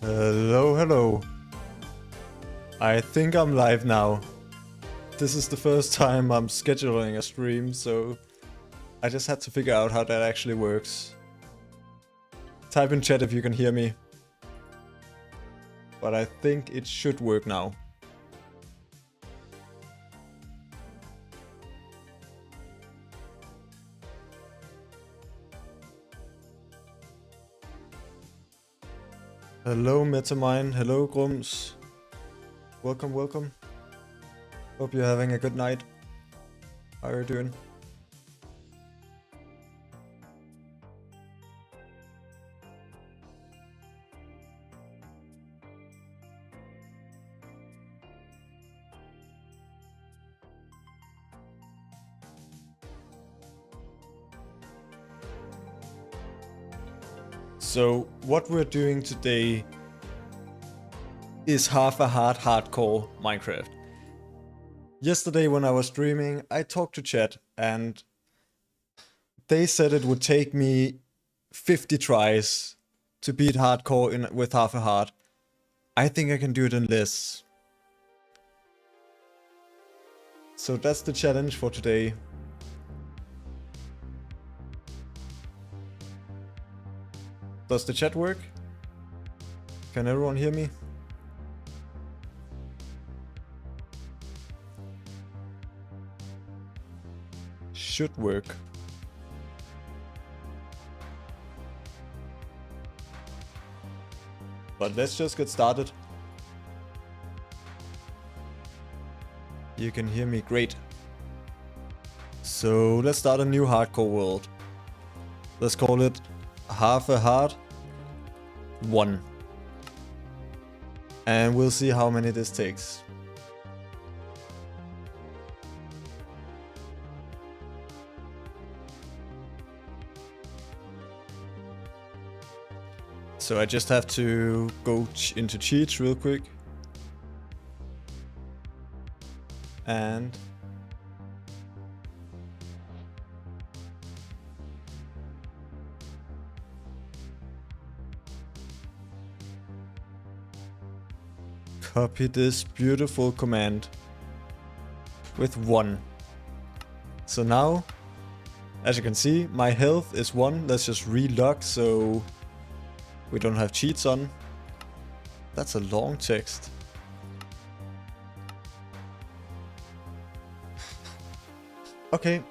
Hello, hello. I think I'm live now. This is the first time I'm scheduling a stream, so I just had to figure out how that actually works. Type in chat if you can hear me. But I think it should work now. Hello Metamine, hello Grums. Welcome, welcome. Hope you're having a good night. How are you doing? So what we're doing today is half a heart hardcore Minecraft. Yesterday when I was streaming, I talked to chat and they said it would take me 50 tries to beat hardcore with half a heart. I think I can do it in less. So that's the challenge for today. Does the chat work? Can everyone hear me? Should work. But let's just get started. You can hear me great. So let's start a new hardcore world. Let's call it half a heart 1. And we'll see how many this takes. So I just have to go into cheats real quick. And copy this beautiful command with 1. So now, as you can see, my health is 1. Let's just relog so we don't have cheats on. That's a long text. Okay,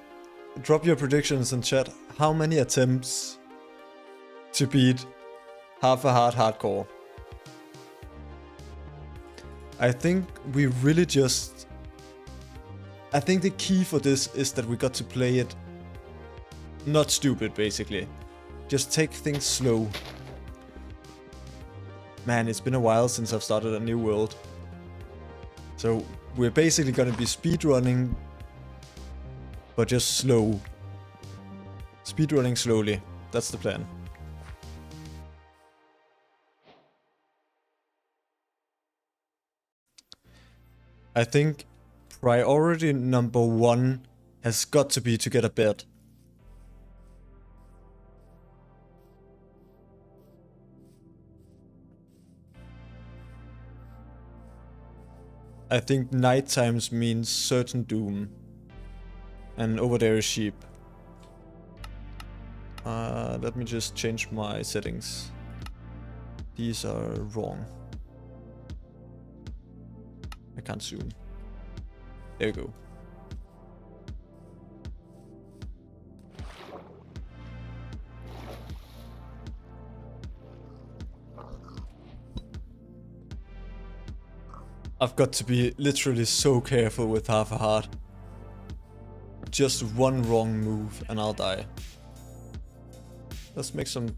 drop your predictions in chat. How many attempts to beat half a heart hardcore? I think we really just... I think the key for this is that we got to play it not stupid, basically. Just take things slow. Man, it's been a while since I've started a new world. So we're basically gonna be speedrunning, but just slow. Speedrunning slowly. That's the plan. I think priority number 1 has got to be to get a bed. I think night times means certain doom. And over there is sheep. Let me just change my settings. These are wrong. I can't zoom. There we go. I've got to be literally so careful with half a heart. Just one wrong move and I'll die. Let's make some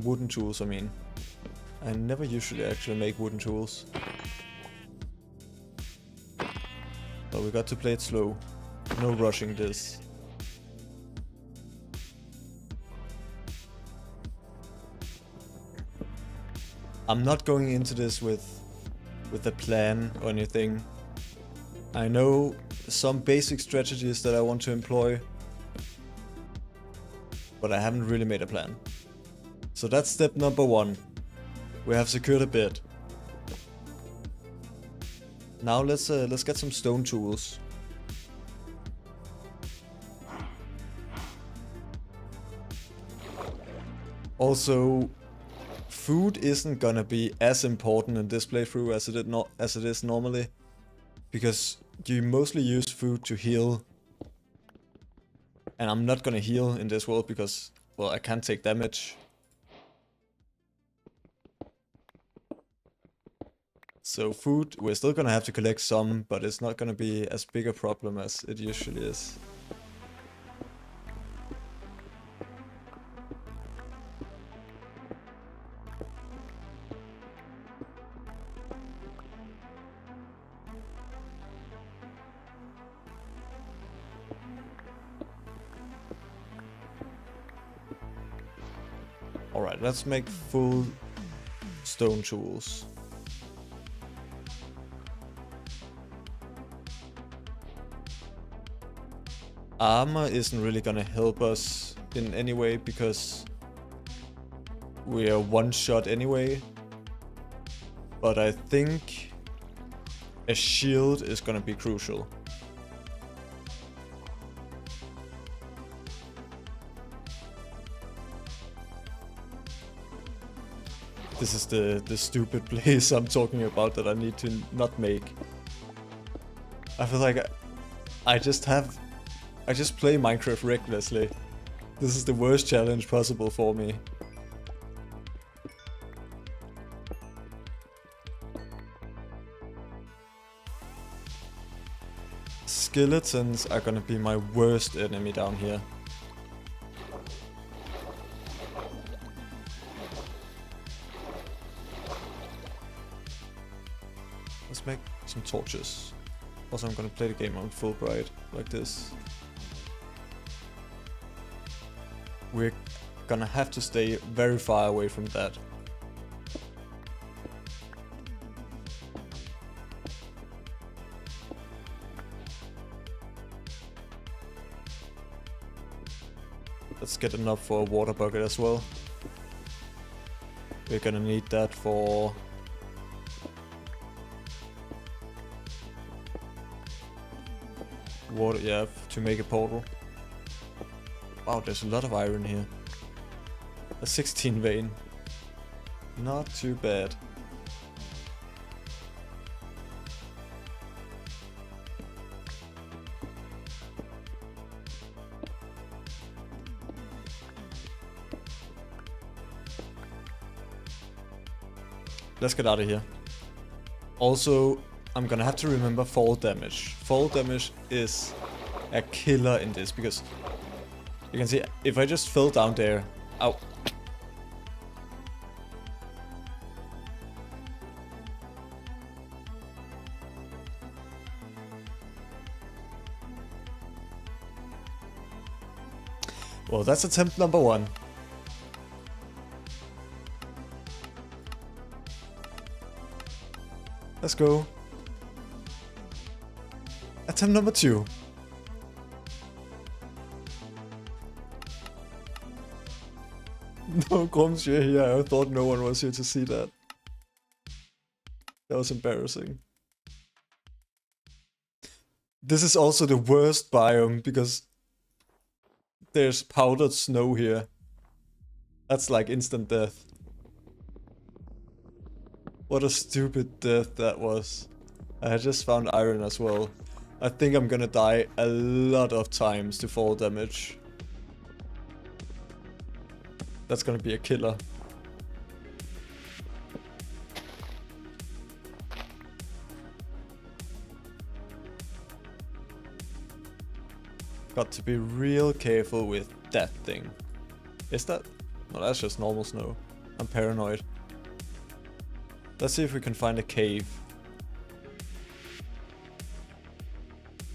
wooden tools, I mean. I never usually actually make wooden tools. But we got to play it slow. No rushing this. I'm not going into this with a plan or anything. I know some basic strategies that I want to employ, but I haven't really made a plan. So that's step number 1. We have secured a bed. Now let's get some stone tools. Also, food isn't gonna be as important in this playthrough as it is normally, because you mostly use food to heal, and I'm not gonna heal in this world because, well, I can't take damage. So food, we're still gonna have to collect some, but it's not gonna be as big a problem as it usually is. Alright, let's make full stone tools. Armor isn't really gonna help us in any way because we are one shot anyway. But I think a shield is gonna be crucial. This is the stupid place I'm talking about that I need to not make. I feel like I just play Minecraft recklessly. This is the worst challenge possible for me. Skeletons are gonna be my worst enemy down here. Let's make some torches. Also, I'm gonna play the game on full bright, like this. We're gonna have to stay very far away from that. Let's get enough for a water bucket as well. We're gonna need that for water, yeah, to make a portal. Wow, there's a lot of iron here. A 16 vein. Not too bad. Let's get out of here. Also, I'm gonna have to remember fall damage. Fall damage is a killer in this because you can see if I just fell down there. Ow. Well, that's attempt number 1. Let's go. Attempt number 2. No, Grums, you're here. I thought no one was here to see that. That was embarrassing. This is also the worst biome because there's powdered snow here. That's like instant death. What a stupid death that was. I had just found iron as well. I think I'm gonna die a lot of times to fall damage. That's gonna be a killer. Got to be real careful with that thing. Is that? No, that's just normal snow. I'm paranoid. Let's see if we can find a cave.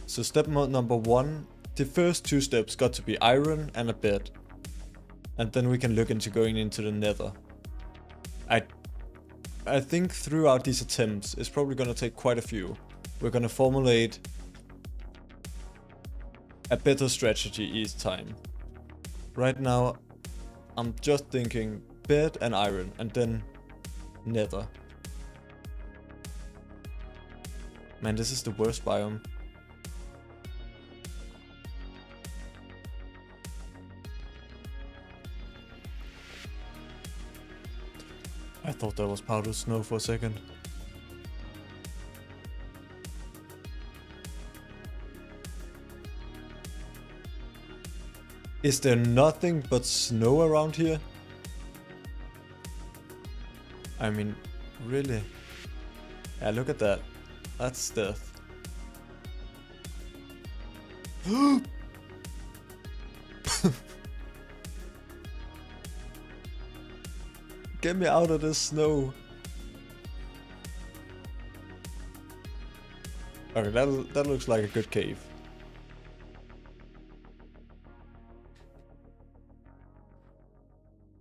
So step number 1, the first 2 steps got to be iron and a bed. And then we can look into going into the nether. I think throughout these attempts, it's probably gonna take quite a few. We're gonna formulate a better strategy each time. Right now, I'm just thinking bed and iron, and then Nether. Man, this is the worst biome. I thought that was powdered snow for a second. Is there nothing but snow around here? I mean, really? Yeah, look at that. That's death. Get me out of this snow. Okay, that looks like a good cave.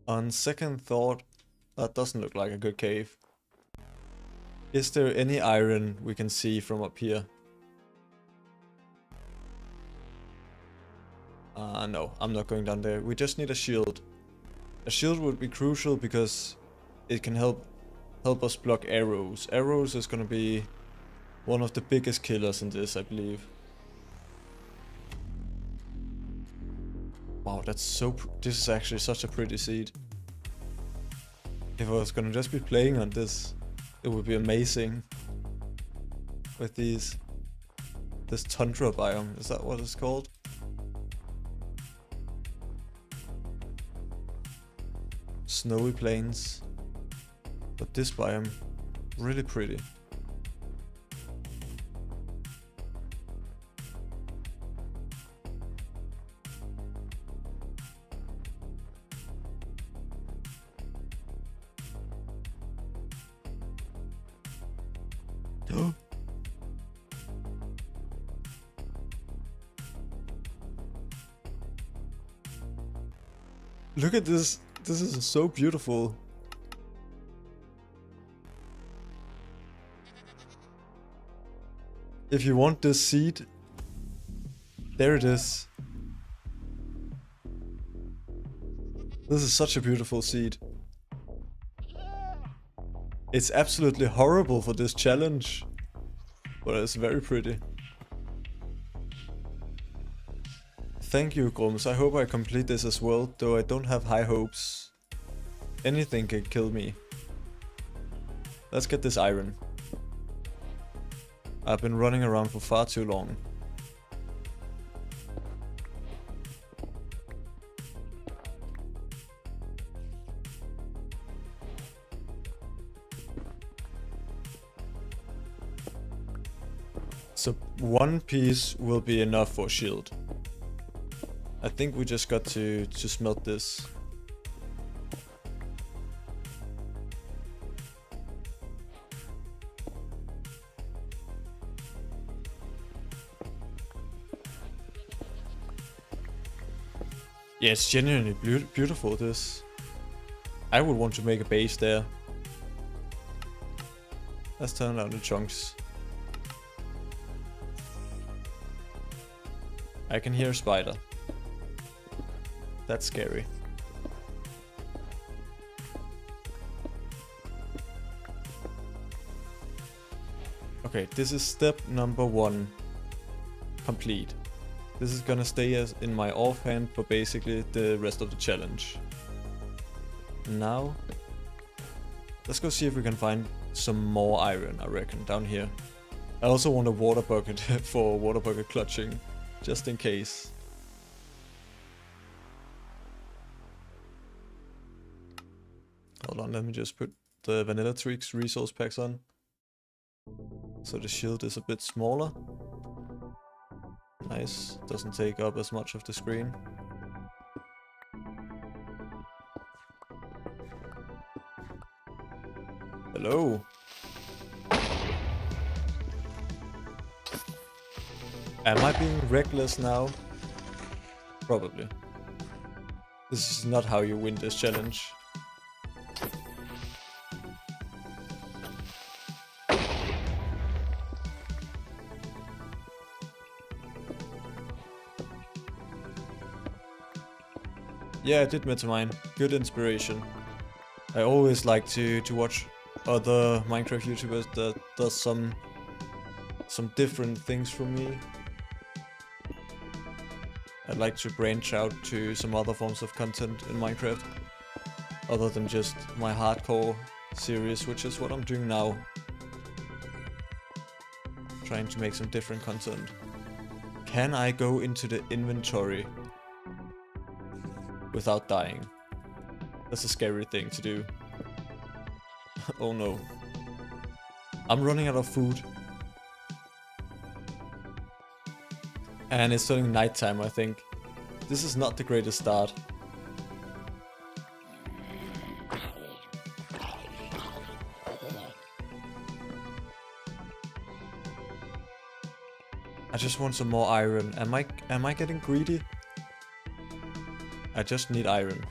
On second thought, that doesn't look like a good cave. Is there any iron we can see from up here? No, I'm not going down there. We just need a shield. A shield would be crucial because it can help us block arrows. Arrows is gonna be one of the biggest killers in this, I believe. Wow, that's so... this is actually such a pretty seed. If I was gonna just be playing on this, it would be amazing. With these... this tundra biome, is that what it's called? Snowy plains. But this biome, really pretty. Look at this. This is so beautiful. If you want this seed, there it is. This is such a beautiful seed. It's absolutely horrible for this challenge, but it's very pretty. Thank you, Grums. I hope I complete this as well, though I don't have high hopes. Anything can kill me. Let's get this iron. I've been running around for far too long. So one piece will be enough for a shield. I think we just got to smelt this. Yeah, it's genuinely beautiful, this. I would want to make a base there. Let's turn down the chunks. I can hear a spider. That's scary. Okay, this is step number 1. Complete. This is gonna stay as in my offhand for basically the rest of the challenge. Now, let's go see if we can find some more iron, I reckon, down here. I also want a water bucket for water bucket clutching, just in case. Hold on, let me just put the Vanilla Tweaks resource packs on. So the shield is a bit smaller. Nice, doesn't take up as much of the screen. Hello. Am I being reckless now? Probably. This is not how you win this challenge. Yeah, I did Metamind. Good inspiration. I always like to watch other Minecraft YouTubers that does some different things from me. I'd like to branch out to some other forms of content in Minecraft, other than just my hardcore series, which is what I'm doing now. Trying to make some different content. Can I go into the inventory without dying? That's a scary thing to do. Oh no. I'm running out of food. And it's turning nighttime, I think. This is not the greatest start. I just want some more iron. Am I getting greedy? I just need iron.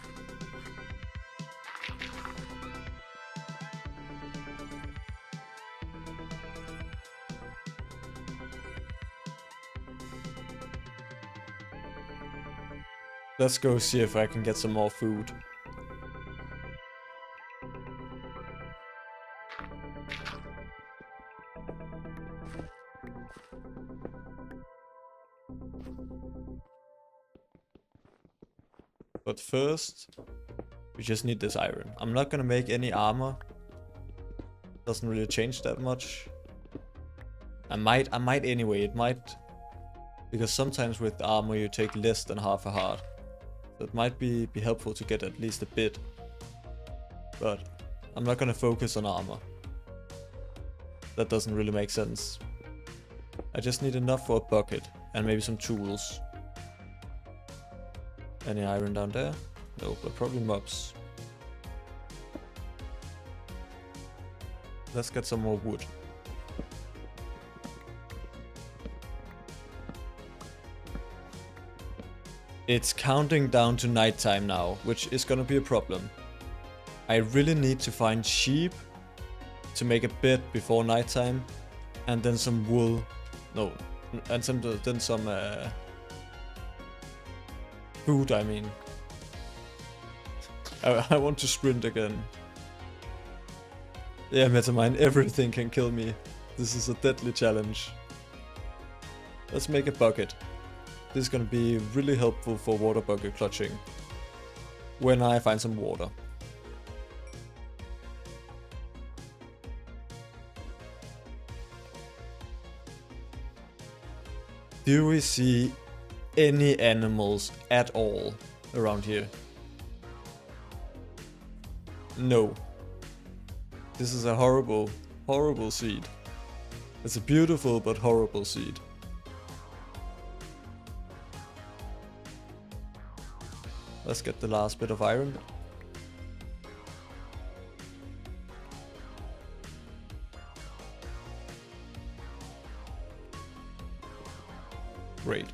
Let's go see if I can get some more food. But first, we just need this iron. I'm not gonna make any armor. Doesn't really change that much. I might anyway, it might. Because sometimes with armor you take less than half a heart. So it might be helpful to get at least a bit. But I'm not gonna focus on armor. That doesn't really make sense. I just need enough for a bucket and maybe some tools. Any iron down there? No, but probably mobs. Let's get some more wood. It's counting down to nighttime now, which is gonna be a problem. I really need to find sheep to make a bed before nighttime, and then some wool. No, and then some food, I mean. I want to sprint again. Yeah, Metamind, everything can kill me. This is a deadly challenge. Let's make a bucket. This is gonna be really helpful for water bucket clutching. When I find some water. Do we see any animals at all around here? No. This is a horrible, horrible seed. It's a beautiful but horrible seed. Let's get the last bit of iron. Great.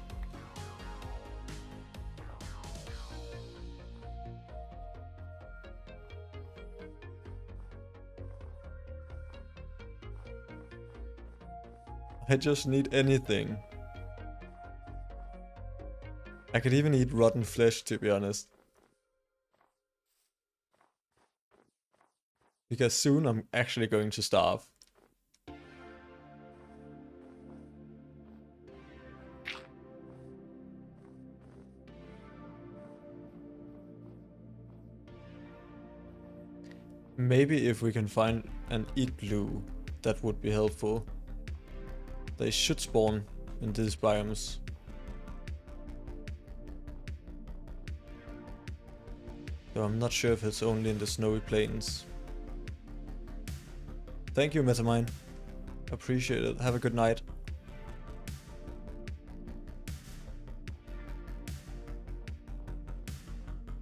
I just need anything. I could even eat rotten flesh, to be honest. Because soon I'm actually going to starve. Maybe if we can find an igloo, that would be helpful. They should spawn in these biomes. Though I'm not sure if it's only in the snowy plains. Thank you, Metamind. Appreciate it. Have a good night.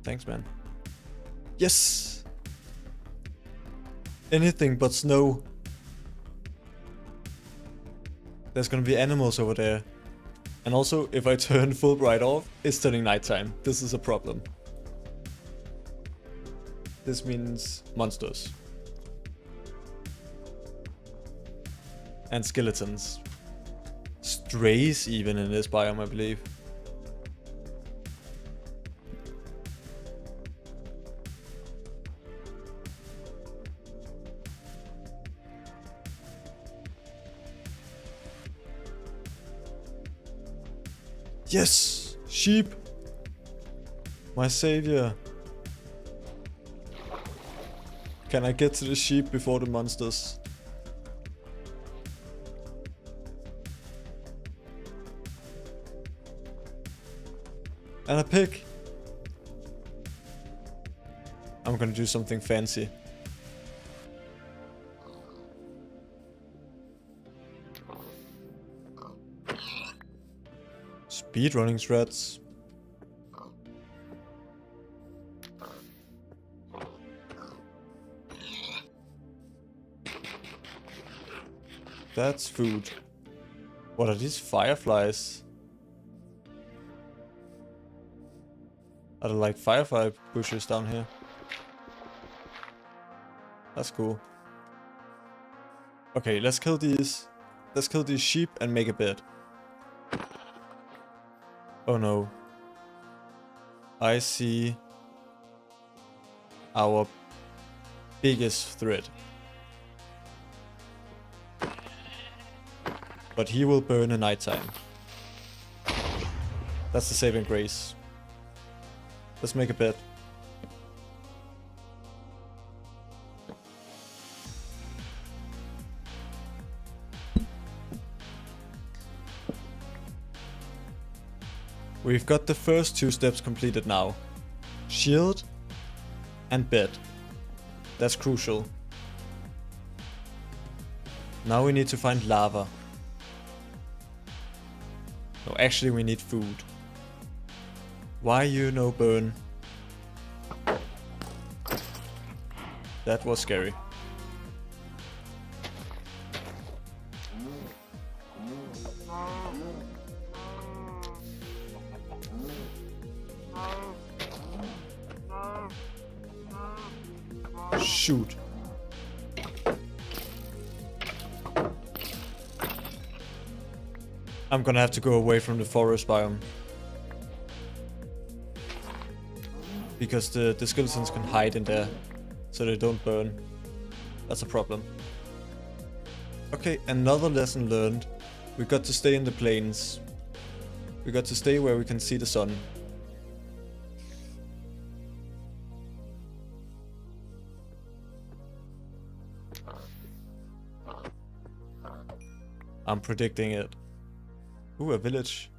Thanks, man. Yes! Anything but snow. There's gonna be animals over there. And also, if I turn Fullbright off, it's turning nighttime. This is a problem. This means monsters. And skeletons. Strays even in this biome, I believe. Yes! Sheep! My savior. Can I get to the sheep before the monsters? And a pig! I'm gonna do something fancy. Speedrunning strats. That's food. What are these fireflies? Are there like firefly bushes down here? That's cool. Okay, let's kill these. Let's kill these sheep and make a bed. Oh no. I see our biggest threat. But he will burn at nighttime. That's the saving grace. Let's make a bed. We've got the first 2 steps completed now. Shield and bed. That's crucial. Now we need to find lava. No, actually we need food. Why you no burn? That was scary. Shoot. I'm gonna have to go away from the forest biome. Because the skeletons can hide in there, so they don't burn. That's a problem. Okay, another lesson learned. We got to stay in the plains. We got to stay where we can see the sun. I'm predicting it. Ooh, a village.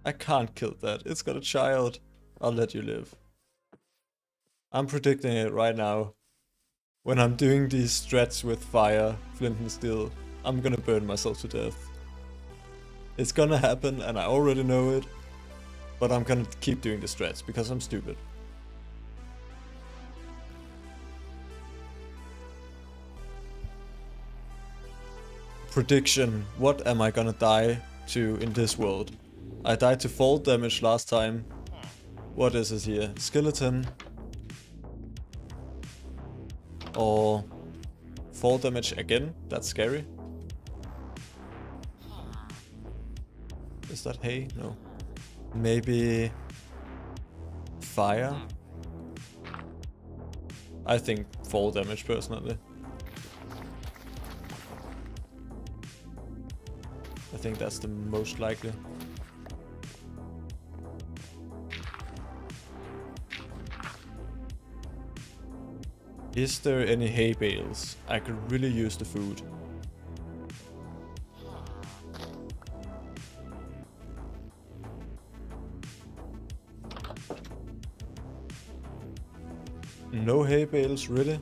I can't kill that. It's got a child. I'll let you live. I'm predicting it right now. When I'm doing these strats with fire, flint and steel, I'm gonna burn myself to death. It's gonna happen and I already know it. But I'm gonna keep doing the strats because I'm stupid. Prediction. What am I gonna die to in this world? I died to fall damage last time. What is it here? Skeleton. Or fall damage again? That's scary. Is that hay? No. Maybe fire? I think fall damage personally. I think that's the most likely. Is there any hay bales? I could really use the food. No hay bales, really?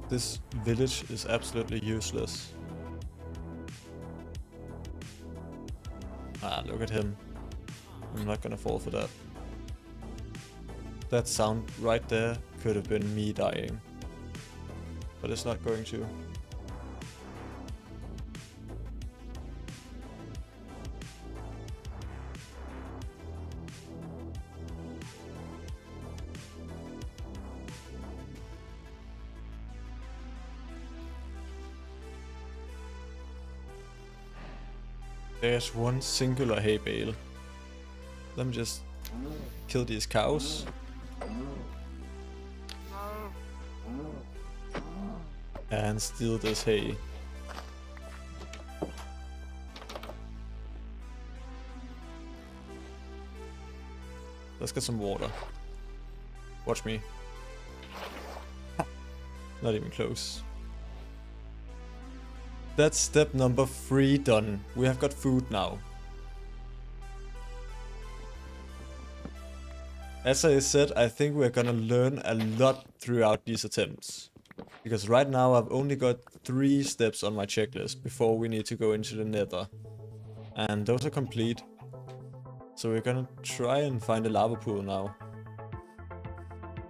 This village is absolutely useless. Ah, look at him. I'm not gonna fall for that. That sound right there could have been me dying. But it's not going to. There's one singular hay bale. Let me just kill these cows. and steal this hay. Let's get some water. Watch me. Not even close. That's step number 3 done. We have got food now. As I said, I think we're gonna learn a lot throughout these attempts. Because right now I've only got 3 steps on my checklist before we need to go into the nether. And those are complete. So we're gonna try and find a lava pool now.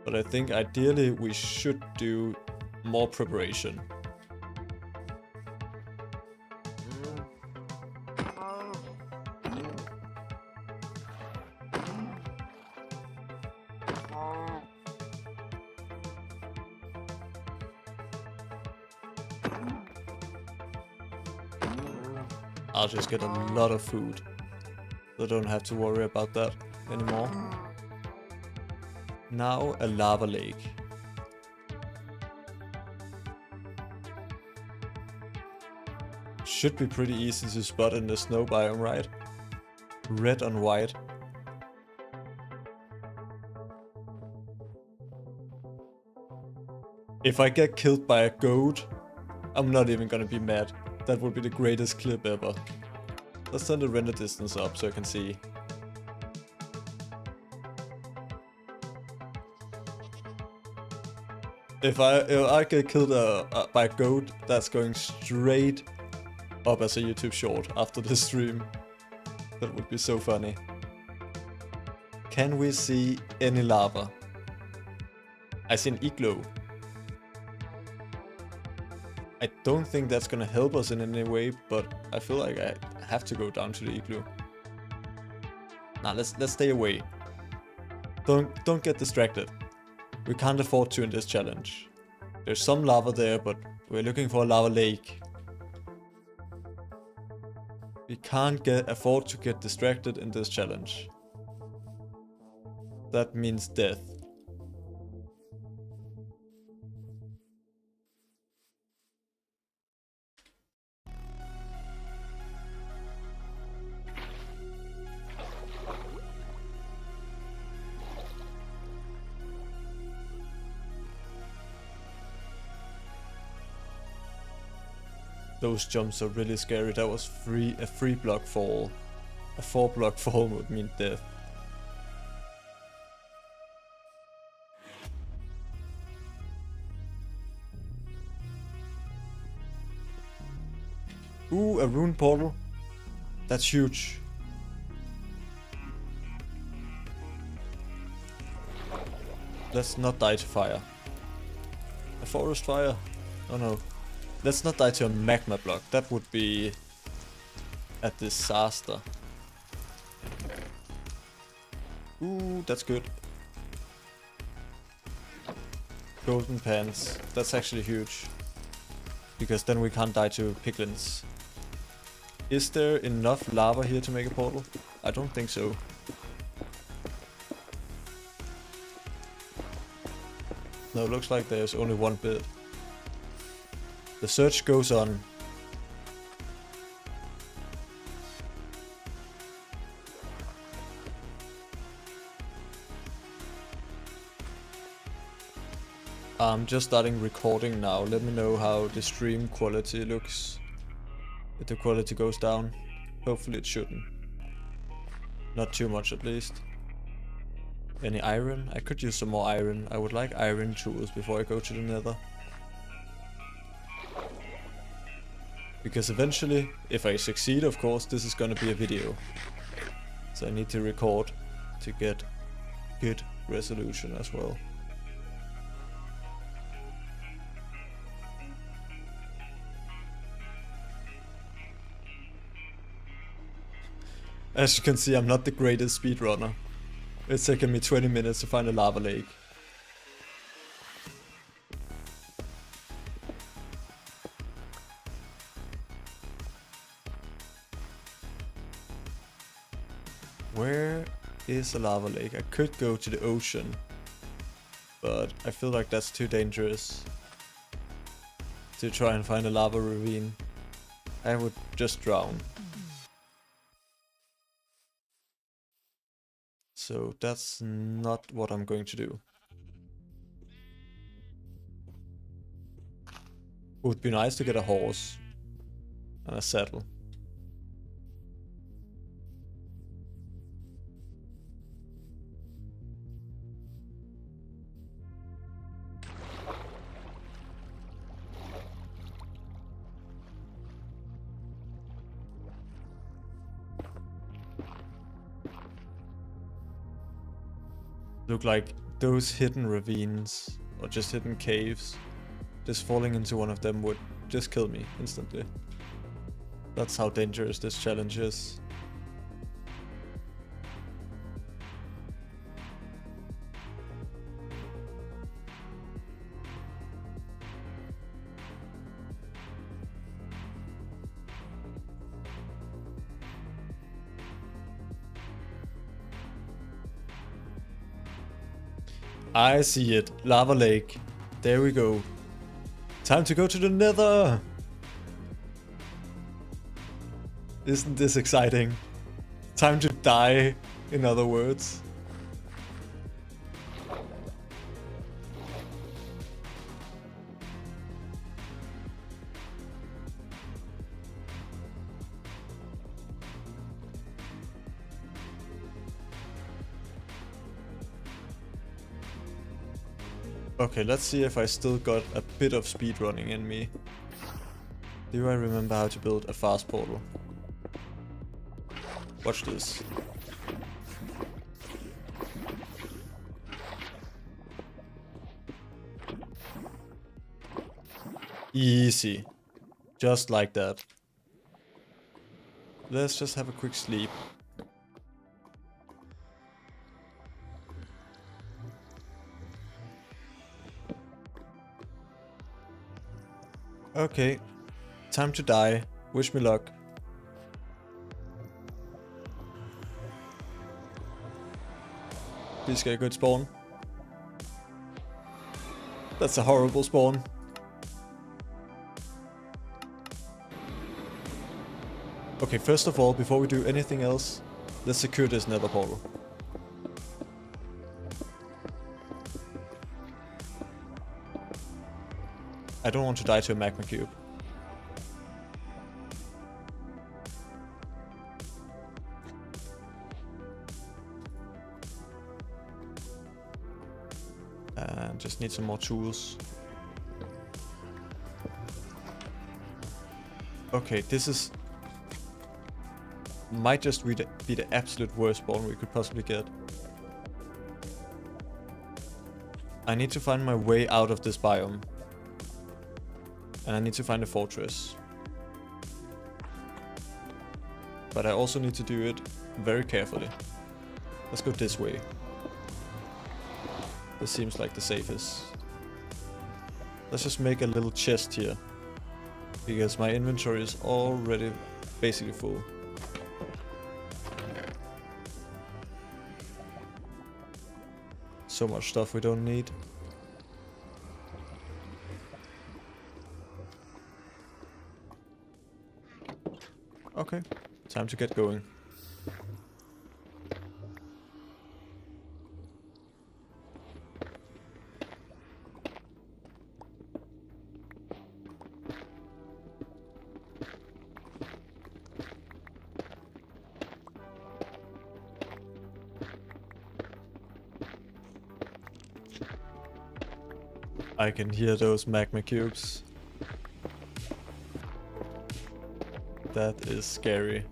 But I think ideally we should do more preparation. I'll just get a lot of food. So I don't have to worry about that anymore. Now a lava lake. Should be pretty easy to spot in the snow biome, right? Red on white. If I get killed by a goat, I'm not even gonna be mad. That would be the greatest clip ever. Let's turn the render distance up so I can see. If I get killed by a goat, that's going straight up as a YouTube short after this stream. That would be so funny. Can we see any lava? I see an igloo. I don't think that's gonna help us in any way, but I feel like I have to go down to the igloo. Nah, let's stay away. Don't get distracted. We can't afford to in this challenge. There's some lava there, but we're looking for a lava lake. We can't afford to get distracted in this challenge. That means death. Those jumps are really scary. That was a 3-block fall. A 4-block fall would mean death. Ooh, a rune portal. That's huge. Let's not die to fire. A forest fire? Oh no. Let's not die to a magma block. That would be a disaster. Ooh, that's good. Golden pants. That's actually huge. Because then we can't die to piglins. Is there enough lava here to make a portal? I don't think so. No, it looks like there's only one bit. The search goes on. I'm just starting recording now. Let me know how the stream quality looks. If the quality goes down. Hopefully it shouldn't. Not too much at least. Any iron? I could use some more iron. I would like iron tools before I go to the nether. Because eventually, if I succeed, of course, this is gonna be a video. So I need to record to get good resolution as well. As you can see, I'm not the greatest speedrunner. It's taken me 20 minutes to find a lava lake. Where is a lava lake? I could go to the ocean, but I feel like that's too dangerous. to try and find a lava ravine, I would just drown. So that's not what I'm going to do. It would be nice to get a horse and a saddle. Look like those hidden ravines, or just hidden caves, just falling into one of them would just kill me instantly. That's how dangerous this challenge is. I see it. Lava lake. There we go. Time to go to the nether! Isn't this exciting? Time to die, in other words. Okay, let's see if I still got a bit of speedrunning in me. Do I remember how to build a fast portal? Watch this. Easy. Just like that. Let's just have a quick sleep. Okay, time to die. Wish me luck. Please get a good spawn. That's a horrible spawn. Okay, first of all, before we do anything else, let's secure this nether portal. I don't want to die to a magma cube. And just need some more tools. Okay, this is... might just be the absolute worst spawn we could possibly get. I need to find my way out of this biome. And I need to find a fortress. But I also need to do it very carefully. Let's go this way. This seems like the safest. Let's just make a little chest here. Because my inventory is already basically full. So much stuff we don't need. Okay, time to get going. I can hear those magma cubes. That is scary.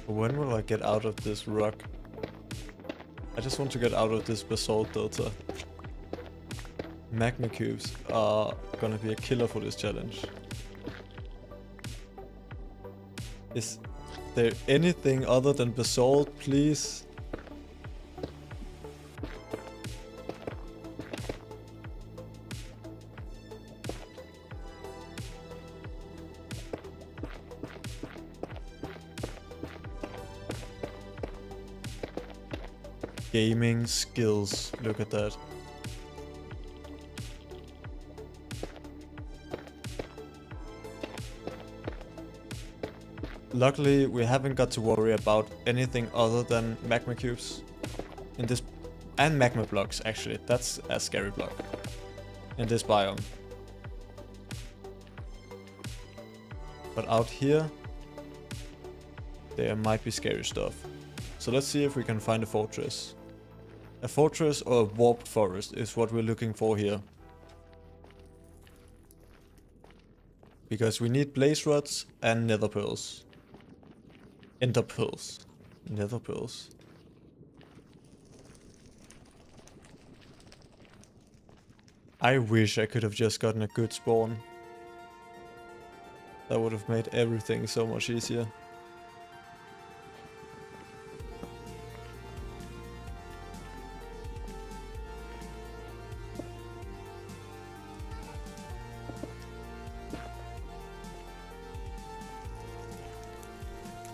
When will I get out of this rock? I just want to get out of this basalt delta. Magma cubes are gonna be a killer for this challenge. Is there anything other than basalt, please? gaming skills. Look at that. Luckily, we haven't got to worry about anything other than magma cubes in this, and magma blocks actually. That's a scary block in this biome. But out here, there might be scary stuff. So let's see if we can find a fortress. A fortress or a warped forest is what we're looking for here. Because we need blaze rods and nether pearls. Ender pearls. Nether pearls. I wish I could have just gotten a good spawn. That would have made everything so much easier.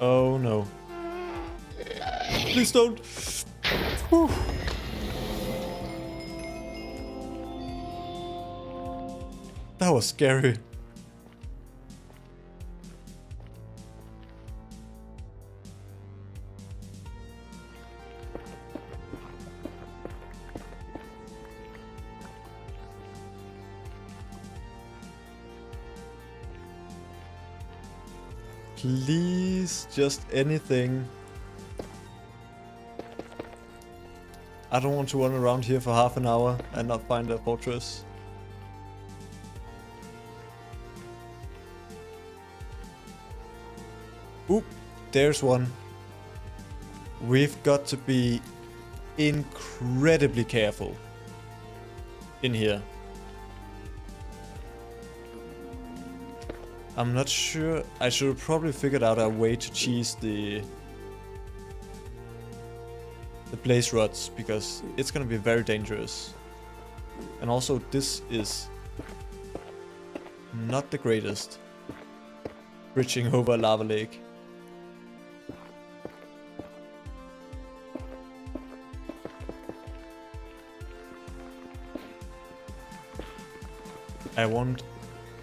Oh no. Please don't. Whew. That was scary. Please, just anything. I don't want to run around here for half an hour and not find a fortress. Oop, there's one. We've got to be incredibly careful in here. I'm not sure. I should have probably figured out a way to cheese the blaze rods, because it's gonna be very dangerous. And also this is not the greatest. Bridging over a lava lake. I want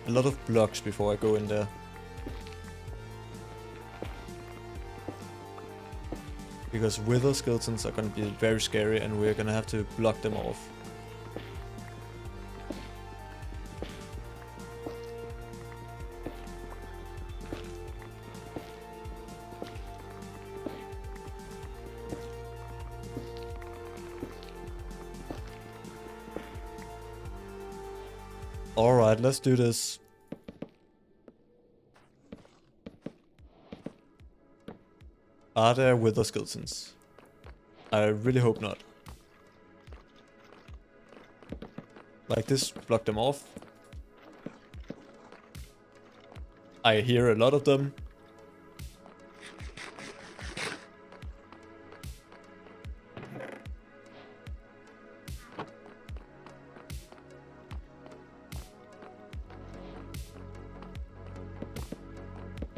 a lot of blocks before I go in there. Because wither skeletons are gonna be very scary and we're gonna have to block them off. Alright, let's do this. Are there wither skeletons? I really hope not. Like this, block them off. I hear a lot of them.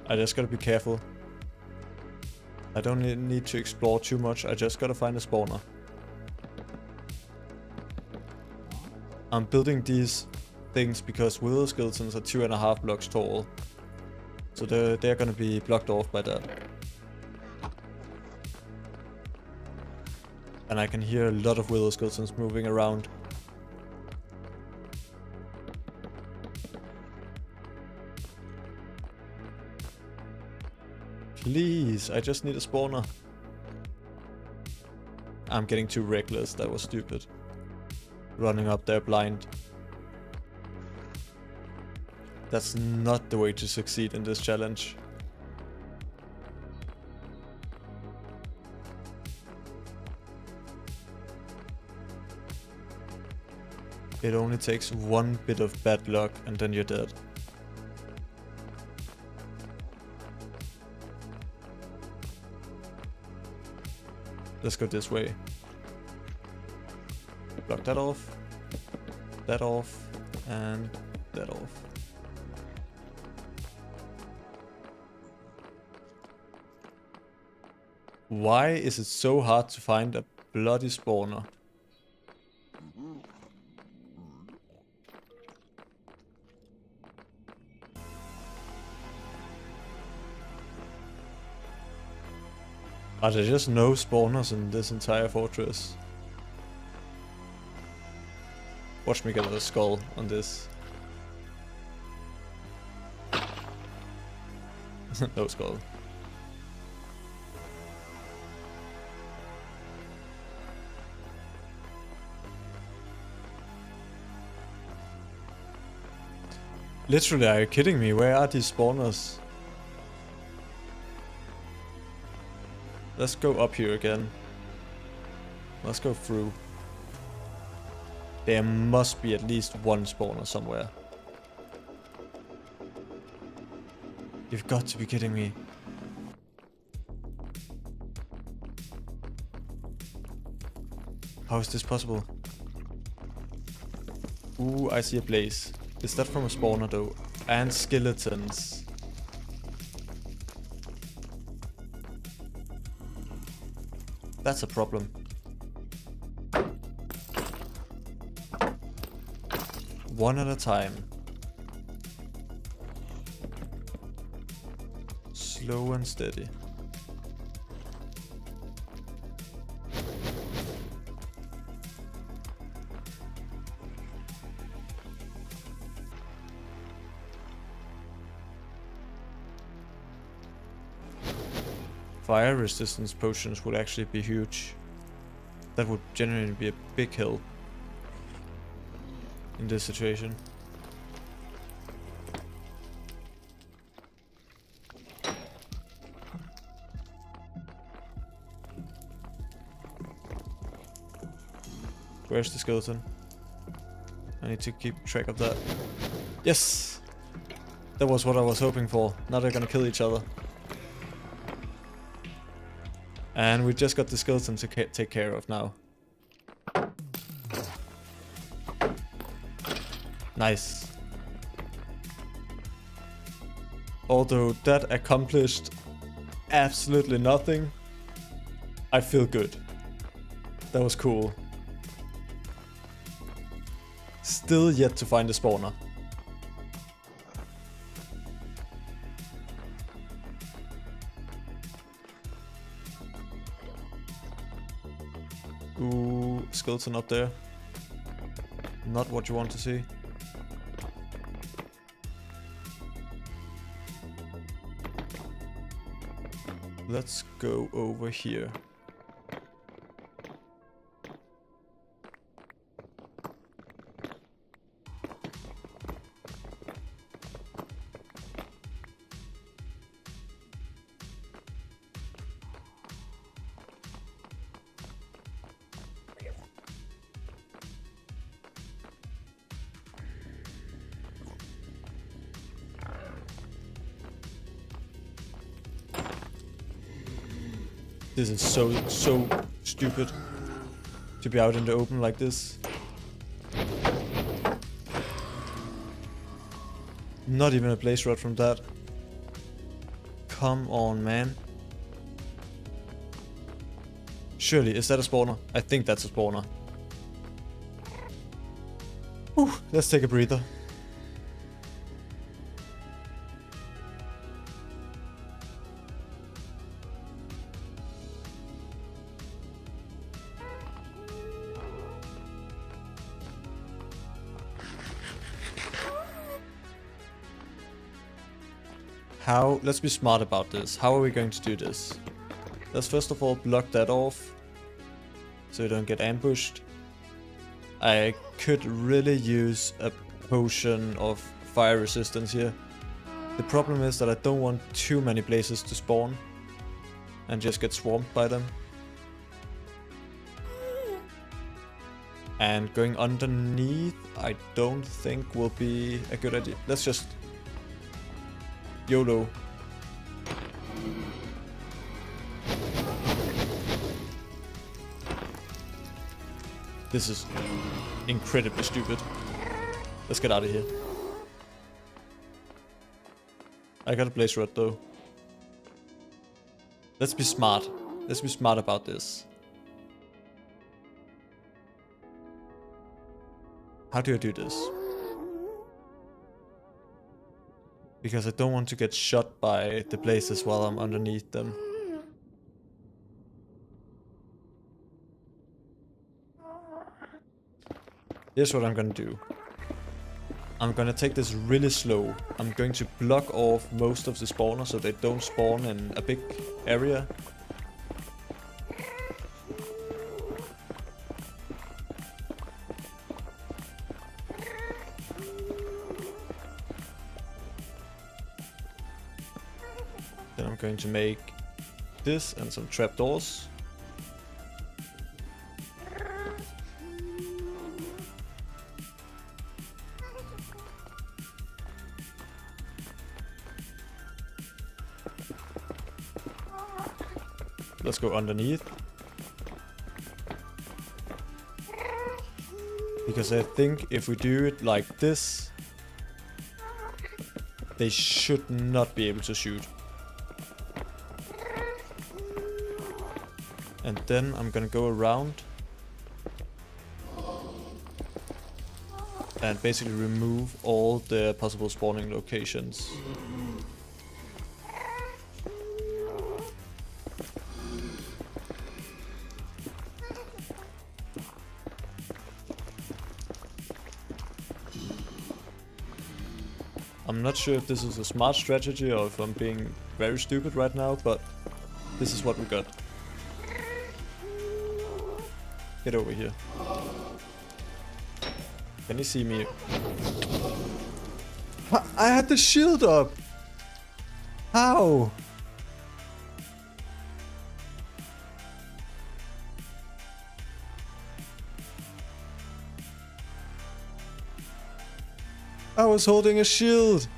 I just gotta be careful. I don't need to explore too much, I just gotta find a spawner. I'm building these things because wither skeletons are 2.5 blocks tall. So they're gonna be blocked off by that. And I can hear a lot of wither skeletons moving around. Please, I just need a spawner. I'm getting too reckless, that was stupid. Running up there blind. That's not the way to succeed in this challenge. It only takes one bit of bad luck and then you're dead. Let's go this way. Block that off, and that off. Why is it so hard to find a bloody spawner. Are there just no spawners in this entire fortress? Watch me get a skull on this. No skull. Literally, are you kidding me? Where are these spawners? Let's go up here again. Let's go through. There must be at least one spawner somewhere. You've got to be kidding me. How is this possible? Ooh, I see a blaze. Is that from a spawner though? And skeletons. That's a problem. One at a time. Slow and steady. Fire resistance potions would actually be huge. That would genuinely be a big help in this situation. Where's the skeleton? I need to keep track of that. Yes! That was what I was hoping for. Now they're gonna kill each other. And we just got the skeleton to take care of now. Nice. Although that accomplished absolutely nothing, I feel good. That was cool. Still yet to find a spawner. Ooh, skeleton up there. Not what you want to see. Let's go over here. This is so stupid to be out in the open like this. Not even a blaze rod from that. Come on, man. Surely, is that a spawner? I think that's a spawner. Whew, let's take a breather. Let's be smart about this. How are we going to do this? Let's first of all block that off, so you don't get ambushed. I could really use a potion of fire resistance here. The problem is that I don't want too many blazes to spawn and just get swamped by them. And going underneath I don't think will be a good idea. Let's just YOLO. This is incredibly stupid. Let's get out of here. I got a blaze rod though. Let's be smart. Let's be smart about this. How do I do this? Because I don't want to get shot by the blazes while I'm underneath them. Here's what I'm gonna do. I'm gonna take this really slow. I'm going to block off most of the spawners so they don't spawn in a big area. Then I'm going to make this and some trapdoors. Let's go underneath. Because I think if we do it like this, they should not be able to shoot. And then I'm gonna go around and basically remove all the possible spawning locations. I'm not sure if this is a smart strategy or if I'm being very stupid right now, but this is what we got. Get over here. Can you see me? I had the shield up! How? I was holding a shield!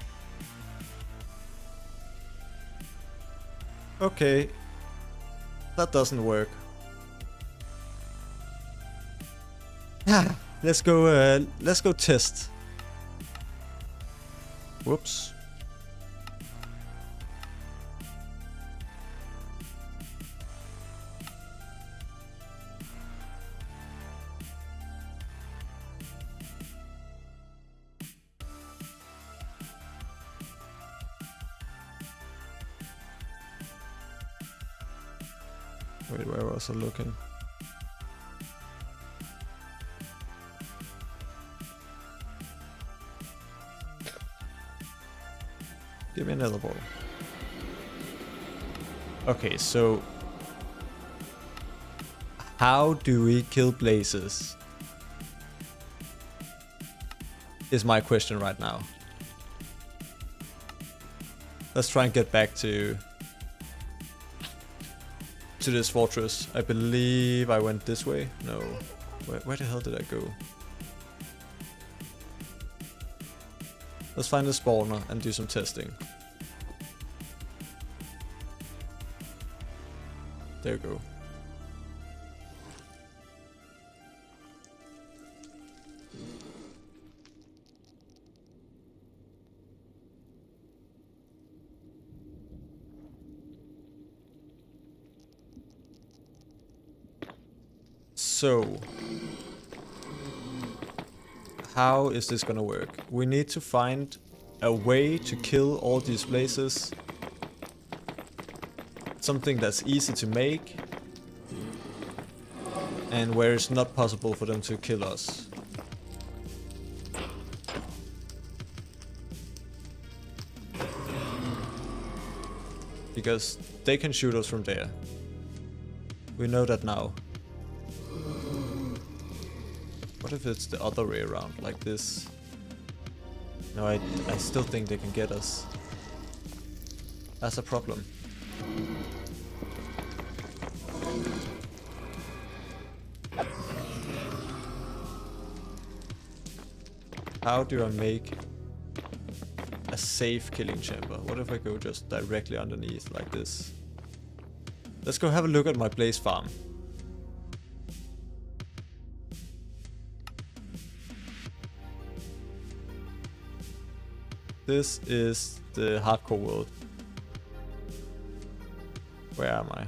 Okay. That doesn't work. Let's go test. Whoops. Wait, where was I looking? Give me another ball. Okay, so how do we kill blazes? Is my question right now. Let's try and get back to this fortress. I believe I went this way. No. Where the hell did I go? Let's find a spawner and do some testing. There we go. So, how is this gonna work? We need to find a way to kill all these blazes. Something that's easy to make and where it's not possible for them to kill us. Because they can shoot us from there. We know that now. What if it's the other way around, like this? No, I still think they can get us. That's a problem. How do I make a safe killing chamber? What if I go just directly underneath like this? Let's go have a look at my blaze farm. This is the hardcore world. Where am I?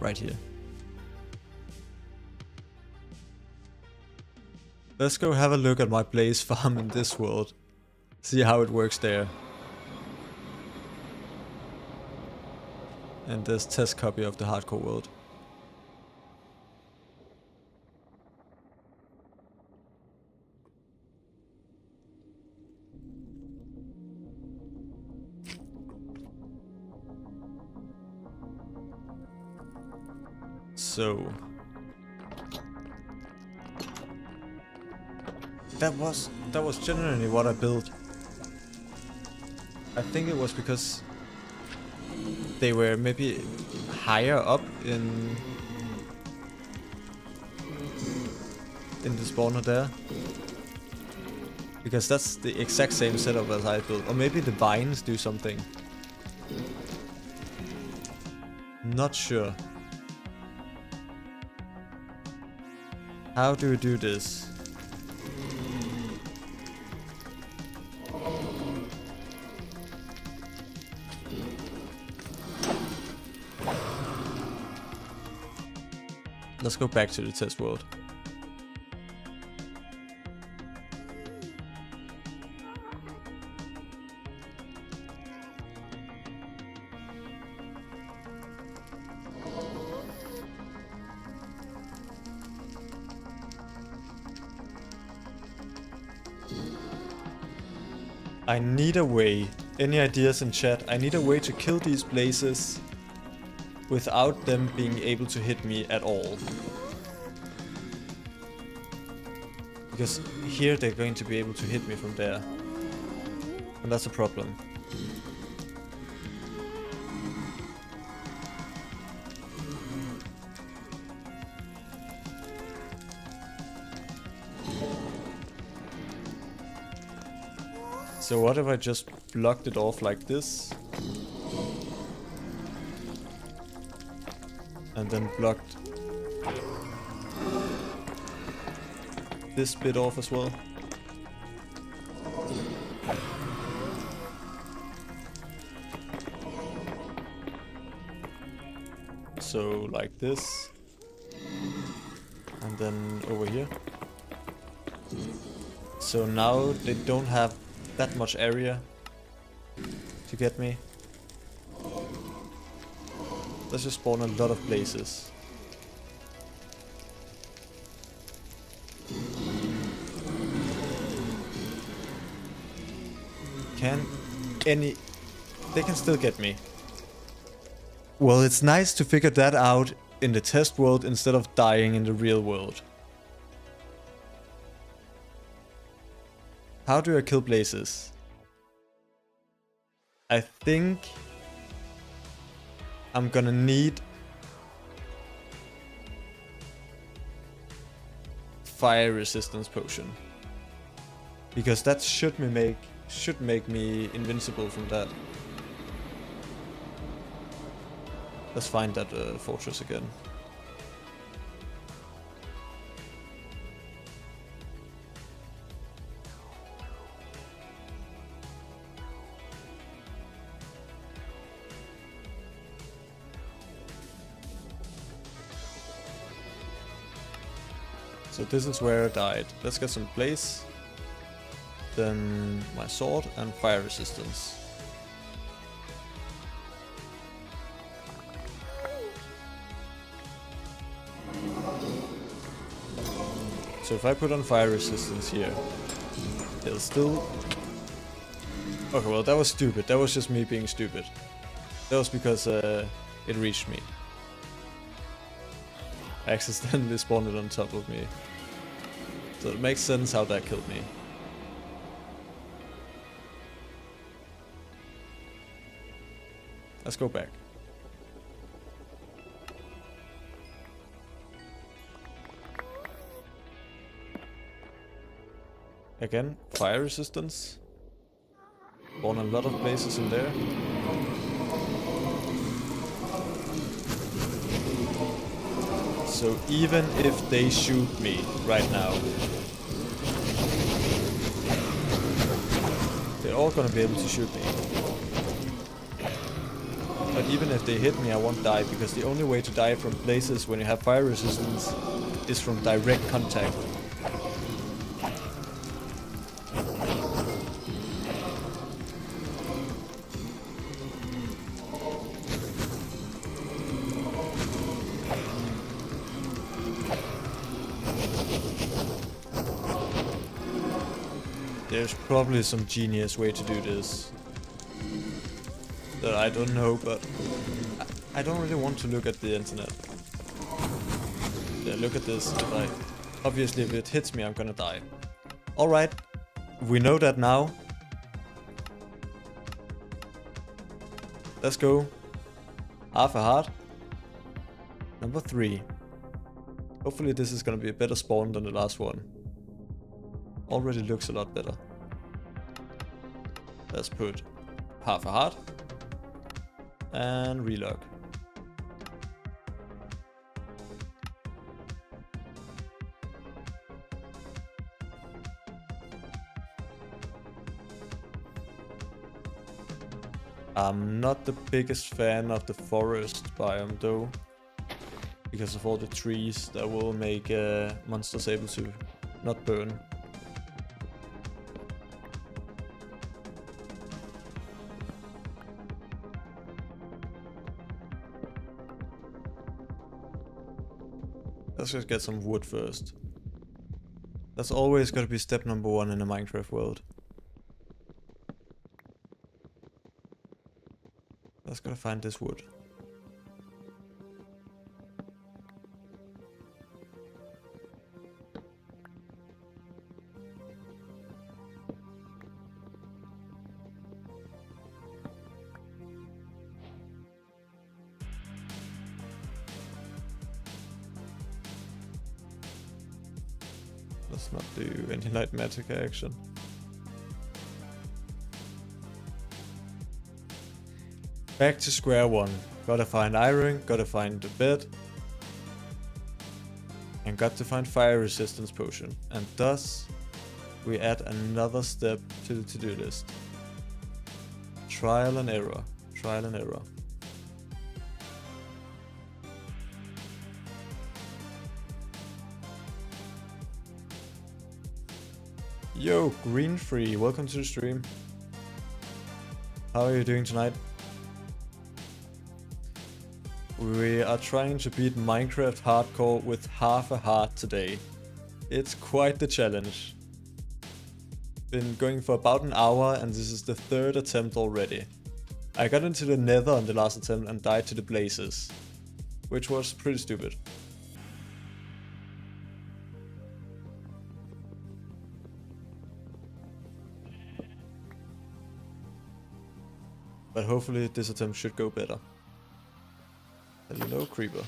right here. Let's go have a look at my blaze farm in this world. See how it works there. And this test copy of the hardcore world. So that was generally what I built. I think it was because they were maybe higher up in the spawner there. Because that's the exact same setup as I built. Or maybe the vines do something. Not sure. How do we do this? Let's go back to the test world. I need a way. Any ideas in chat? I need a way to kill these blazes without them being able to hit me at all. Because here they're going to be able to hit me from there. And that's a problem. So what if I just blocked it off like this? And then blocked this bit off as well. So like this. And then over here. So now they don't have that much area to get me. Let's just spawn a lot of places. They can still get me. Well, it's nice to figure that out in the test world instead of dying in the real world. How do I kill blazes? I think I'm gonna need fire resistance potion, because that should make me invincible from that. Let's find that fortress again. So this is where I died. Let's get some blaze. Then my sword and fire resistance. So if I put on fire resistance here, it'll still... Okay, well that was stupid. That was just me being stupid. That was because it reached me. I accidentally spawned it on top of me. So it makes sense how that killed me. Let's go back. Again, fire resistance. Spawn a lot of places in there. So even if they shoot me right now, they're all gonna be able to shoot me. But even if they hit me, I won't die, because the only way to die from places when you have fire resistance is from direct contact. There's probably some genius way to do this that I don't know, but I don't really want to look at the internet. Yeah, look at this. Obviously, if it hits me, I'm gonna die. Alright, we know that now. Let's go. Half a heart. Number 3. Hopefully this is gonna be a better spawn than the last one. Already looks a lot better. Let's put half a heart. And relog. I'm not the biggest fan of the forest biome though, because of all the trees that will make monsters able to not burn. Let's just get some wood first. That's always gotta be step number 1 in a Minecraft world. Let's gotta find this wood. Let's not do any light magic action. Back to square one. Gotta find iron, gotta find the bed. And got to find fire resistance potion. And thus, we add another step to the to-do list. Trial and error. Trial and error. Yo, Green Free, welcome to the stream. How are you doing tonight? We are trying to beat Minecraft Hardcore with half a heart today. It's quite the challenge. Been going for about an hour and this is the 3rd attempt already. I got into the nether on the last attempt and died to the blazes, which was pretty stupid. But hopefully this attempt should go better. Hello, creeper.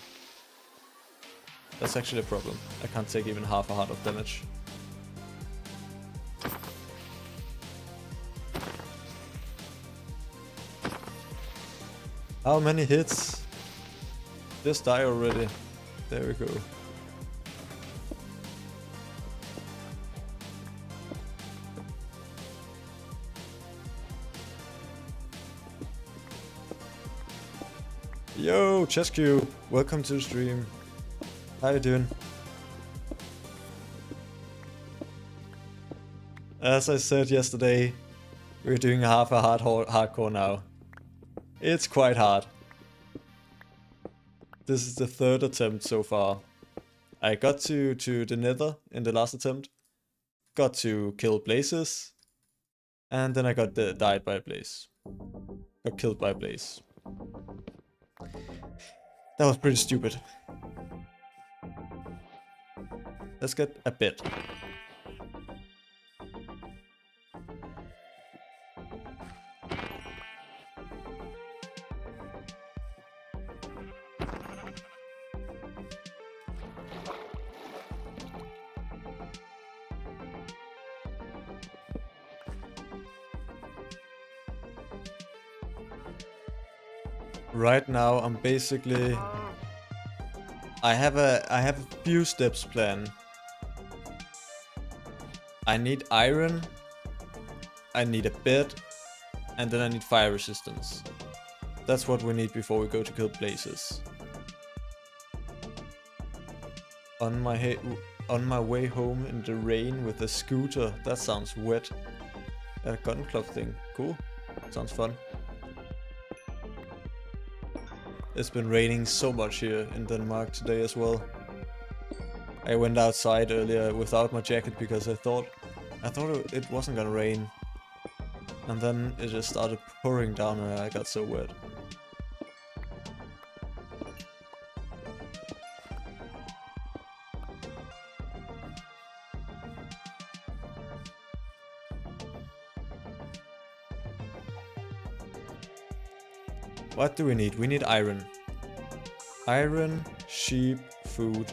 That's actually a problem. I can't take even half a heart of damage. How many hits? Just die already. There we go. Yo, ChesQ, welcome to the stream. How you doing? As I said yesterday, we're doing half a hardcore now. It's quite hard. This is the 3rd attempt so far. I got to the nether in the last attempt. Got to kill blazes. And then I died by a blaze. Got killed by a blaze. That was pretty stupid. Let's get a bit. Right now I'm basically I have a few steps planned. I need iron, I need a bed, and then I need fire resistance. That's what we need before we go to kill places. On my way home in the rain with a scooter. That sounds wet. A gun club thing. Cool. Sounds fun. It's been raining so much here in Denmark today as well. I went outside earlier without my jacket because I thought it wasn't gonna rain. And then it just started pouring down and I got so wet. What do we need? We need iron. Iron, sheep, food.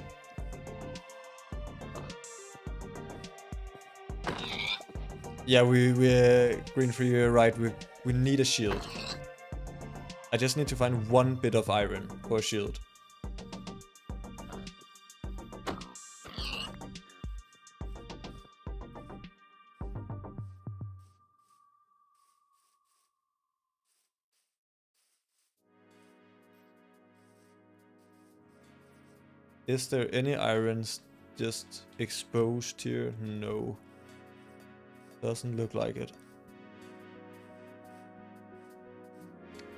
Yeah, we're Green Free, you're right. We need a shield. I just need to find one bit of iron for a shield. Is there any irons just exposed here? No. Doesn't look like it.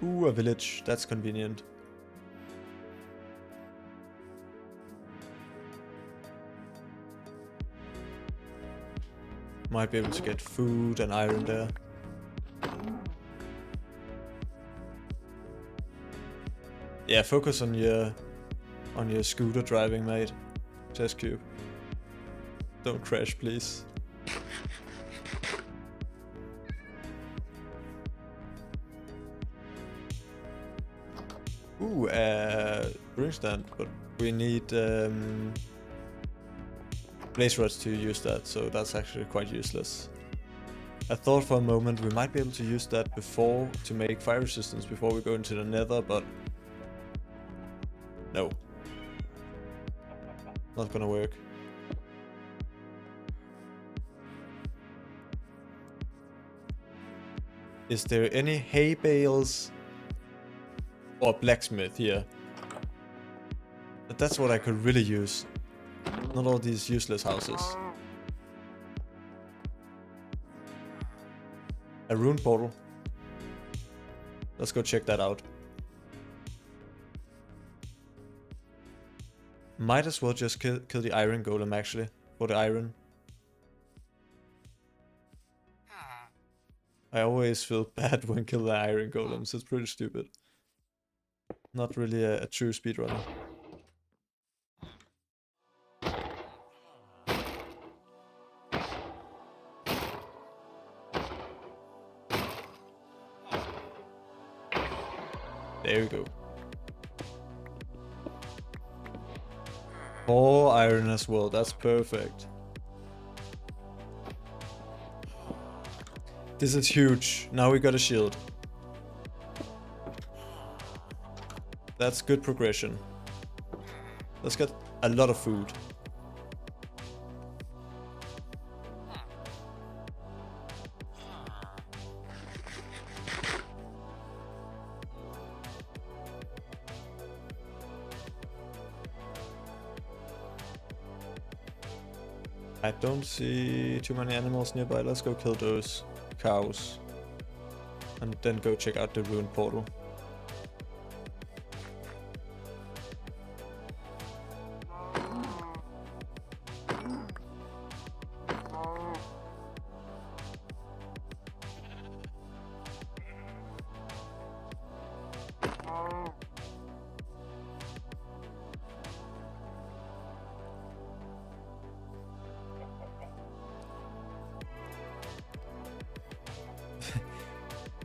Ooh, a village. That's convenient. Might be able to get food and iron there. Yeah, focus on your scooter driving, mate. Test cube. Don't crash, please. Ooh, brewing stand, but we need blaze rods to use that, so that's actually quite useless. I thought for a moment we might be able to use that before to make fire resistance before we go into the nether, but no. Not gonna work. Is there any hay bales or blacksmith here? But that's what I could really use. Not all these useless houses. A rune portal. Let's go check that out. Might as well just kill the iron golem actually, for the iron. I always feel bad when killing the iron golems, it's pretty stupid. Not really a true speedrunner. There we go. 4 iron as well, that's perfect. This is huge. Now we got a shield. That's good progression. Let's get a lot of food. I don't see too many animals nearby. Let's go kill those cows. And then go check out the ruined portal.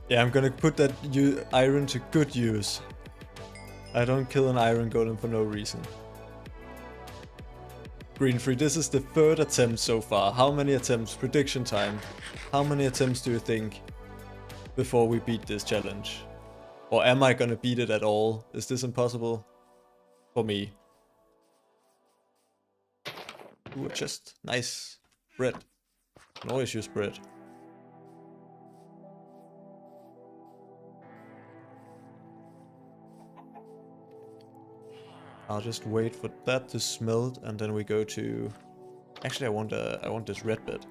Yeah, I'm gonna put that iron to good use. I don't kill an iron golem for no reason. Green Free, this is the 3rd attempt so far. How many attempts? Prediction time. How many attempts do you think before we beat this challenge? Or am I gonna beat it at all? Is this impossible? For me. Ooh, just nice. Bread. Can always use bread. I'll just wait for that to smelt, and then we go to... Actually, I want this red bit.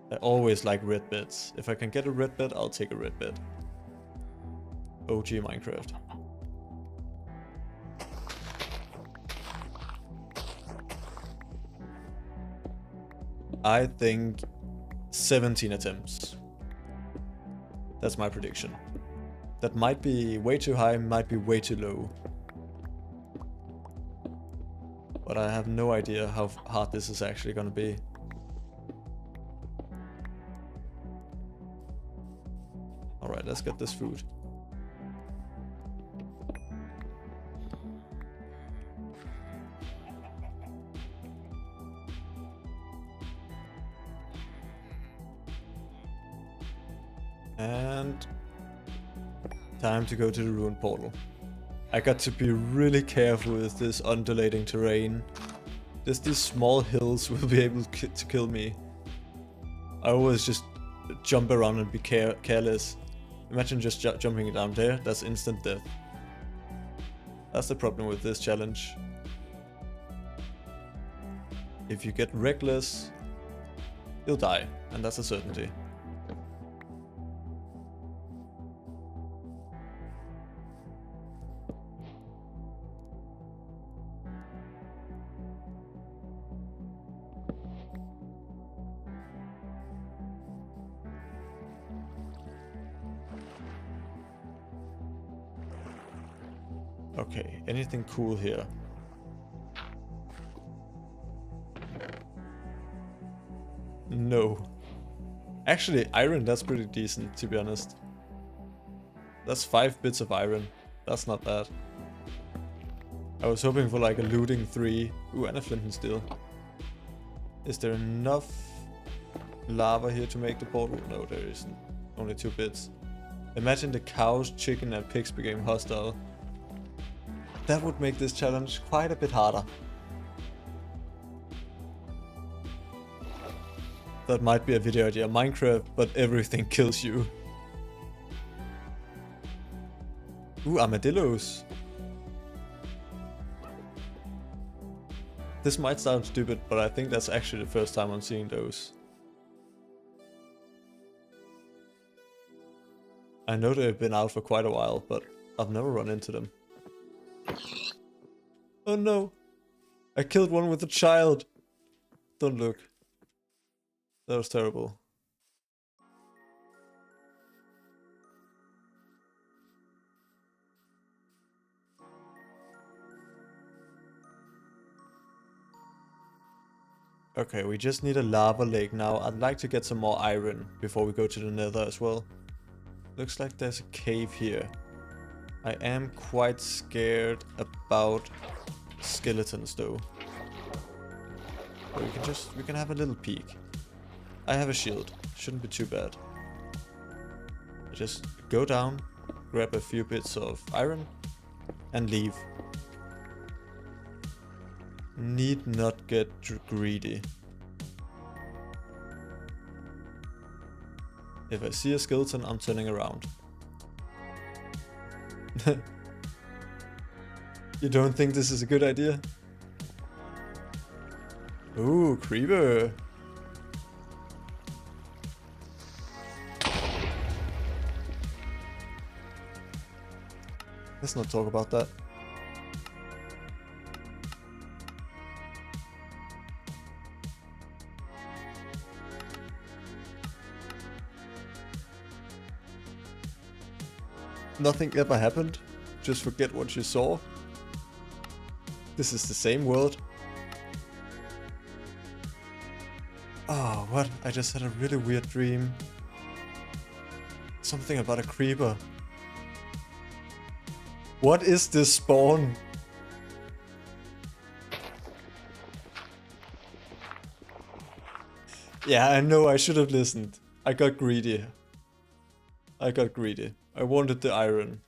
I always like red bits. If I can get a red bit, I'll take a red bit. OG Minecraft. I think 17 attempts. That's my prediction. That might be way too high, might be way too low. But I have no idea how hard this is actually gonna be. Alright, let's get this food. And time to go to the ruined portal. I got to be really careful with this undulating terrain. Just these small hills will be able to kill me. I always just jump around and be careless. Imagine just jumping down there, that's instant death. That's the problem with this challenge. If you get reckless, you'll die, and that's a certainty. Okay, anything cool here? No. Actually, iron, that's pretty decent, to be honest. That's 5 bits of iron. That's not bad. I was hoping for like a looting 3. Ooh, and a flint and steel. Is there enough lava here to make the portal? No, there isn't. Only 2 bits. Imagine the cows, chicken, and pigs became hostile. That would make this challenge quite a bit harder. That might be a video idea. Minecraft, but everything kills you. Ooh, armadillos. This might sound stupid, but I think that's actually the first time I'm seeing those. I know they've been out for quite a while, but I've never run into them. Oh no! I killed one with a child! Don't look. That was terrible. Okay, we just need a lava lake now. I'd like to get some more iron before we go to the nether as well. Looks like there's a cave here. I am quite scared about skeletons though. But we can have a little peek. I have a shield. Shouldn't be too bad. I just go down, grab a few bits of iron, and leave. Need not get greedy. If I see a skeleton, I'm turning around. You don't think this is a good idea? Ooh, creeper. Let's not talk about that. Nothing ever happened. Just forget what you saw. This is the same world. Oh, what? I just had a really weird dream. Something about a creeper. What is this spawn? Yeah, I know I should have listened. I got greedy. I got greedy. I wanted the iron.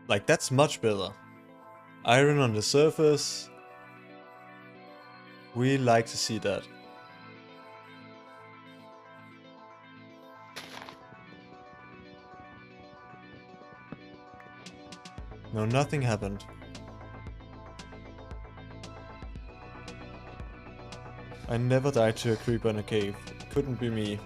Like, that's much better. Iron on the surface. We like to see that. No, nothing happened. I never died to a creeper in a cave. Couldn't be me.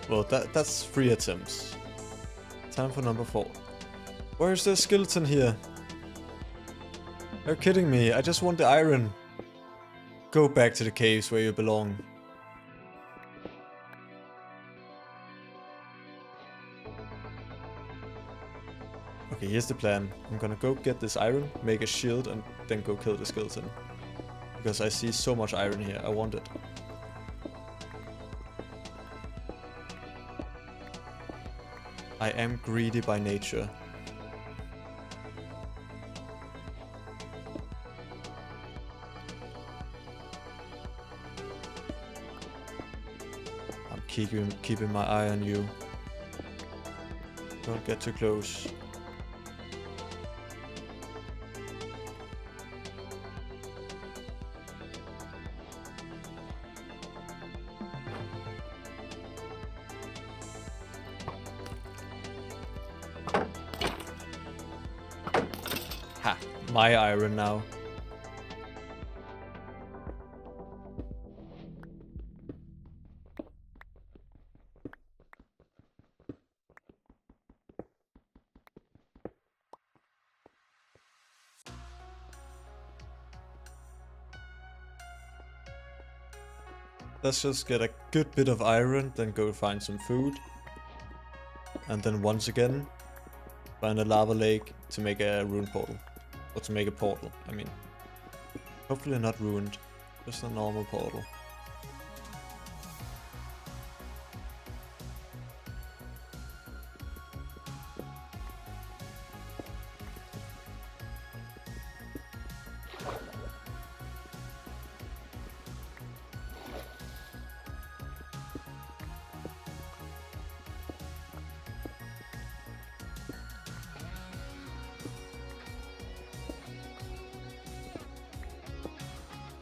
Well, that's 3 attempts. Time for number 4. Where's the skeleton here? You're kidding me, I just want the iron. Go back to the caves where you belong. Okay, here's the plan. I'm gonna go get this iron, make a shield, and then go kill the skeleton. Because I see so much iron here, I want it. I am greedy by nature. I'm keeping my eye on you. Don't get too close. Ha! My iron now. Let's just get a good bit of iron, then go find some food. And then once again, find a lava lake to make a rune portal. Or to make a portal, I mean. Hopefully not ruined, just a normal portal.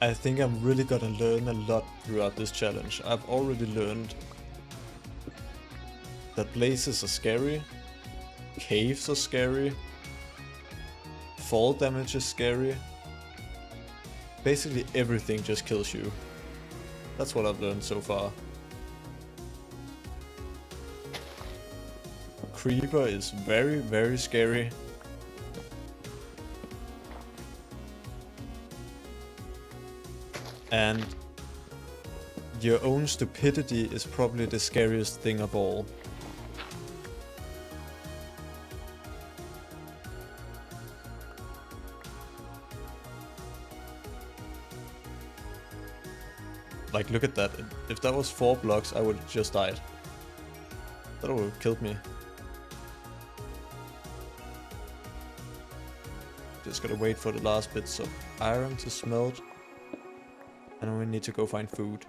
I think I'm really gonna learn a lot throughout this challenge. I've already learned that blazes are scary, caves are scary, fall damage is scary. Basically everything just kills you. That's what I've learned so far. Creeper is very, very scary. And your own stupidity is probably the scariest thing of all. Like, look at that. If that was 4 blocks, I would have just died. That would have killed me. Just gotta wait for the last bits of iron to smelt. And we need to go find food.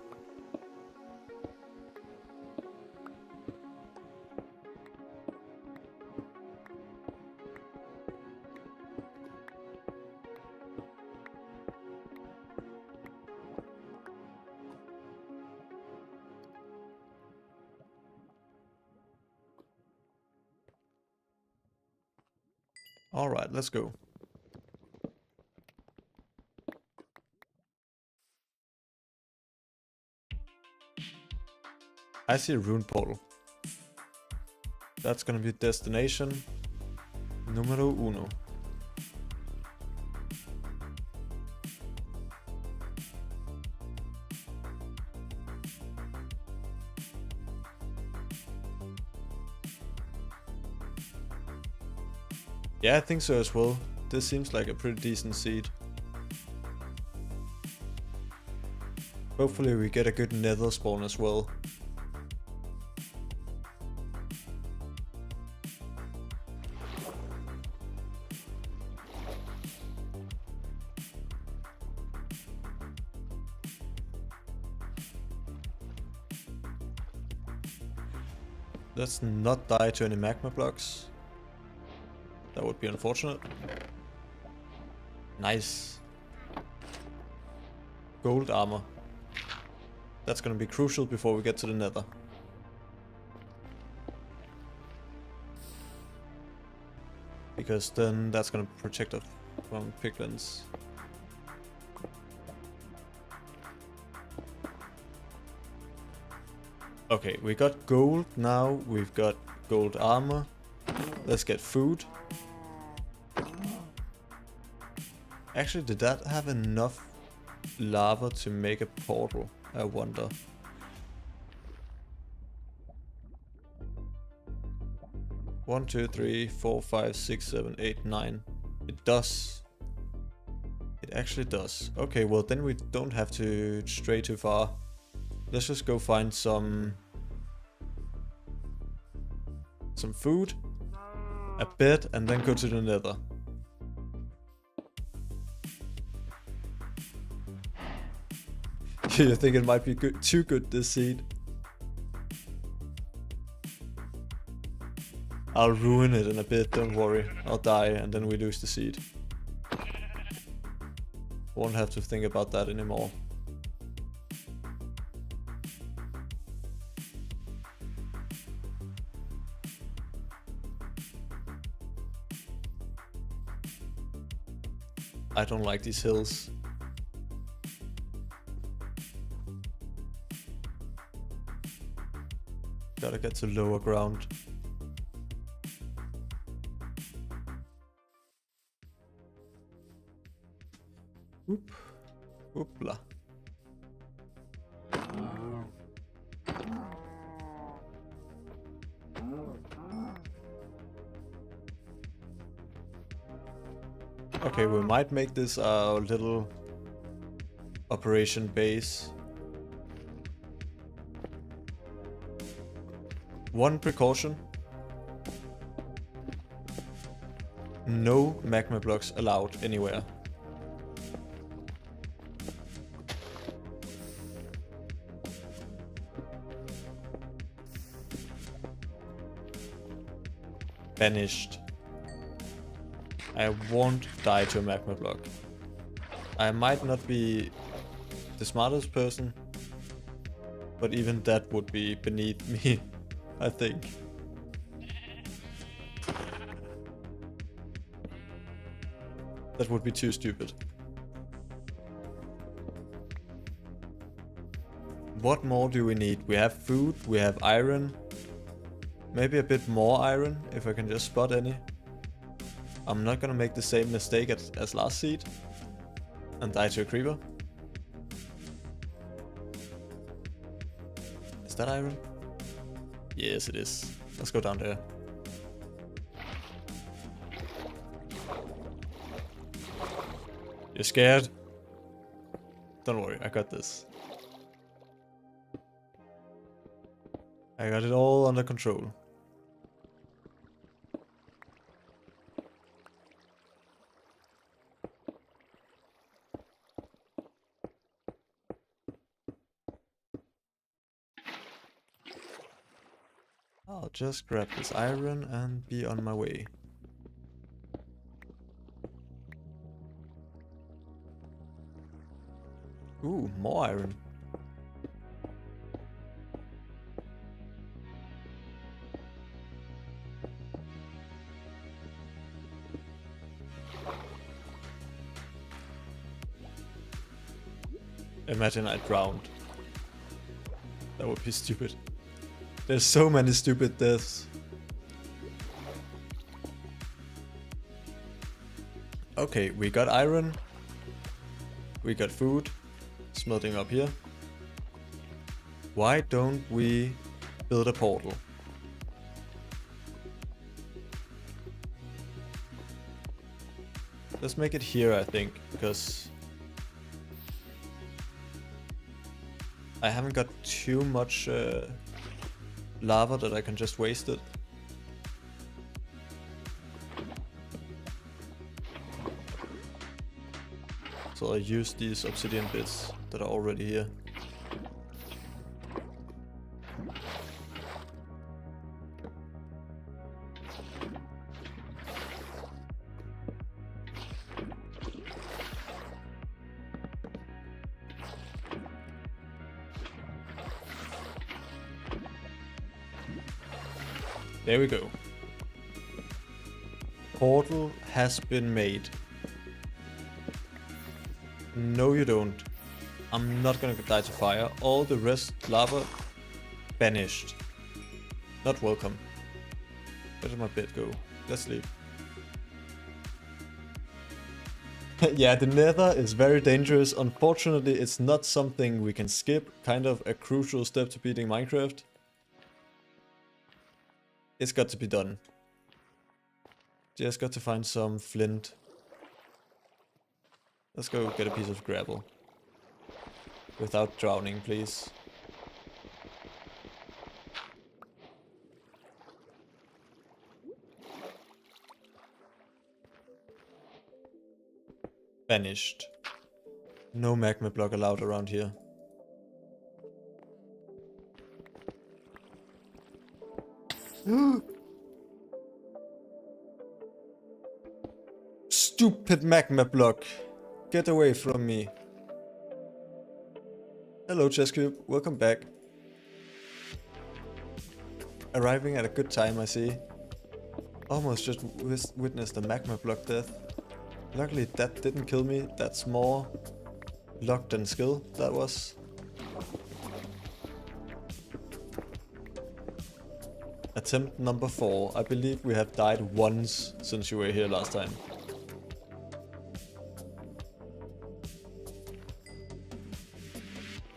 Alright, let's go. I see a rune portal. That's gonna be destination numero uno. Yeah, I think so as well. This seems like a pretty decent seed. Hopefully we get a good nether spawn as well. Let's not die to any magma blocks. That would be unfortunate. Nice. Gold armor. That's gonna be crucial before we get to the nether. Because then that's gonna protect us from piglins. Okay, we got gold now, we've got gold armor. Let's get food. Actually, did that have enough lava to make a portal? I wonder. One, two, three, 4, 5, 6, 7, 8, 9. It does. It actually does. Okay, well then we don't have to stray too far. Let's just go find some food, a bed, and then go to the nether. You think it might be good, too good this seed? I'll ruin it in a bit, don't worry. I'll die and then we lose the seed. Won't have to think about that anymore. I don't like these hills. Gotta get to lower ground. Oop. Oopla. Okay, we might make this our little operation base. One precaution. No magma blocks allowed anywhere. Banished. I won't die to a magma block. I might not be the smartest person, but even that would be beneath me, I think. That would be too stupid. What more do we need? We have food, we have iron. Maybe a bit more iron, if I can just spot any. I'm not gonna make the same mistake as last seed and die to a creeper. Is that iron? Yes, it is. Let's go down there. You're scared? Don't worry, I got this. I got it all under control. I'll just grab this iron and be on my way. Ooh, more iron. Imagine I drowned. That would be stupid. There's so many stupid deaths. Okay, we got iron. We got food. Smelting up here. Why don't we build a portal? Let's make it here, I think, because I haven't got too much lava that I can just waste it. So I use these obsidian bits that are already here. There we go. Portal has been made. No you don't. I'm not gonna die to fire. All the rest lava banished. Not welcome. Where did my bed go? Let's sleep. Yeah, the nether is very dangerous. Unfortunately, it's not something we can skip. Kind of a crucial step to beating Minecraft. It's got to be done. Just got to find some flint. Let's go get a piece of gravel. Without drowning, please. Vanished. No magma block allowed around here. Stupid magma block. Get away from me. Hello Chesscube, welcome back. Arriving at a good time, I see. Almost just witnessed a magma block death. Luckily that didn't kill me. That's more luck than skill, that was. Attempt number 4. I believe we have died once since you were here last time.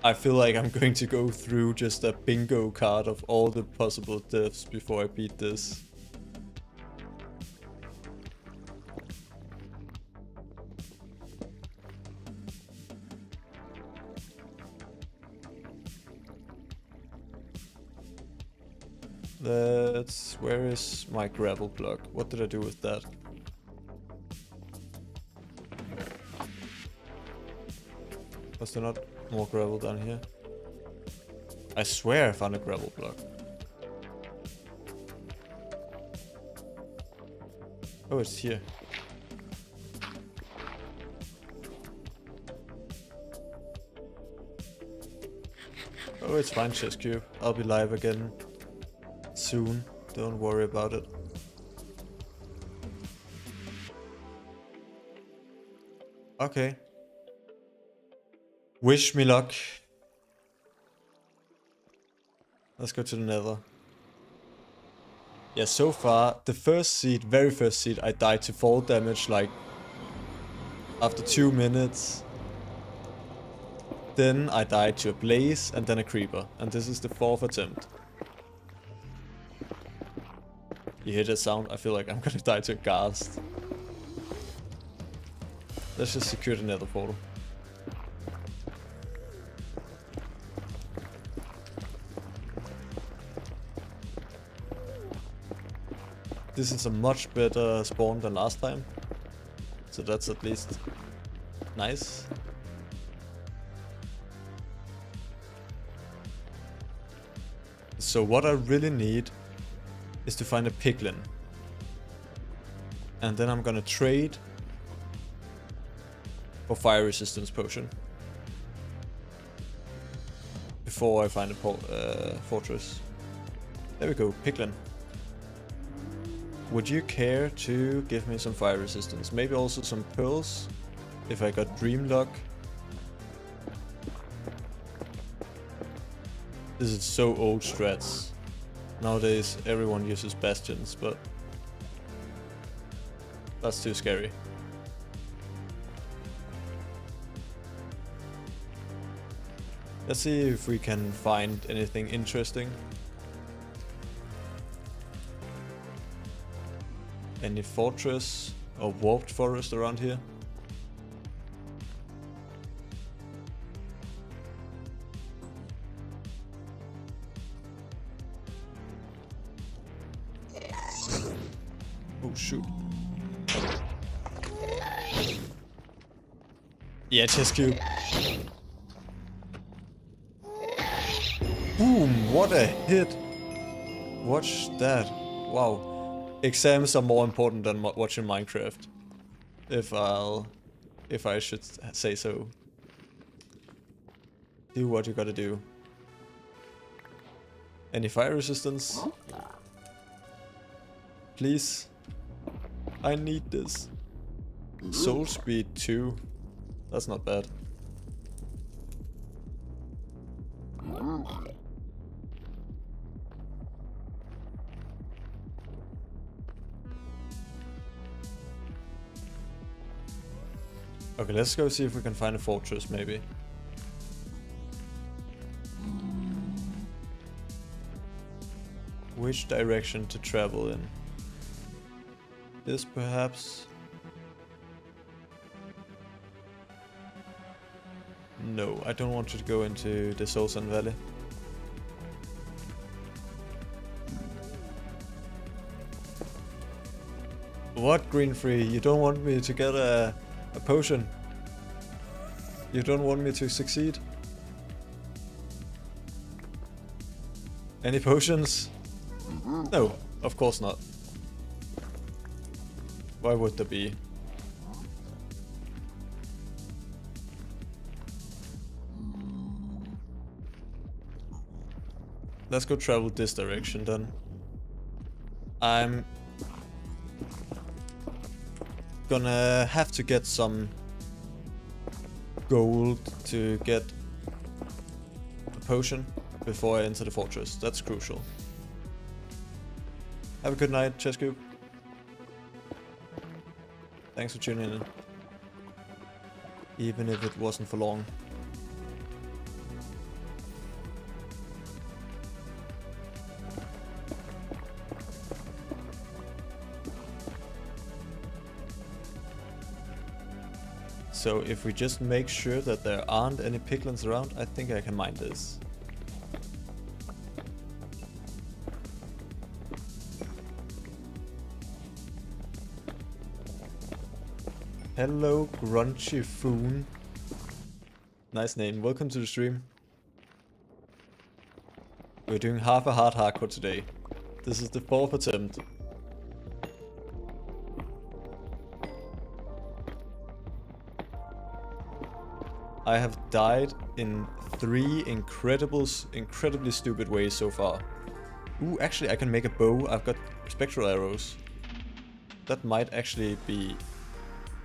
I feel like I'm going to go through just a bingo card of all the possible deaths before I beat this. Where is my gravel block? What did I do with that? Was there not more gravel down here? I swear I found a gravel block. Oh, it's here. Oh, it's fine, Chesscube. I'll be live again soon. Don't worry about it. Okay. Wish me luck. Let's go to the nether. Yeah, so far, the first seed, very first seed, I died to fall damage like after 2 minutes. Then I died to a blaze and then a creeper. And this is the 4th attempt. You hear that sound? I feel like I'm gonna die to a ghast. Let's just secure the nether portal. This is a much better spawn than last time. So that's at least nice. So what I really need is to find a piglin. And then I'm gonna trade for fire resistance potion. Before I find a fortress. There we go, piglin. Would you care to give me some fire resistance? Maybe also some pearls, if I got dream luck. This is so old strats. Nowadays everyone uses bastions, but that's too scary. Let's see if we can find anything interesting. Any fortress or warped forest around here? Oh shoot. Yeah, Chesscube. Boom, what a hit. Watch that. Wow. Exams are more important than watching Minecraft. If I should say so. Do what you gotta do. Any fire resistance? Please. I need this. Soul speed 2. That's not bad. Okay, let's go see if we can find a fortress, maybe. Which direction to travel in? This, perhaps? No, I don't want you to go into the Solsan Valley. What, Greenfree? You don't want me to get a potion? You don't want me to succeed? Any potions? No, of course not. Why would there be? Let's go travel this direction then. I'm gonna have to get some gold to get a potion before I enter the fortress. That's crucial. Have a good night, Chesscube. Thanks for tuning in. Even if it wasn't for long. So if we just make sure that there aren't any piglins around, I think I can mine this. Hello, Grunchy Foon. Nice name. Welcome to the stream. We're doing half a hard hardcore today. This is the 4th attempt. I have died in 3 incredibly stupid ways so far. Ooh, actually I can make a bow. I've got spectral arrows. That might actually be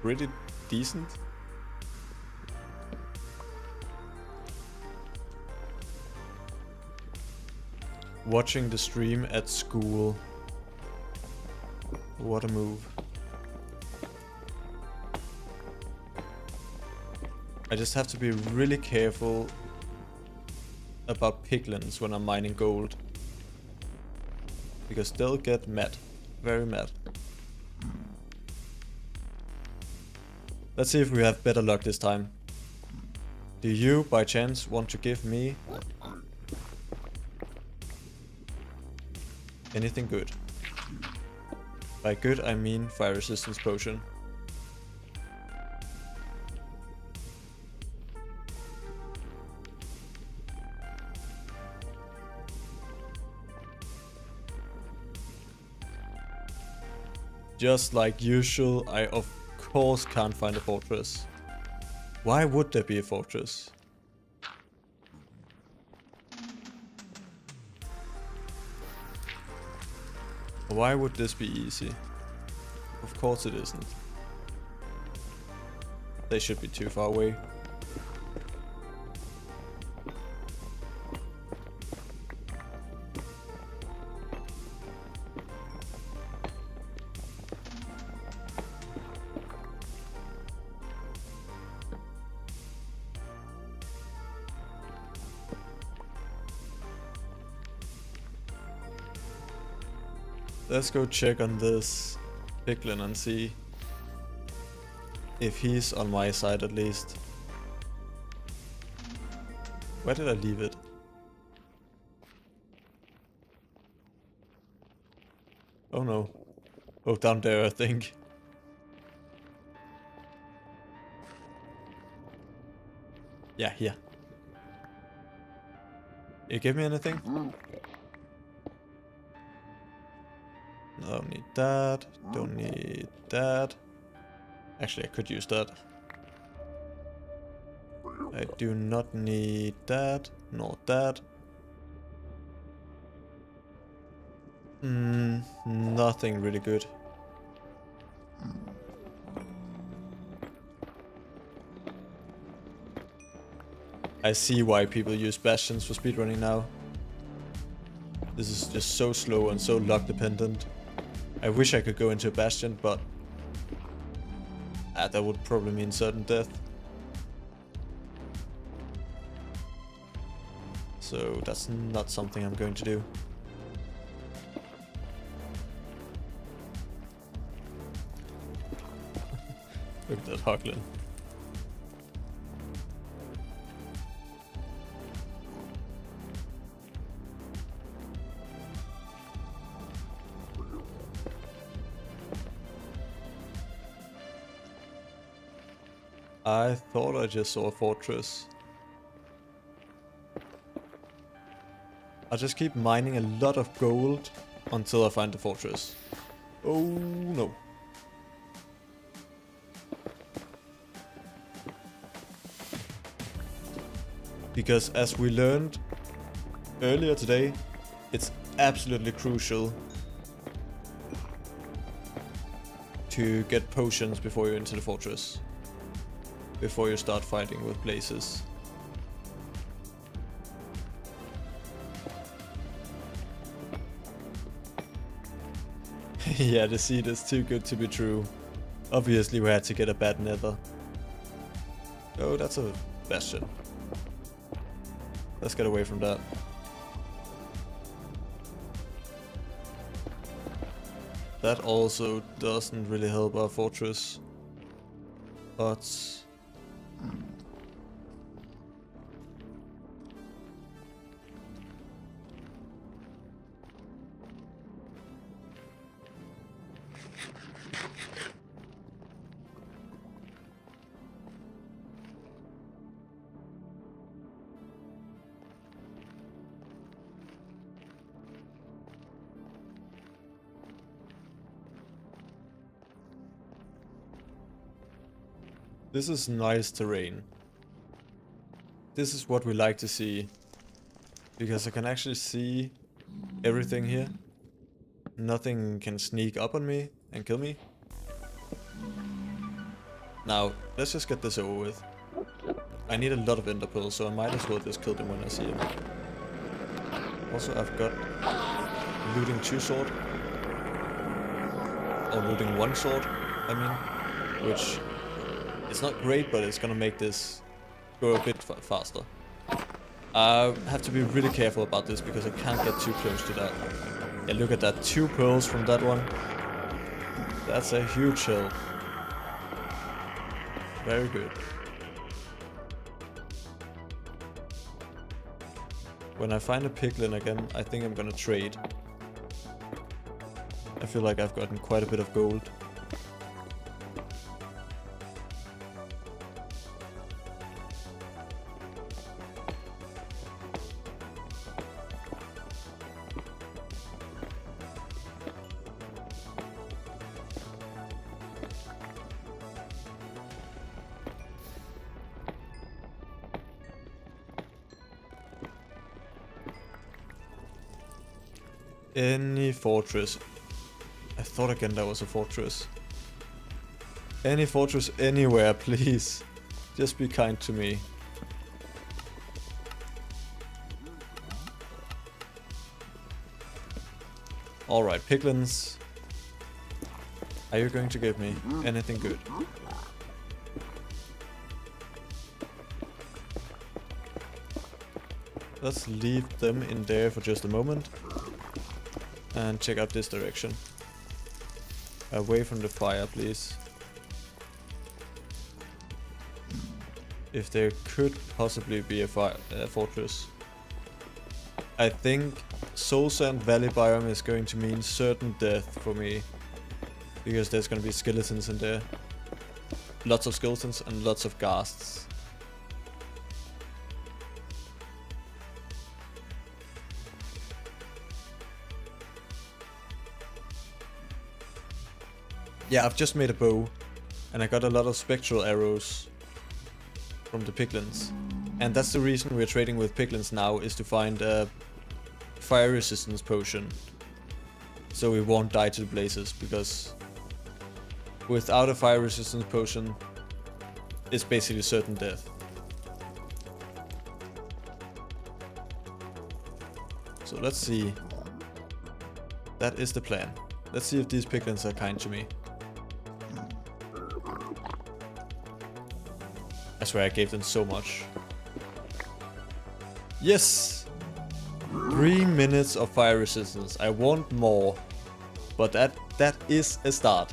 pretty decent. Watching the stream at school. What a move. I just have to be really careful about piglins when I'm mining gold. Because they'll get mad. Very mad. Let's see if we have better luck this time. Do you, by chance, want to give me anything good? By good, I mean fire resistance potion. Just like usual, I of course can't find a fortress. Why would there be a fortress? Why would this be easy? Of course it isn't. They should be too far away. Let's go check on this piglin and see if he's on my side at least. Where did I leave it? Oh no. Oh, down there I think. Yeah, here. You give me anything? Don't need that. Don't need that. Actually, I could use that. I do not need that. Nor that. nothing really good. I see why people use bastions for speedrunning now. This is just so slow and so luck dependent. I wish I could go into a bastion, but that would probably mean certain death. So that's not something I'm going to do. Look at that Hoglin. I thought I just saw a fortress. I'll just keep mining a lot of gold until I find the fortress. Oh no. Because as we learned earlier today, it's absolutely crucial to get potions before you enter the fortress. Before you start fighting with blazes. Yeah, the seed is too good to be true. Obviously we had to get a bad nether. Oh, that's a bastion. Let's get away from that. That also doesn't really help our fortress. But this is nice terrain. This is what we like to see. Because I can actually see everything here. Nothing can sneak up on me and kill me. Now, let's just get this over with. I need a lot of ender pearls, so I might as well just kill them when I see them. Also, I've got looting 2 sword. Or looting 1 sword, I mean. Which... it's not great, but it's gonna make this go a bit faster. I have to be really careful about this because I can't get too close to that. Yeah, look at that. 2 pearls from that one. That's a huge hill. Very good. When I find a piglin again, I think I'm gonna trade. I feel like I've gotten quite a bit of gold. Any fortress. I thought again that was a fortress. Any fortress anywhere, please. Just be kind to me. Alright, piglins. Are you going to give me anything good? Let's leave them in there for just a moment. And check out this direction. Away from the fire, please. If there could possibly be a fortress. I think Soul Sand Valley biome is going to mean certain death for me. Because there's going to be skeletons in there. Lots of skeletons and lots of ghasts. Yeah, I've just made a bow, and I got a lot of spectral arrows from the piglins. And that's the reason we're trading with piglins now, is to find a fire resistance potion. so we won't die to the blazes, because without a fire resistance potion, it's basically certain death. So let's see. That is the plan. Let's see if these piglins are kind to me. I swear I gave them so much. Yes! 3 minutes of fire resistance. I want more. But that is a start.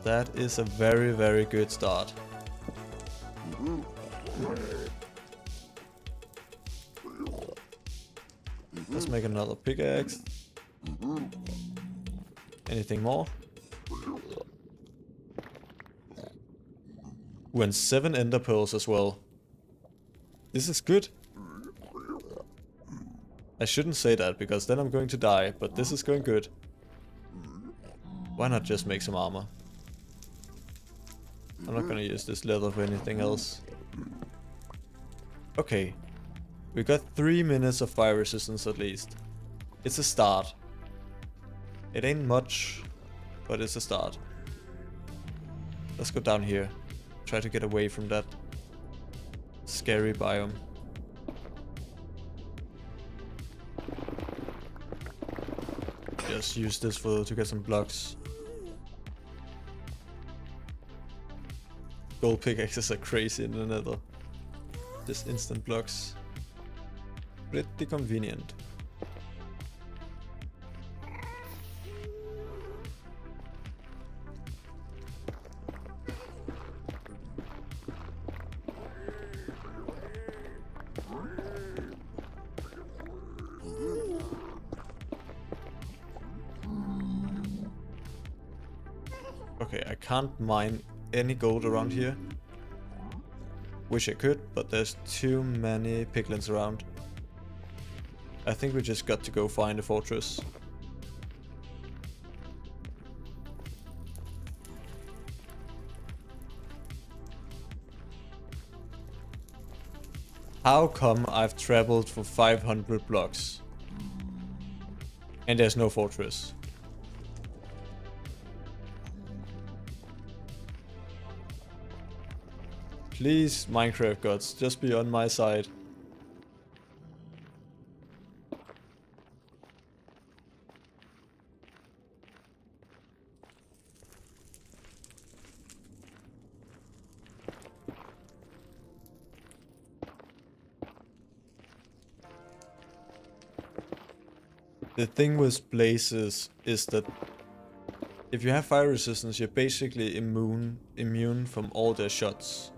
That is a very, very good start. Let's make another pickaxe. Anything more? Ooh, and 7 ender pearls as well. This is good. I shouldn't say that, because then I'm going to die, but this is going good. Why not just make some armor? I'm not gonna use this leather for anything else. Okay. We got 3 minutes of fire resistance at least. It's a start. It ain't much, but it's a start. Let's go down here. Try to get away from that scary biome. Just use this to get some blocks. Gold pickaxes are crazy in the nether. Just instant blocks. Pretty convenient. Okay, I can't mine any gold around here. Wish I could, but there's too many piglins around. I think we just got to go find a fortress. How come I've traveled for 500 blocks and there's no fortress? Please, Minecraft gods, just be on my side. The thing with blazes is that if you have fire resistance, you're basically immune from all their shots.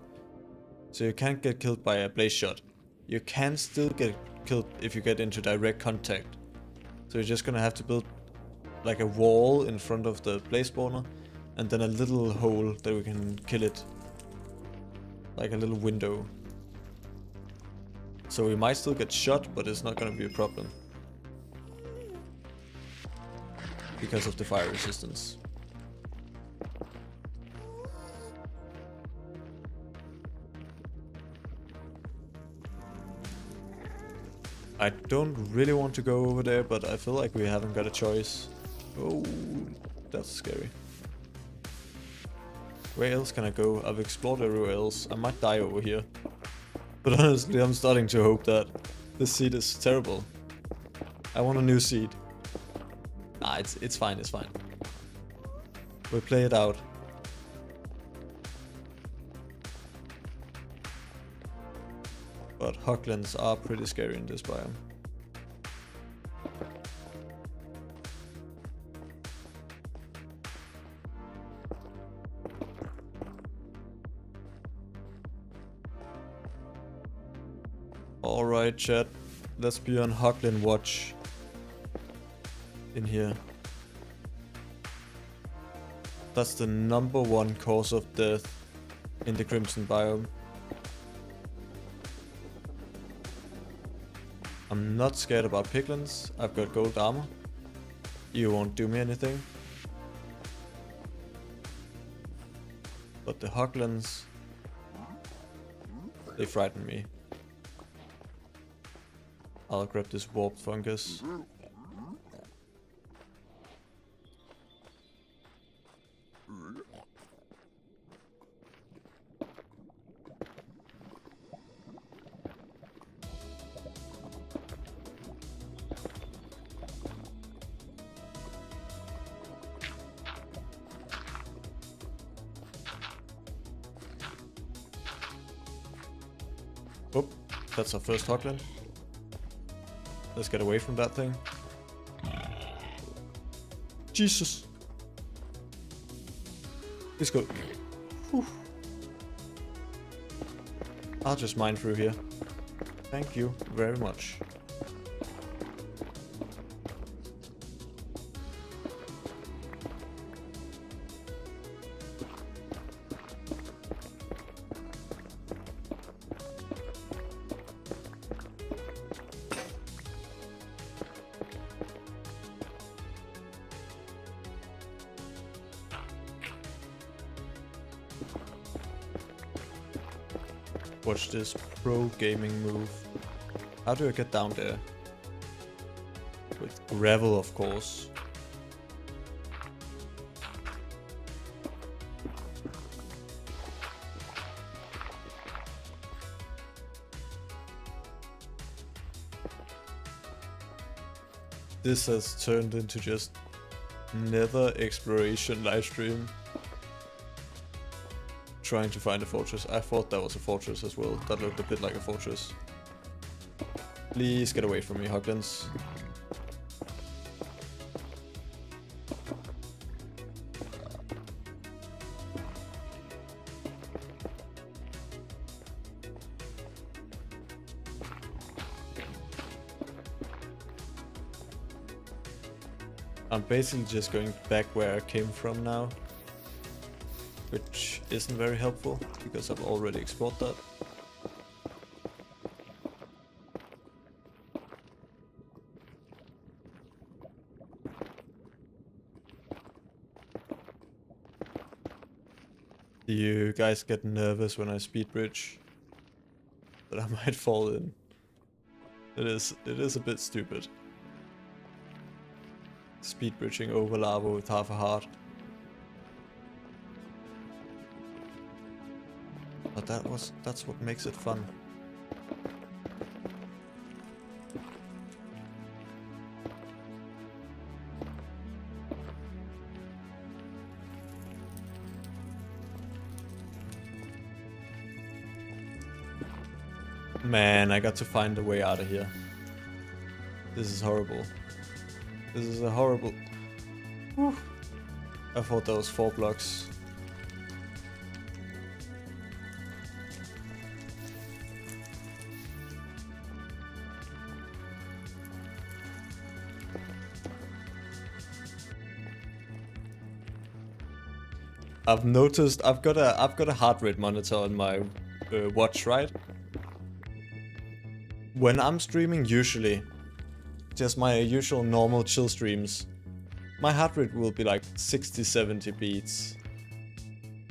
So you can't get killed by a blaze shot. You can still get killed if you get into direct contact. So you're just gonna have to build like a wall in front of the blaze spawner, and then a little hole that we can kill it. Like a little window. So we might still get shot, but it's not gonna be a problem. Because of the fire resistance. I don't really want to go over there, but I feel like we haven't got a choice. Oh, that's scary. Where else can I go? I've explored everywhere else. I might die over here. But honestly, I'm starting to hope that this seed is terrible. I want a new seed. Nah, it's fine, it's fine. We'll play it out. But hoglins are pretty scary in this biome. Alright chat, let's be on hoglin watch. In here. That's the #1 cause of death in the Crimson biome. I'm not scared about piglins. I've got gold armor. You won't do me anything. But the hoglins, they frighten me. I'll grab this warped fungus. Oh, that's our first Hogland. Let's get away from that thing. Jesus. Let's go. Whew. I'll just mine through here. Thank you very much. Watch this pro gaming move. How do I get down there? With gravel, of course. This has turned into just nether exploration livestream. Trying to find a fortress. I thought that was a fortress as well. That looked a bit like a fortress. Please get away from me, Hoglands. I'm basically just going back where I came from now, which isn't very helpful because I've already explored that. Do you guys get nervous when I speed bridge? That I might fall in. It is a bit stupid. Speed bridging over lava with half a heart. But that's what makes it fun. Man, I got to find a way out of here. This is horrible. This is a horrible... Whew. I thought that was 4 blocks. I've noticed I've got a heart rate monitor on my watch, right? When I'm streaming, usually just my usual normal chill streams, my heart rate will be like 60-70 beats.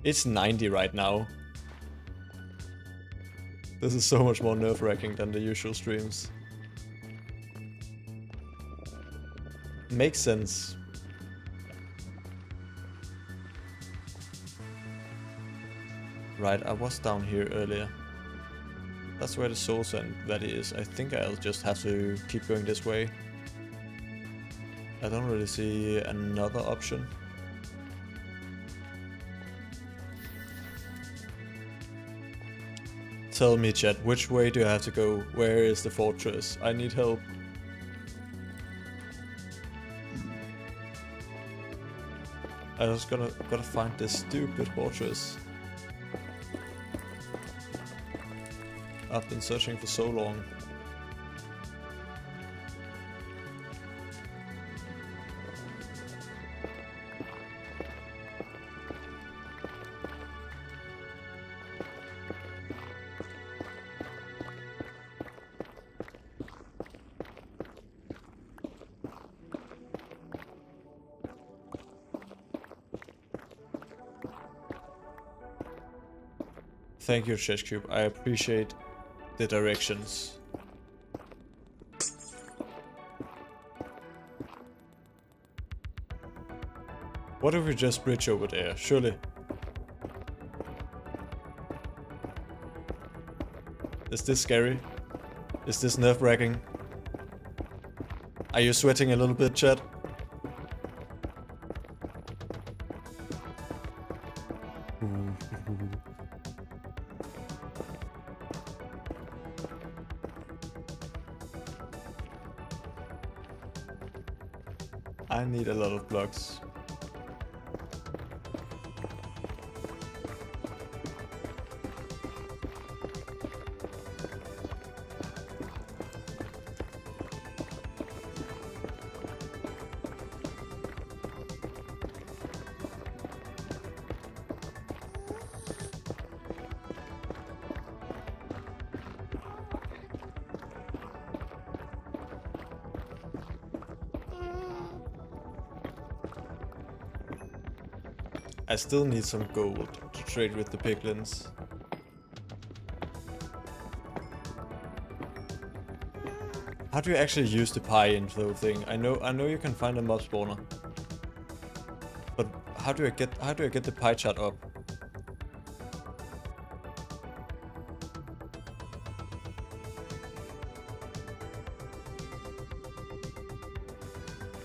It's 90 right now. This is so much more nerve-wracking than the usual streams. Makes sense. Right, I was down here earlier. That's where the soul sand valley is. I think I'll just have to keep going this way. I don't really see another option. Tell me, chat, which way do I have to go? Where is the fortress? I need help. I just gotta find this stupid fortress. I've been searching for so long. Thank you, ChessCube. I appreciate the directions. What if we just bridge over there? Surely. Is this scary? Is this nerve-wracking? Are you sweating a little bit, chat? I need a lot of blocks. I still need some gold to trade with the piglins. How do you actually use the pie inflow thing? I know you can find a mob spawner. But how do I get the pie chart up?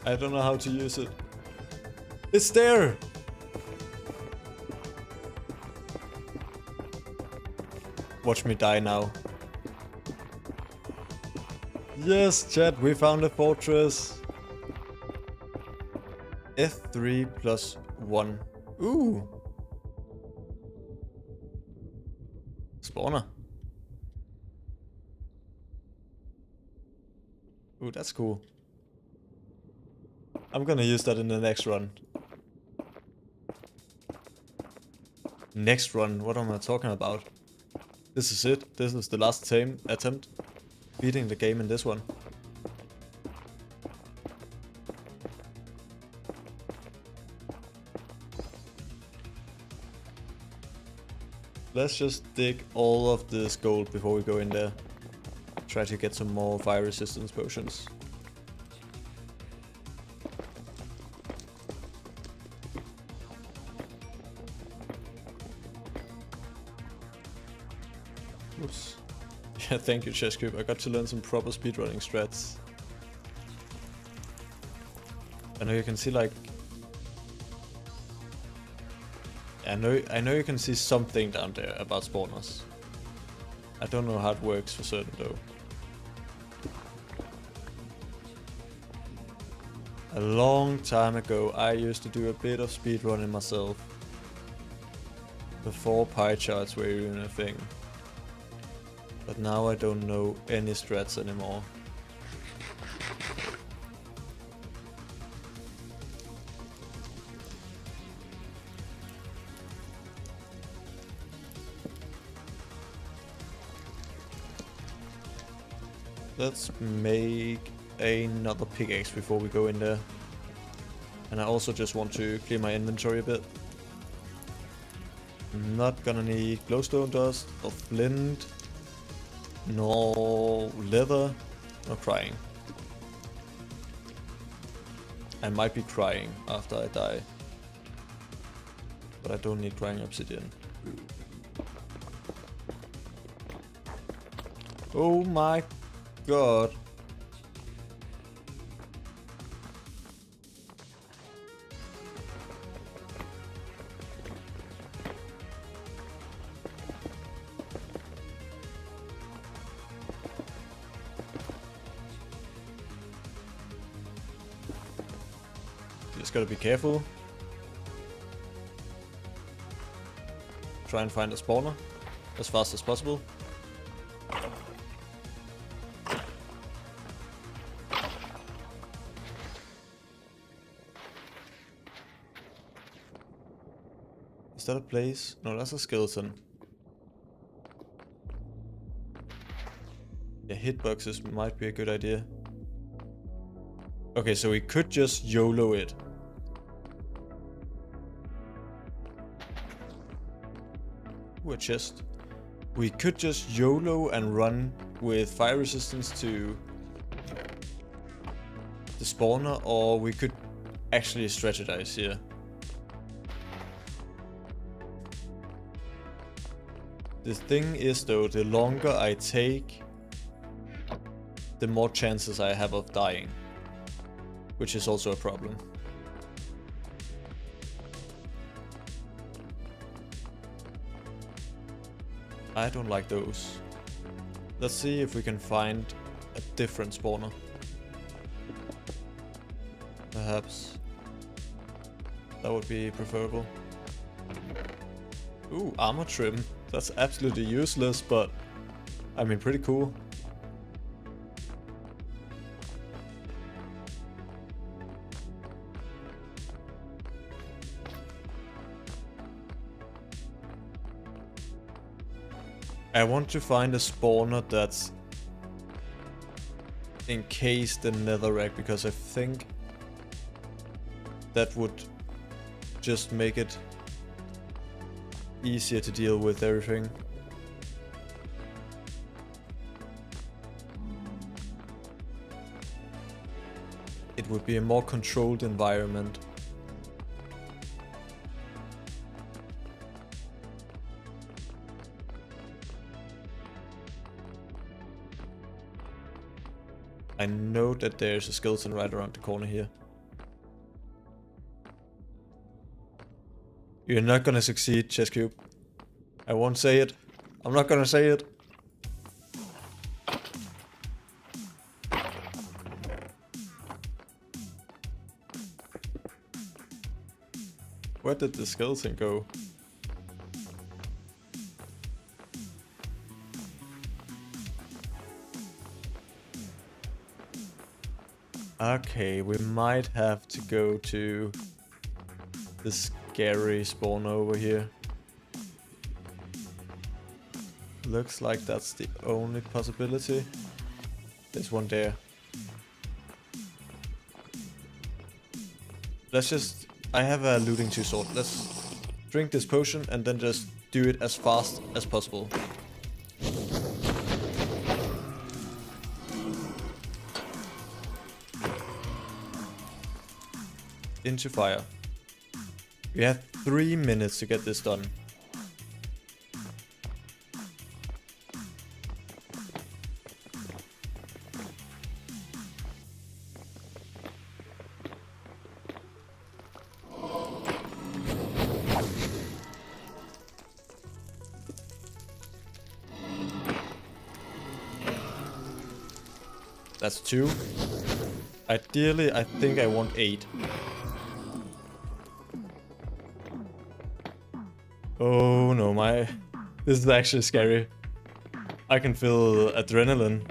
I don't know how to use it. It's there! Watch me die now. Yes, chat, we found a fortress. F3 plus 1. Ooh. Spawner. Ooh, that's cool. I'm gonna use that in the next run. Next run? What am I talking about? This is it. This is the last attempt. Beating the game in this one. Let's just dig all of this gold before we go in there. Try to get some more fire resistance potions. Oops. Yeah, thank you, Chesscube. I got to learn some proper speedrunning strats. I know you can see like... I know you can see something down there about spawners. I don't know how it works for certain though. A long time ago I used to do a bit of speedrunning myself. Before pie charts were even a thing. But now I don't know any strats anymore. Let's make another pickaxe before we go in there. And I also just want to clear my inventory a bit. I'm not gonna need glowstone dust or flint. No leather, no crying. I might be crying after I die. But I don't need crying obsidian. Oh my god. Just gotta be careful. Try and find a spawner as fast as possible. Is that a place? No, that's a skeleton. Yeah, hitboxes might be a good idea. Okay, so we could just YOLO it. Ooh, a chest. We could just YOLO and run with fire resistance to the spawner, or we could actually strategize here. The thing is though, the longer I take, the more chances I have of dying. Which is also a problem. I don't like those. Let's see if we can find a different spawner. Perhaps. That would be preferable. Ooh, armor trim. That's absolutely useless, but I mean, pretty cool. I want to find a spawner that's encased in netherrack, because I think that would just make it easier to deal with everything. It would be a more controlled environment. I know that there's a skeleton right around the corner here. You're not gonna succeed, Chesscube. I won't say it. I'm not gonna say it. Where did the skeleton go? Okay, we might have to go to the scary spawner over here. Looks like that's the only possibility. There's one there. Let's just... I have a looting 2 sword. Let's drink this potion and then just do it as fast as possible. Into fire. We have 3 minutes to get this done. That's 2. Ideally, I think I want 8. Oh no, this is actually scary. I can feel adrenaline.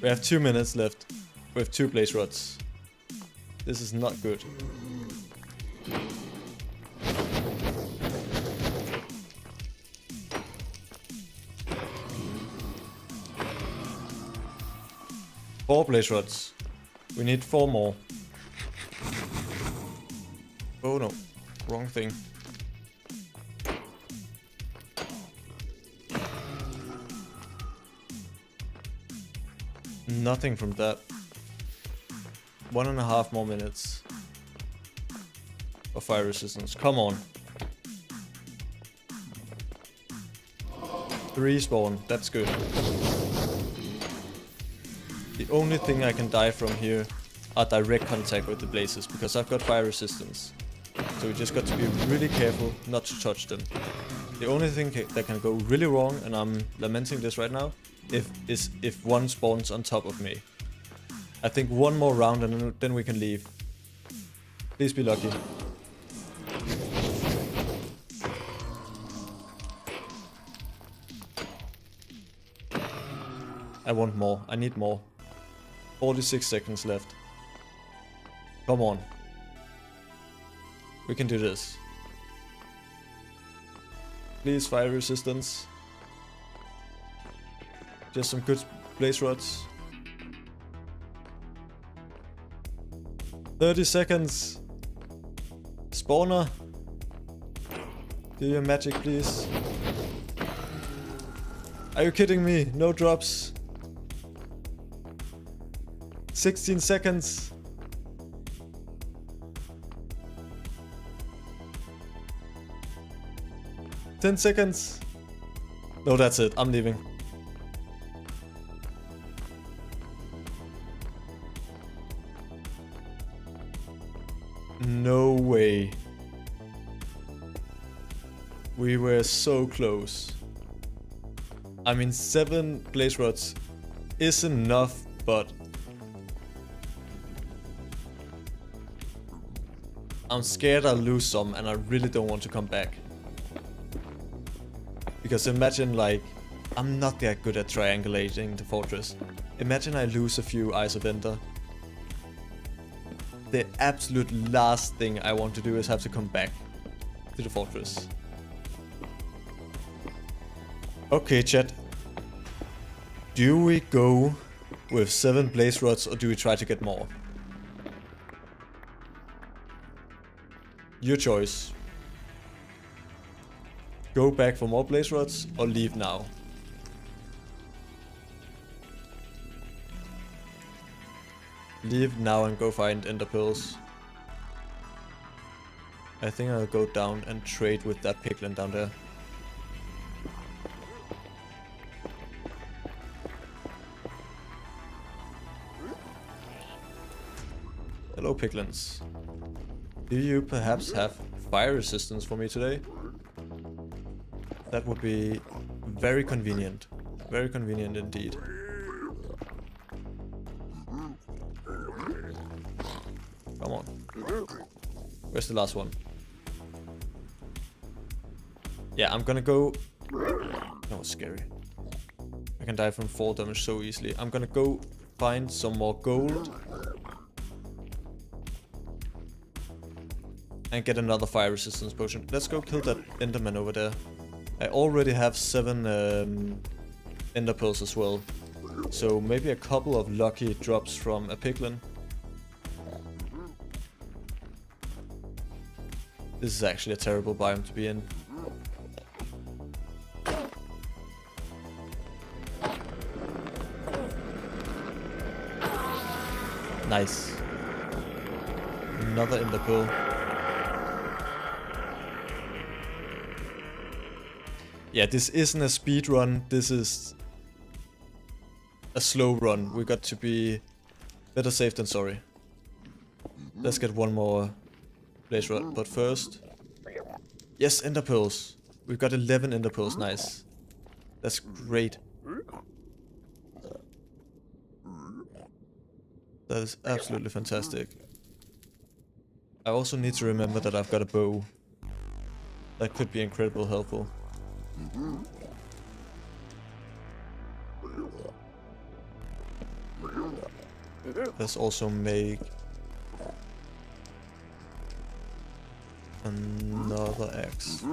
We have 2 minutes left with 2 blaze rods. This is not good. Four blaze rods. We need 4 more. Oh no, wrong thing. Nothing from that. 1.5 more minutes of fire resistance. Come on. 3 spawn, that's good. The only thing I can die from here are direct contact with the blazes, because I've got fire resistance. So we just got to be really careful not to touch them. The only thing that can go really wrong, and I'm lamenting this right now, is if one spawns on top of me. I think 1 more round and then we can leave. Please be lucky. I want more. I need more. 46 seconds left. Come on. We can do this. Please, fire resistance. Just some good blaze rods. 30 seconds. Spawner. Do your magic, please. Are you kidding me? No drops. 16 seconds. Ten seconds. No, that's it. I'm leaving. No way. We were so close. I mean, 7 blaze rods is enough, but I'm scared I'll lose some and I really don't want to come back. Because imagine, like, I'm not that good at triangulating the fortress. Imagine I lose a few Eyes of Ender. The absolute last thing I want to do is have to come back to the fortress. Okay, chat. Do we go with 7 blaze rods or do we try to get more? Your choice. Go back for more blaze rods or leave now? Leave now and go find ender pearls. I think I'll go down and trade with that piglin down there. Hello piglins. Do you perhaps have fire resistance for me today? That would be very convenient. Very convenient indeed. Come on. Where's the last one? Yeah, I'm gonna go... That was scary. I can die from 4 damage so easily. I'm gonna go find some more gold. And get another fire resistance potion. Let's go kill that enderman over there. I already have 7 ender pearls as well. So maybe a couple of lucky drops from a piglin. This is actually a terrible biome to be in. Nice. Another ender pearl. Yeah, this isn't a speed run, this is a slow run. We got to be better safe than sorry. Let's get one more blaze rod, but first... Yes, ender pearls. We've got 11 ender pearls, nice. That's great. That is absolutely fantastic. I also need to remember that I've got a bow. That could be incredibly helpful. Let's also make another axe.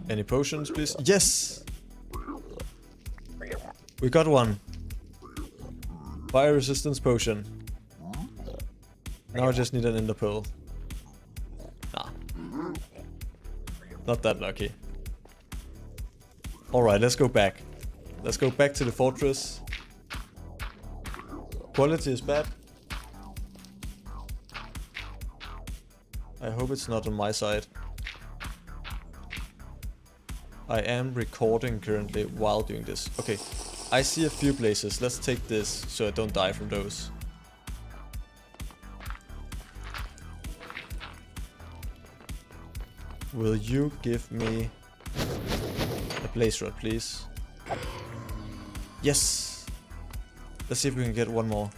Any potions, please? Yes! We got one. Fire resistance potion. Now I just need an ender pearl. Nah. Not that lucky. Alright, let's go back. Let's go back to the fortress. Quality is bad. I hope it's not on my side. I am recording currently while doing this. Okay, I see a few places. Let's take this so I don't die from those. Will you give me a blaze rod, please? Yes! Let's see if we can get one more.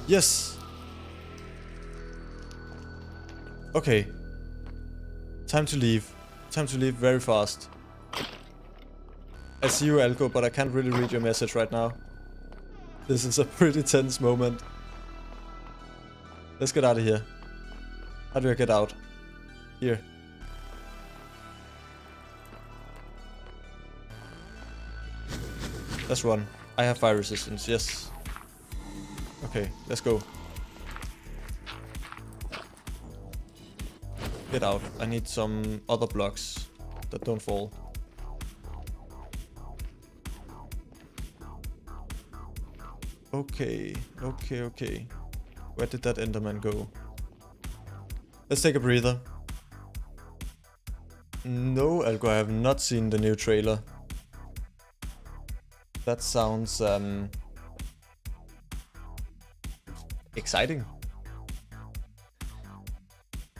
Yes! Okay. Time to leave. Time to leave very fast. I see you, Alko, but I can't really read your message right now. This is a pretty tense moment. Let's get out of here. How do I get out? Here. Let's run. I have fire resistance, yes. Okay, let's go. Get out. I need some other blocks that don't fall. Okay, okay. Where did that enderman go? Let's take a breather. No, Elgo, I have not seen the new trailer. That sounds exciting.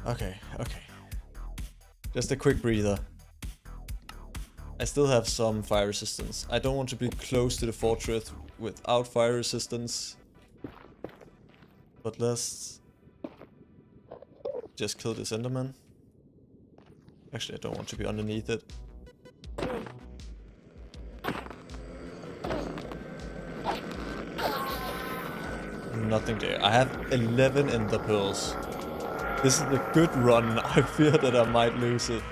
Okay. Just a quick breather. I still have some fire resistance. I don't want to be close to the fortress without fire resistance. But let's just kill this Enderman. Actually, I don't want to be underneath it. Nothing there. I have 11 Ender Pearls. This is a good run. I fear that I might lose it.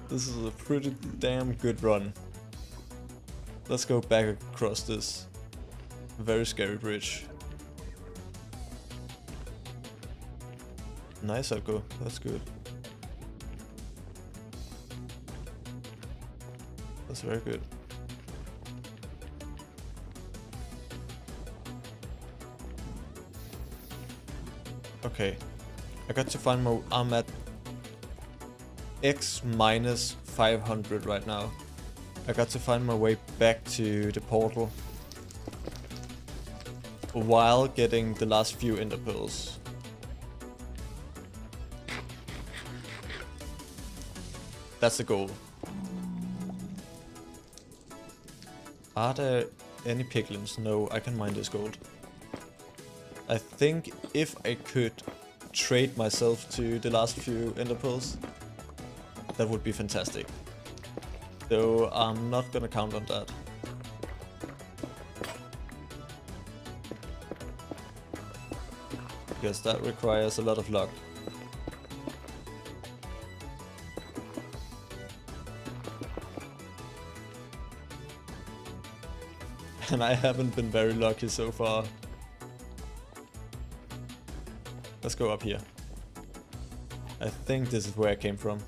This is a pretty damn good run. Let's go back across this very scary bridge. Nice, Elgo. That's good. That's very good. Okay. I got to find my... I'm at X minus 500 right now. I got to find my way back to the portal while getting the last few Ender Pearls. That's the goal. Are there any piglins? No, I can mine this gold. I think if I could trade myself to the last few Ender Pearls, that would be fantastic. Though I'm not gonna count on that. Because that requires a lot of luck. And I haven't been very lucky so far. Let's go up here. I think this is where I came from.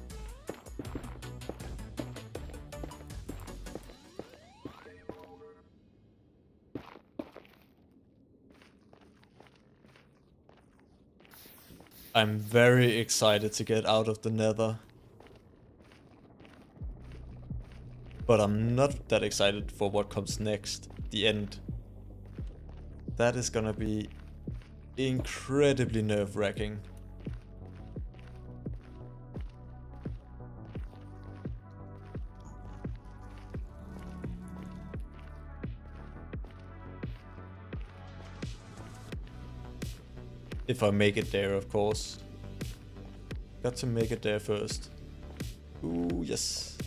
I'm very excited to get out of the Nether. But I'm not that excited for what comes next, the end. That is gonna be incredibly nerve-wracking. If I make it there, of course. Got to make it there first. Ooh, yes.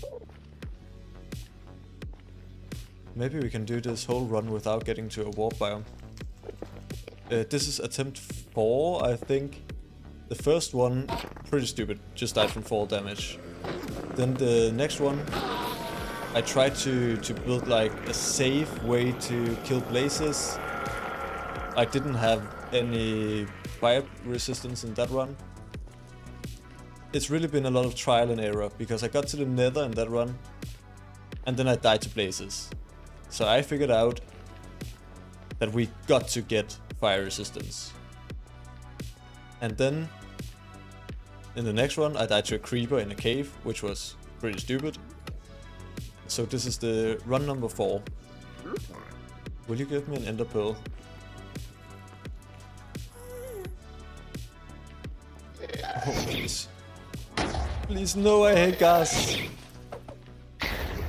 Maybe we can do this whole run without getting to a warp biome. This is attempt 4, I think. The first one, pretty stupid, just died from fall damage. Then the next one, I tried to build like a safe way to kill blazes. I didn't have any fire resistance in that run. It's really been a lot of trial and error, because I got to the Nether in that run, and then I died to blazes. So I figured out that we got to get fire resistance. And then, in the next one, I died to a creeper in a cave, which was pretty stupid. So this is the run number 4. Will you give me an Ender Pearl? Oh, please. Please, no, I hate gas.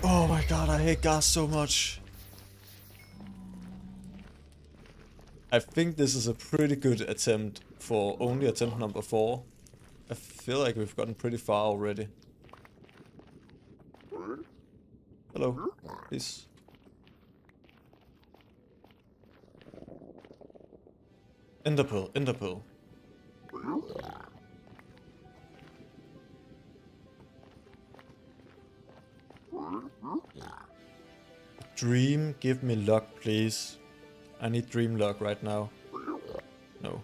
Oh my god, I hate gas so much. I think this is a pretty good attempt for only attempt number 4. I feel like we've gotten pretty far already. Hello, please. Ender Pearl, Ender Pearl. Dream, give me luck, please. I need dream luck right now. No.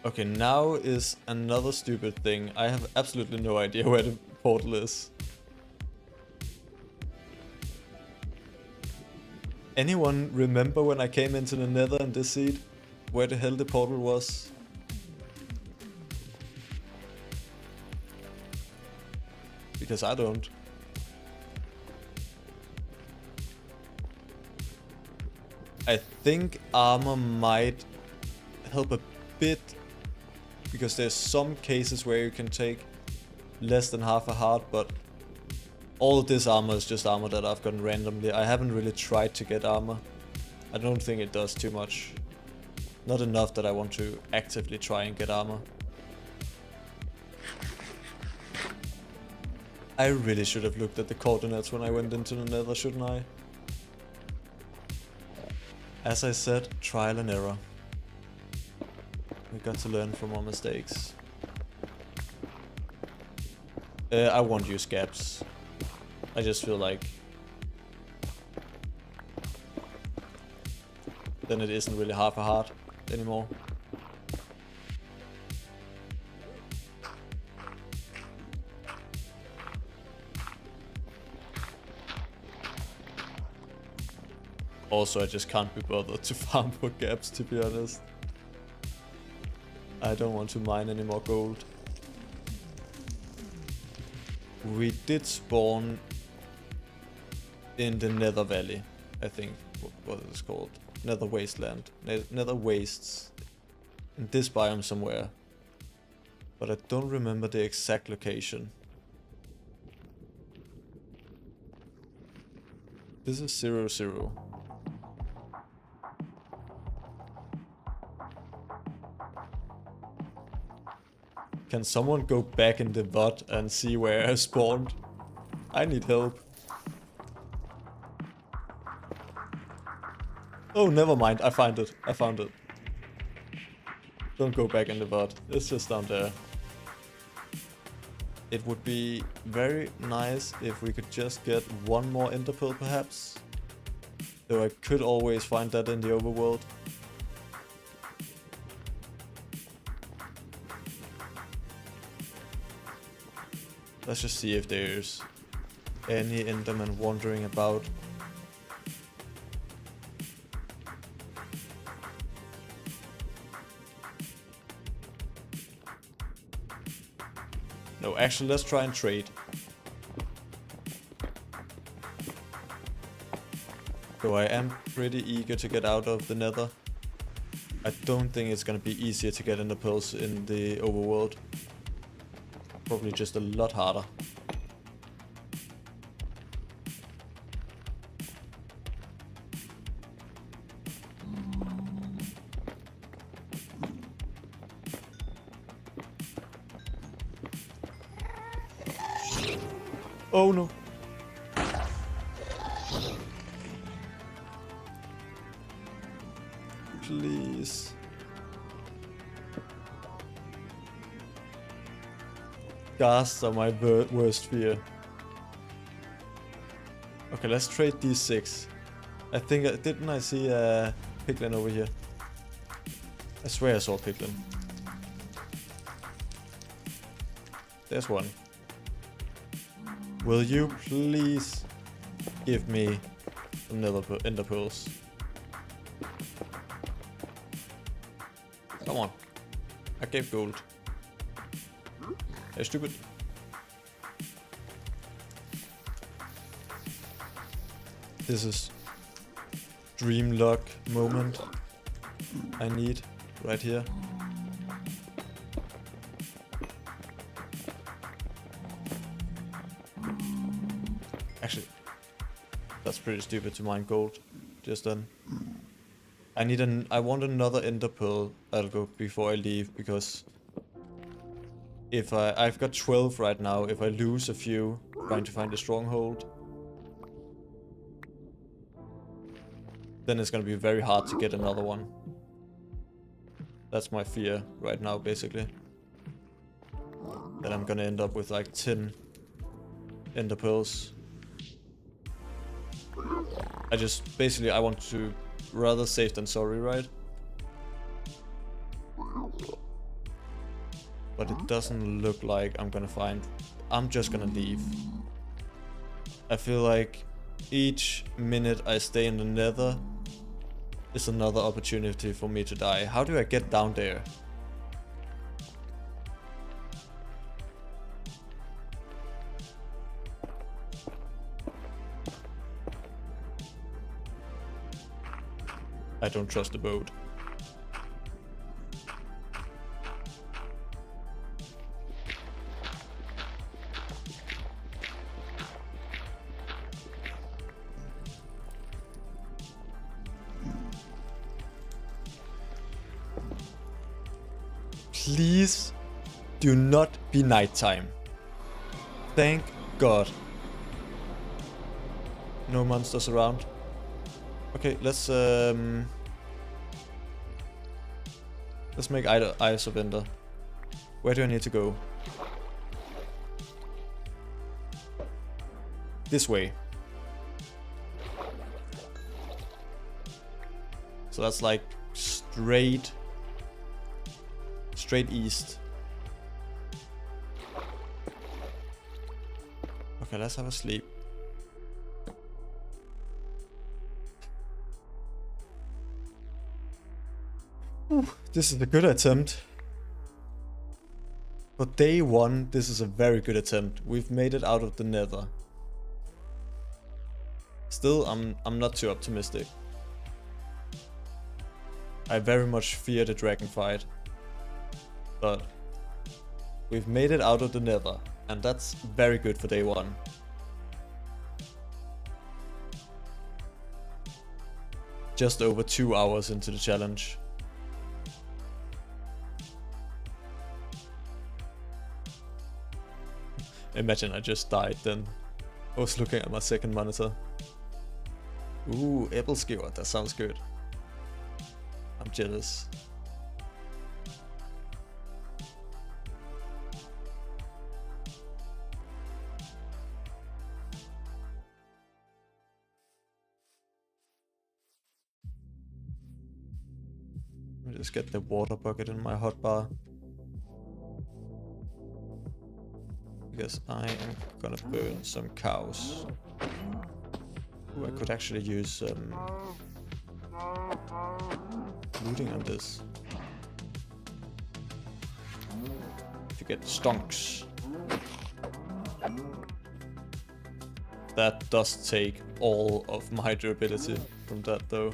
Okay, now is another stupid thing. I have absolutely no idea where the portal is. Anyone remember when I came into the Nether in this seed? Where the hell the portal was? because I don't. I think armor might help a bit, because there's some cases where you can take less than half a heart, but all of this armor is just armor that I've gotten randomly. I haven't really tried to get armor. I don't think it does too much. Not enough that I want to actively try and get armor. I really should have looked at the coordinates when I went into the nether, shouldn't I? As I said, trial and error. We got to learn from our mistakes. I won't use gaps. I just feel like then it isn't really half a heart anymore. Also, I just can't be bothered to farm for gaps, to be honest. I don't want to mine any more gold. We did spawn in the Nether Valley, I think, what it's called. Nether Wasteland. Nether Wastes. In this biome somewhere. But I don't remember the exact location. This is 0-0. Can someone go back in the VOD and see where I spawned? I need help. Oh, never mind. I found it. I found it. Don't go back in the VOD. It's just down there. It would be very nice if we could just get one more ender pearl, perhaps. Though I could always find that in the overworld. Let's just see if there's any enderman wandering about. No, actually, let's try and trade. Though I am pretty eager to get out of the nether. I don't think it's gonna be easier to get ender pearls in the overworld. Probably just a lot harder. Oh no. Please. Ghasts are my worst fear. Okay, let's trade these 6. I think, didn't I see a piglin over here? I swear I saw a piglin. There's one. Will you please give me some ender pearls? Come on. I gave gold. Hey, stupid. This is dream luck moment I need right here. Actually, that's pretty stupid to mine gold just then. I want another ender pearl, Algo, before I leave, because if I've got 12 right now. If I lose a few trying to find a stronghold, then it's gonna be very hard to get another one. That's my fear right now, basically. That I'm gonna end up with like 10 ender pearls. I want to rather safe than sorry, right? But it doesn't look like I'm gonna find. I'm just gonna leave. I feel like each minute I stay in the nether is another opportunity for me to die. How do I get down there? I don't trust the boat. Please do not be nighttime. Thank God. No monsters around. Okay, let's make Eyes of Ender. Where do I need to go? This way. So that's like straight east. Okay, let's have a sleep. This is a good attempt. For day 1, this is a very good attempt. We've made it out of the nether. Still, I'm not too optimistic. I very much fear the dragon fight. But we've made it out of the nether, and that's very good for day 1. Just over 2 hours into the challenge. Imagine I just died then. I was looking at my second monitor. Ooh, Ebelskiver, that sounds good. I'm jealous. Let me just get the water bucket in my hotbar. Because I am gonna burn some cows. Ooh, I could actually use looting on this. To get stonks. That does take all of my durability from that though.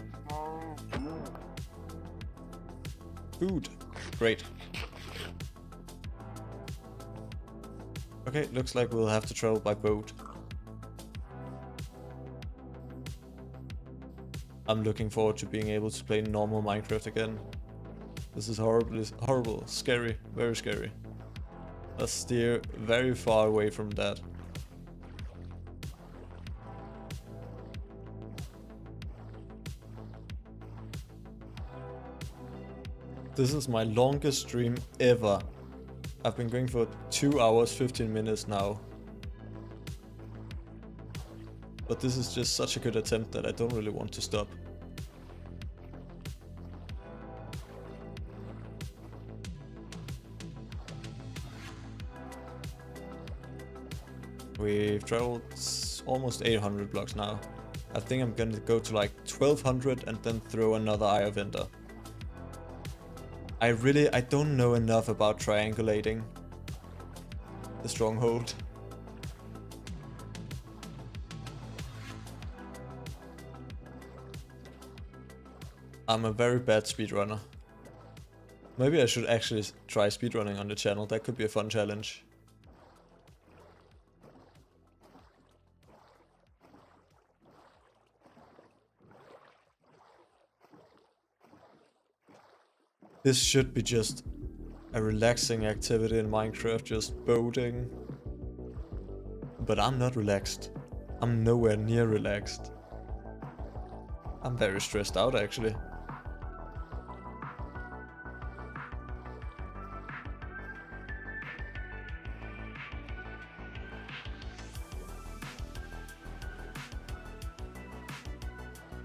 Food. Great. Okay, looks like we'll have to travel by boat. I'm looking forward to being able to play normal Minecraft again. This is horrible, scary, very scary. Let's steer very far away from that. This is my longest stream ever. I've been going for 2 hours 15 minutes now. But this is just such a good attempt that I don't really want to stop. We've traveled almost 800 blocks now. I think I'm gonna go to like 1200 and then throw another Eye of Ender. I don't know enough about triangulating the stronghold. I'm a very bad speedrunner. Maybe I should actually try speedrunning on the channel, that could be a fun challenge. This should be just a relaxing activity in Minecraft, just boating. But I'm not relaxed. I'm nowhere near relaxed. I'm very stressed out actually.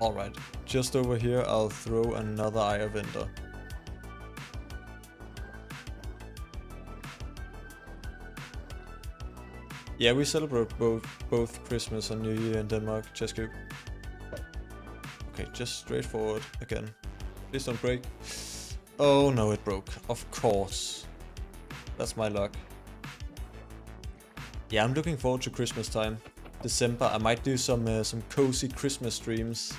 Alright, just over here I'll throw another Eye of Ender. Yeah, we celebrate both Christmas and New Year in Denmark, Chesscube. Okay, just straight forward again. Please don't break. Oh no, it broke. Of course. That's my luck. Yeah, I'm looking forward to Christmas time. December, I might do some cozy Christmas streams.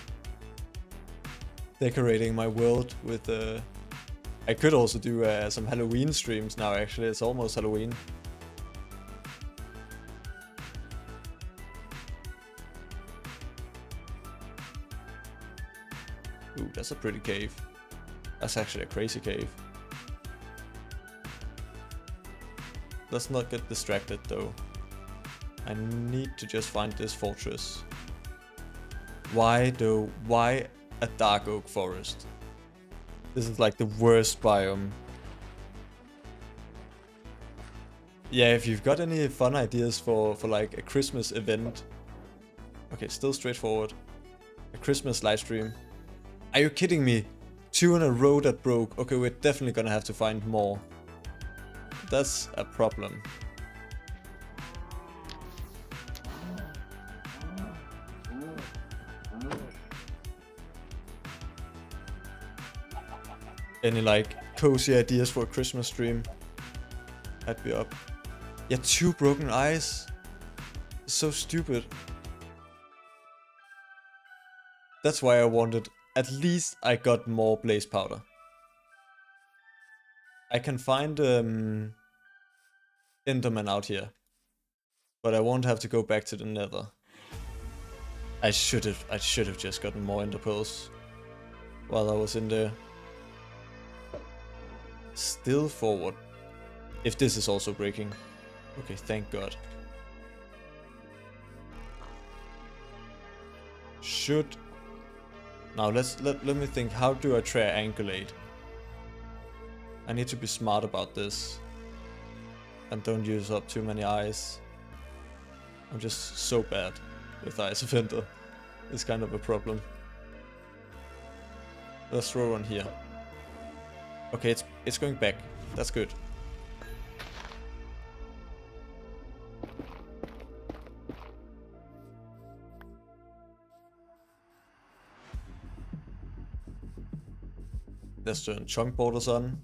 decorating my world with I could also do some Halloween streams now, actually. It's almost Halloween. Ooh, that's a pretty cave. That's actually a crazy cave. Let's not get distracted though. I need to just find this fortress. Why though? Why a dark oak forest? This is like the worst biome. Yeah, if you've got any fun ideas for like a Christmas event. Okay, still straightforward. A Christmas livestream. Are you kidding me? 2 in a row that broke. Okay, we're definitely gonna have to find more. That's a problem. Any like cozy ideas for a Christmas stream? I'd be up. Yeah, 2 broken eyes. So stupid. That's why I wanted. At least I got more blaze powder. I can find Enderman out here, but I won't have to go back to the Nether. I should have just gotten more ender pearls while I was in there. Still forward. If this is also breaking. Okay, thank God. Should. Now let me think. How do I triangulate? I need to be smart about this. And don't use up too many eyes. I'm just so bad with Eyes of Ender. It's kind of a problem. Let's throw one here. Okay, it's going back. That's good. Let's turn chunk borders on.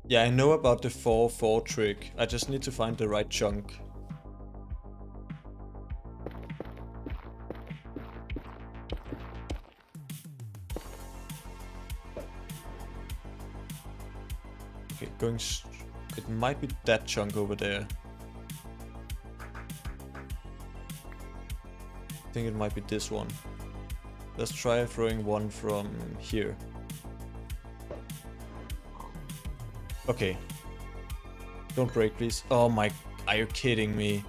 Yeah, I know about the 4-4 trick. I just need to find the right chunk. Okay, going. It might be that chunk over there. I think it might be this one. Let's try throwing one from here. Okay. Don't break, please. Oh my... Are you kidding me?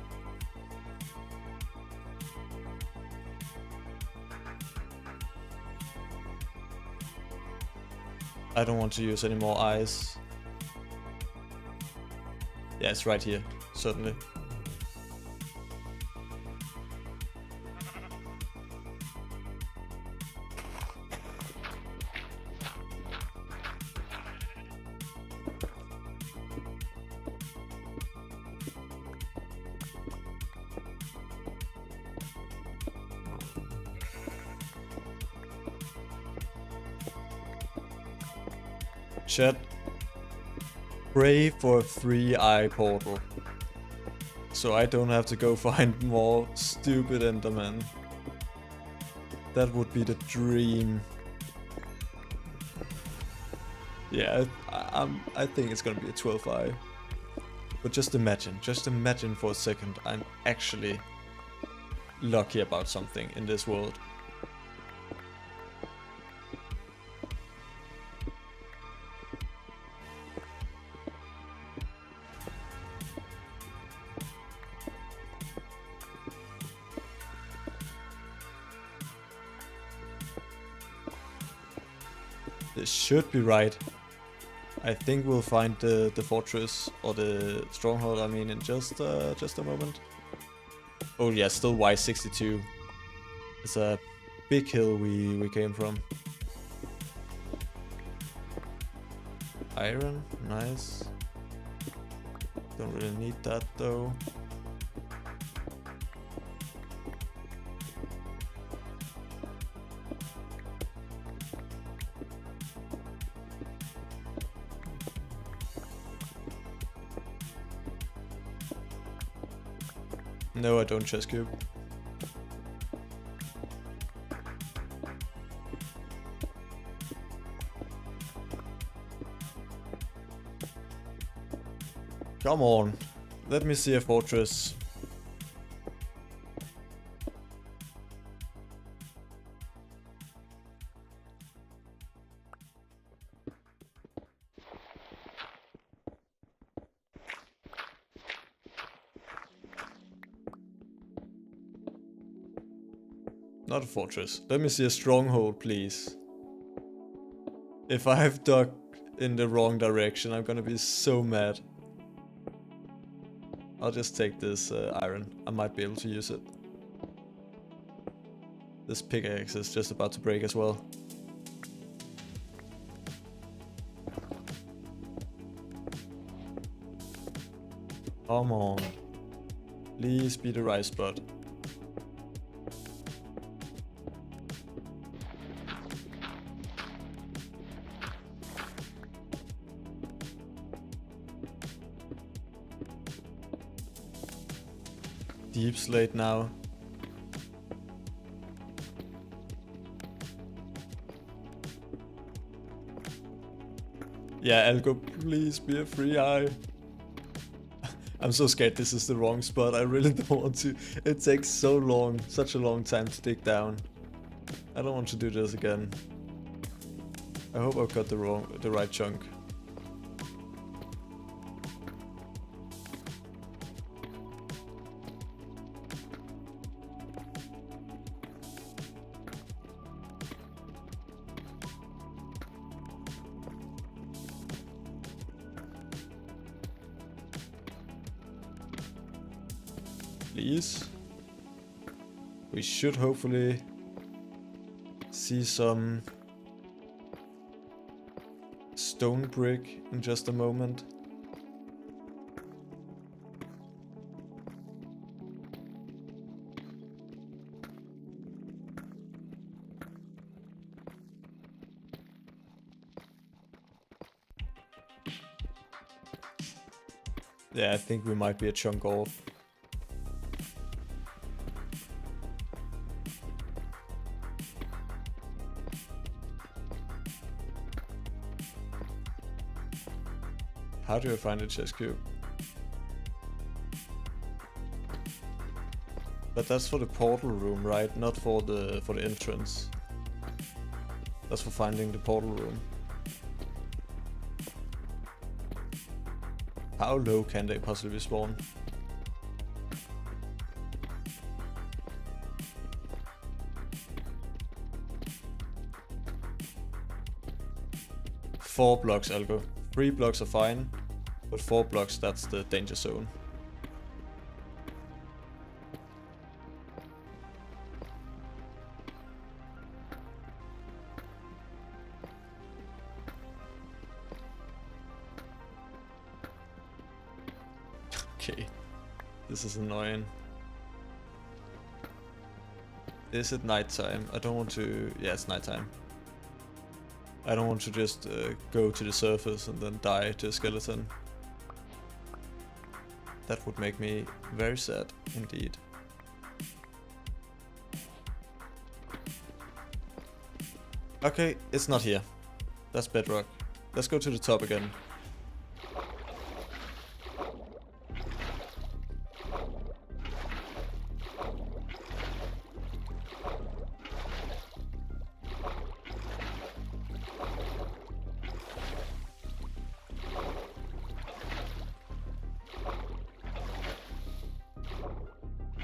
I don't want to use any more eyes. Yeah, it's right here. Certainly. Chat, pray for a 3-eye portal, so I don't have to go find more stupid Endermen. That would be the dream. Yeah, I think it's gonna be a 12-eye. But just imagine for a second I'm actually lucky about something in this world. This should be right. I think we'll find the fortress or the stronghold, I mean, in just a moment. Oh yeah, still Y62. It's a big hill we came from. Iron, nice. Don't really need that though. No, I don't chest cube. Come on. Let me see a fortress. Not a fortress. Let me see a stronghold, please. If I have dug in the wrong direction, I'm gonna be so mad. I'll just take this iron. I might be able to use it. This pickaxe is just about to break as well. Come on. Please be the right spot. Deep slate now. Yeah, Algo, please be a free eye. I'm so scared this is the wrong spot. I really don't want to. It takes so long, such a long time to dig down. I don't want to do this again. I hope I've got the right chunk. Please. We should hopefully see some stone brick in just a moment. Yeah, I think we might be a chunk off. How do I find a chest cube? But that's for the portal room, right? Not for the entrance. That's for finding the portal room. How low can they possibly spawn? Four blocks, Algo. 3 blocks are fine, but 4 blocks, that's the danger zone. Okay, this is annoying. Is it nighttime? I don't want to... Yeah, it's nighttime. I don't want to just go to the surface and then die to a skeleton. That would make me very sad indeed. Okay, it's not here. That's bedrock. Let's go to the top again.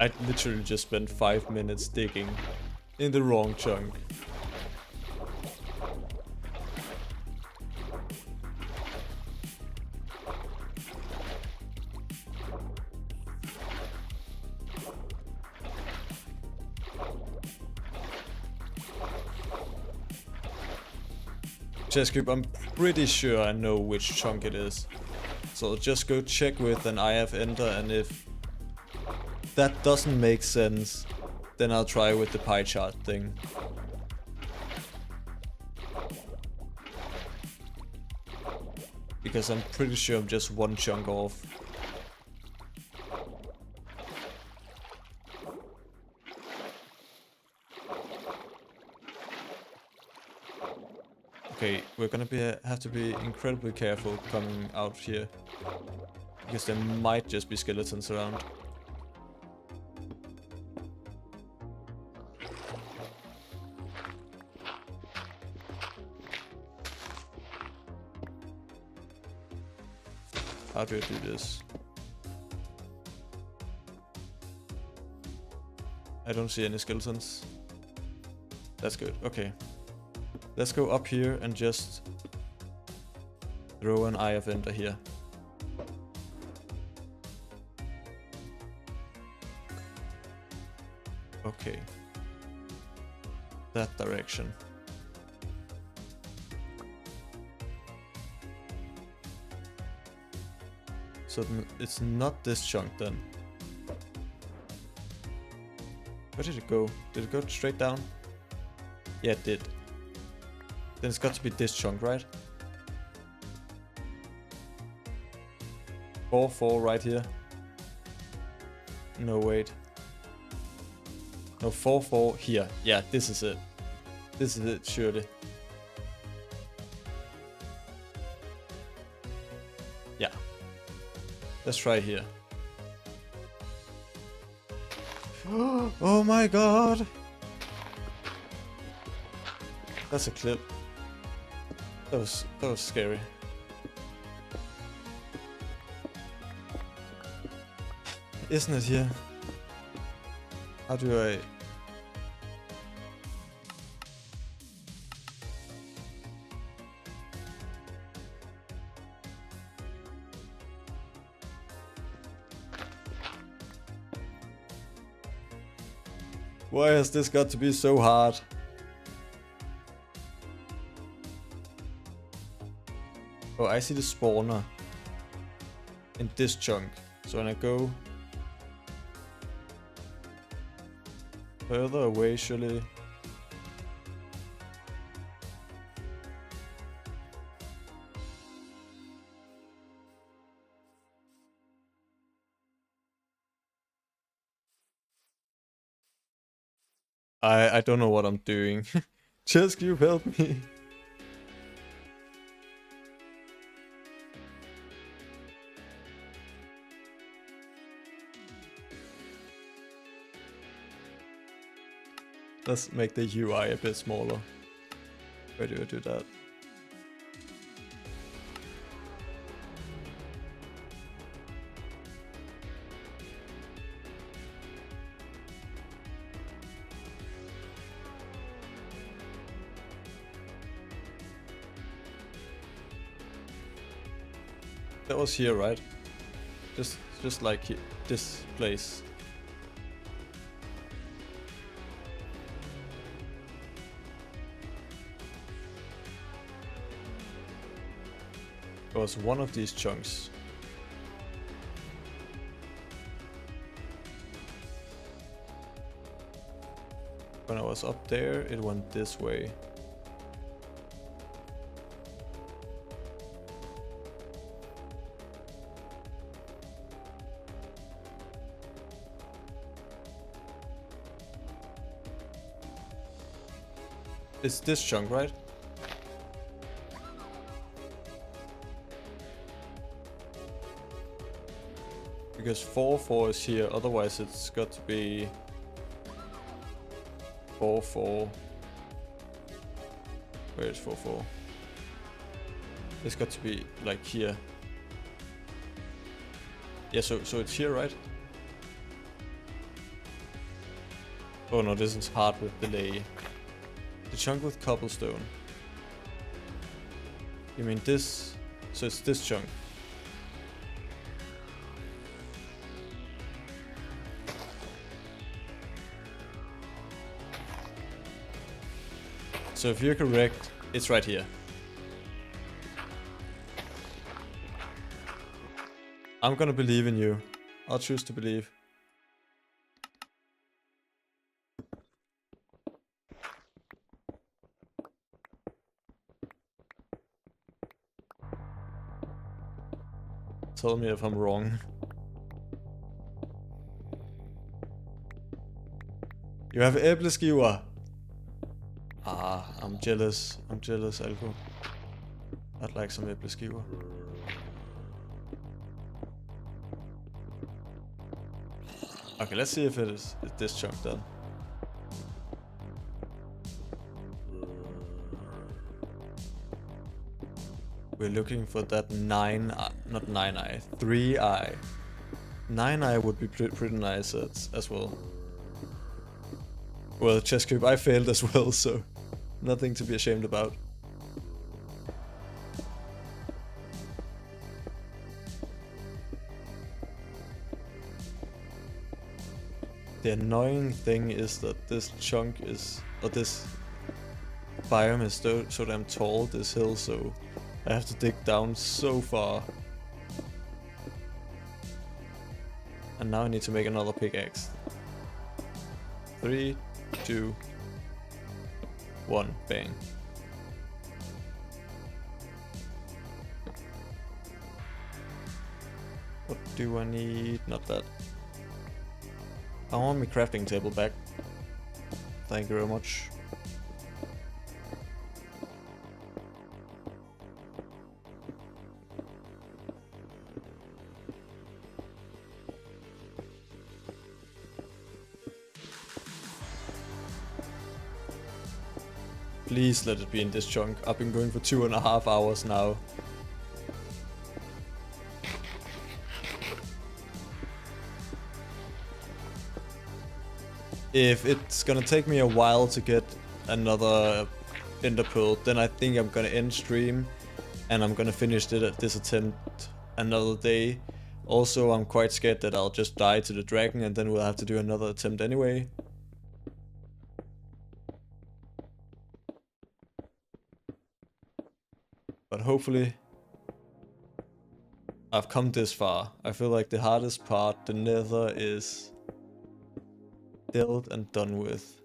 I literally just spent 5 minutes digging in the wrong chunk. Chest cube, I'm pretty sure I know which chunk it is. So just go check with an IF enter, and if that doesn't make sense, then I'll try with the pie chart thing. Because I'm pretty sure I'm just one chunk off. Okay, we're gonna have to be incredibly careful coming out here. Because there might just be skeletons around. How do I do this? I don't see any skeletons. That's good, okay. Let's go up here and just throw an Eye of Ender here. Okay. That direction. So it's not this chunk then. Where did it go? Did it go straight down? Yeah, it did. Then it's got to be this chunk, right? 4, 4 right here. No, wait. No, 4, 4 here. Yeah, this is it. This is it, surely. Yeah. Let's try here. Oh my god! That's a clip. That was scary. Isn't it here? How do I... Why has this got to be so hard? Oh, I see the spawner in this chunk. So when I go further away, surely. I don't know what I'm doing. Just you help me. Let's make the UI a bit smaller. Where do I do that? That was here, right? Just like this place. It was one of these chunks. When I was up there, it went this way. It's this chunk, right? Because 4, 4 is here, otherwise it's got to be 4, 4. Where is 4, 4? It's got to be like here. Yeah, so it's here, right? Oh no, this is hard with delay. The chunk with cobblestone. You mean this? So it's this chunk. So if you're correct, it's right here. I'm gonna believe in you. I'll choose to believe. Tell me if I'm wrong. You have æbleskiver. Ah, I'm jealous. I'm jealous, Alko. I'd like some æbleskiver. Okay, let's see if it is this chunk then. We're looking for that 9-eye, not 9-eye, 3-eye. 9-eye would be pretty nice as well. Well, chess cube, I failed as well, so nothing to be ashamed about. The annoying thing is that this chunk is, or this biome is so damn tall, this hill, so I have to dig down so far. And now I need to make another pickaxe. 3, 2, 1, bang. What do I need? Not that. I want my crafting table back. Thank you very much. Please let it be in this chunk. I've been going for 2.5 hours now. If it's gonna take me a while to get another ender pearl, then I think I'm gonna end stream and I'm gonna finish this attempt another day. Also, I'm quite scared that I'll just die to the dragon and then we'll have to do another attempt anyway. But hopefully I've come this far. I feel like the hardest part, the nether, is built and done with.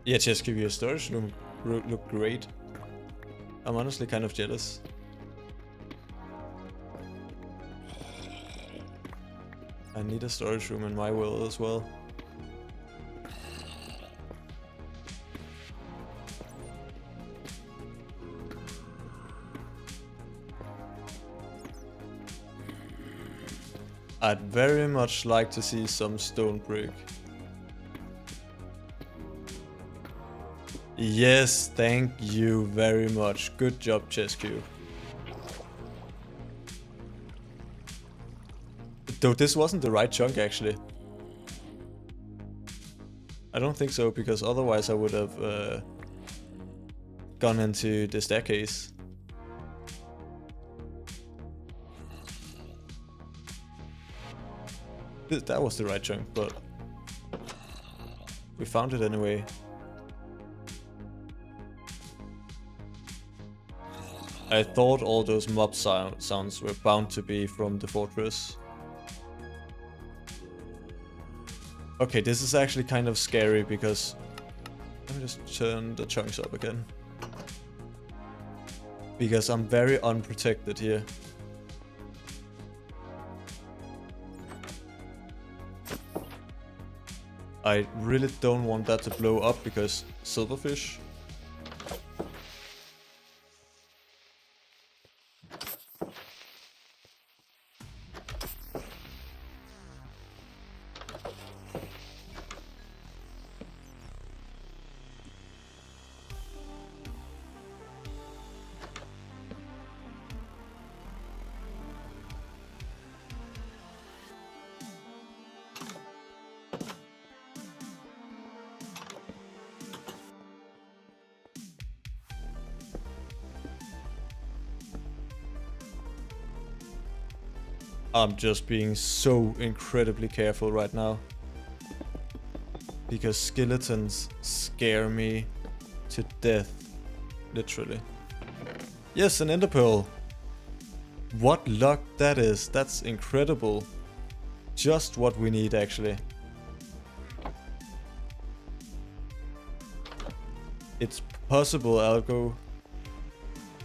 Yeah, just give you a storage room. Look great. I'm honestly kind of jealous. I need a storage room in my world as well. I'd very much like to see some stone brick. Yes, thank you very much. Good job, Chesscube. Though this wasn't the right chunk actually. I don't think so, because otherwise I would have gone into the staircase. That was the right chunk, but we found it anyway. I thought all those mob sounds were bound to be from the fortress. Okay, this is actually kind of scary because... Let me just turn the chunks up again. Because I'm very unprotected here. I really don't want that to blow up because silverfish. I'm just being so incredibly careful right now. Because skeletons scare me to death. Literally. Yes, an ender pearl. What luck that is. That's incredible. Just what we need actually. It's possible, Algo.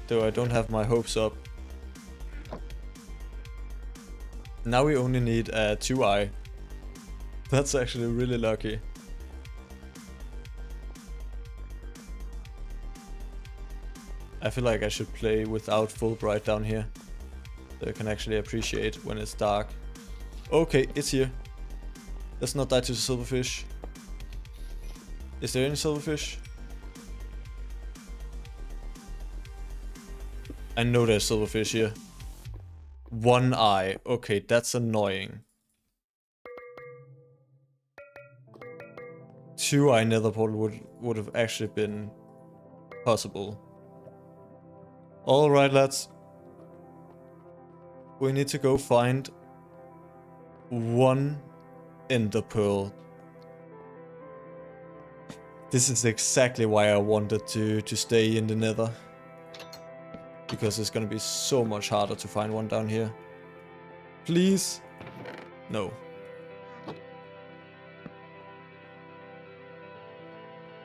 Though I don't have my hopes up. Now we only need a 2-eye. That's actually really lucky. I feel like I should play without Fullbright down here, so I can actually appreciate when it's dark. Okay, it's here. Let's not die to the silverfish. Is there any silverfish? I know there's silverfish here. One eye. Okay, that's annoying. Two-eye nether portal would have actually been possible. Alright, lads. We need to go find one ender pearl. This is exactly why I wanted to stay in the nether. Because it's gonna be so much harder to find one down here. Please? No.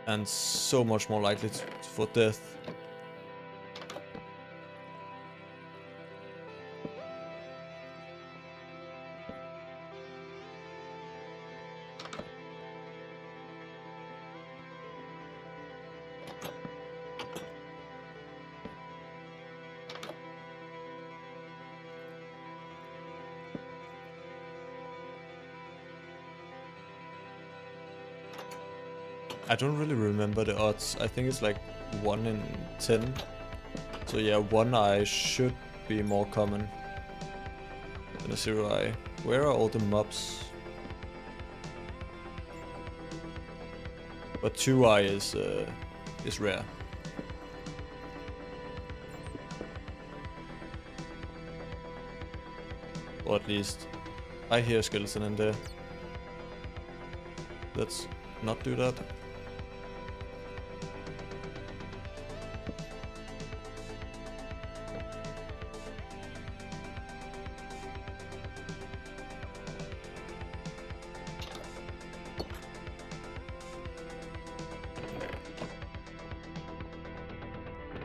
And so much more likely for death. I don't really remember the odds. I think it's like 1 in 10. So yeah, one eye should be more common than a 0 eye. Where are all the mobs? But 2 eye is rare. Or at least I hear a skeleton in there. Let's not do that.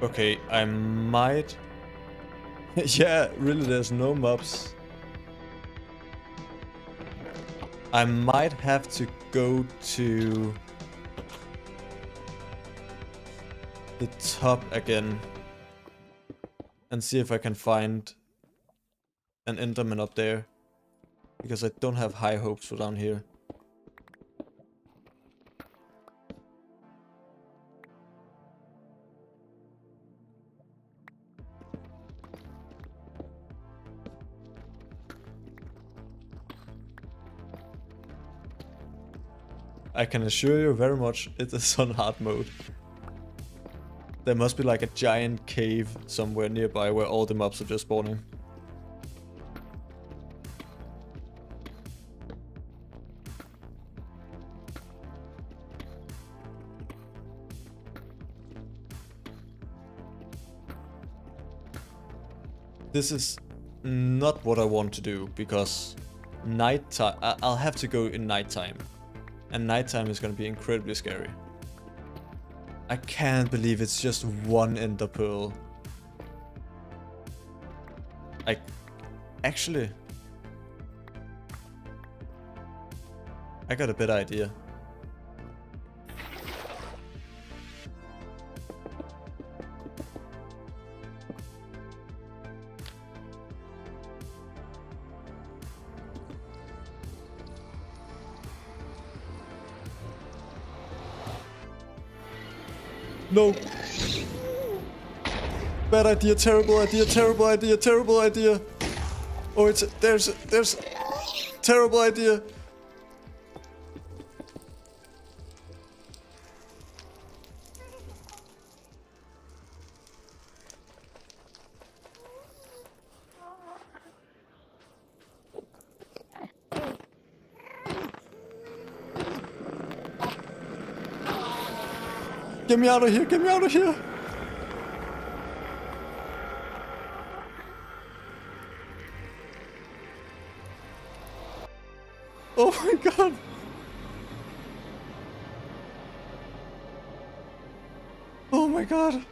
Okay, I might... yeah, really there's no mobs. I might have to go to the top again and see if I can find an Enderman up there, because I don't have high hopes for down here. I can assure you very much it is on hard mode. There must be like a giant cave somewhere nearby where all the mobs are just spawning. This is not what I want to do, because nighttime, I'll have to go in nighttime. And nighttime is gonna be incredibly scary. I can't believe it's just one ender pearl. Actually, I got a better idea. No. Bad idea, terrible idea, terrible idea, terrible idea. Oh, there's terrible idea. Get me out of here, get me out of here. Oh my god. Oh my god.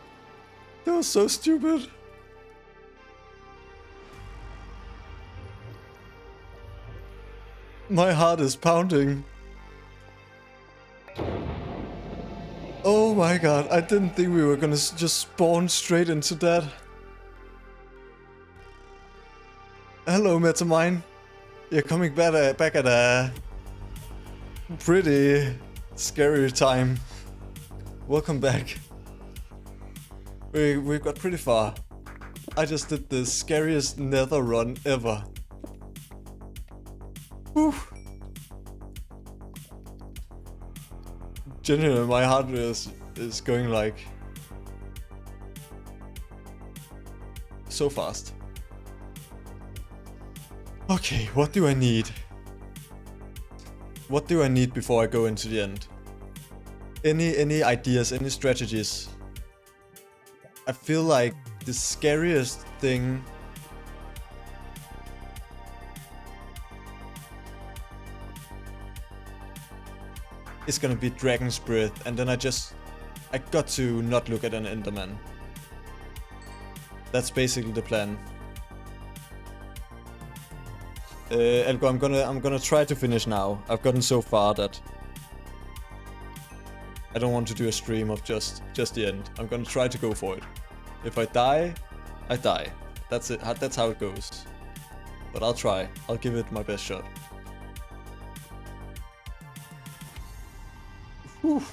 That was so stupid. My heart is pounding. Oh my god, I didn't think we were gonna just spawn straight into that. Hello, Metamine. You're coming back at a pretty scary time. Welcome back. We got pretty far. I just did the scariest nether run ever. Whew. Genuinely, my heart is going like so fast. Okay, what do I need? What do I need before I go into the end? Any ideas, any strategies? I feel like the scariest thing is gonna be Dragon's Breath, and then I got to not look at an Enderman. That's basically the plan. Elgo, I'm gonna try to finish now. I've gotten so far that I don't want to do a stream of just the end. I'm gonna try to go for it. If I die, I die. That's it. That's how it goes. But I'll try. I'll give it my best shot. Whew.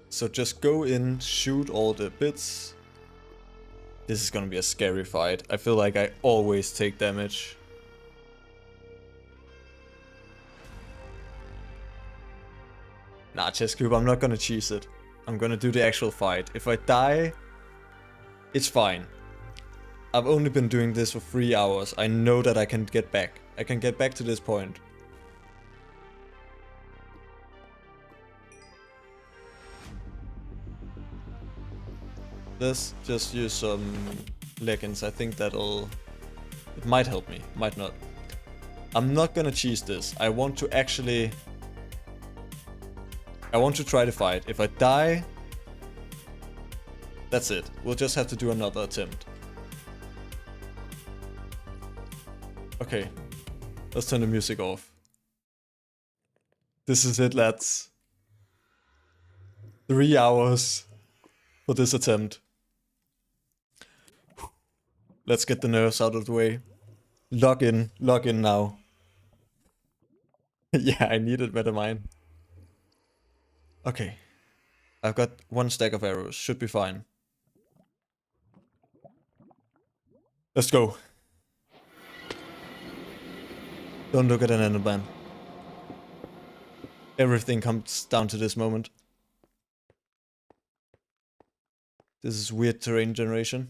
So just go in, shoot all the bits. This is gonna be a scary fight. I feel like I always take damage. Nah, Chess Cube, I'm not gonna cheese it. I'm gonna do the actual fight. If I die, it's fine. I've only been doing this for 3 hours. I know that I can get back. I can get back to this point. Let's just use some leggings. I think that'll... It might help me, might not. I'm not gonna cheese this. I want to actually... I want to try to fight. If I die... That's it. We'll just have to do another attempt. Okay. Let's turn the music off. This is it, lads. 3 hours for this attempt. Let's get the nerves out of the way. Log in now. Yeah, I needed Metamine. Okay. I've got 1 stack of arrows. Should be fine. Let's go. Don't look at an Enderman. Everything comes down to this moment. This is weird terrain generation.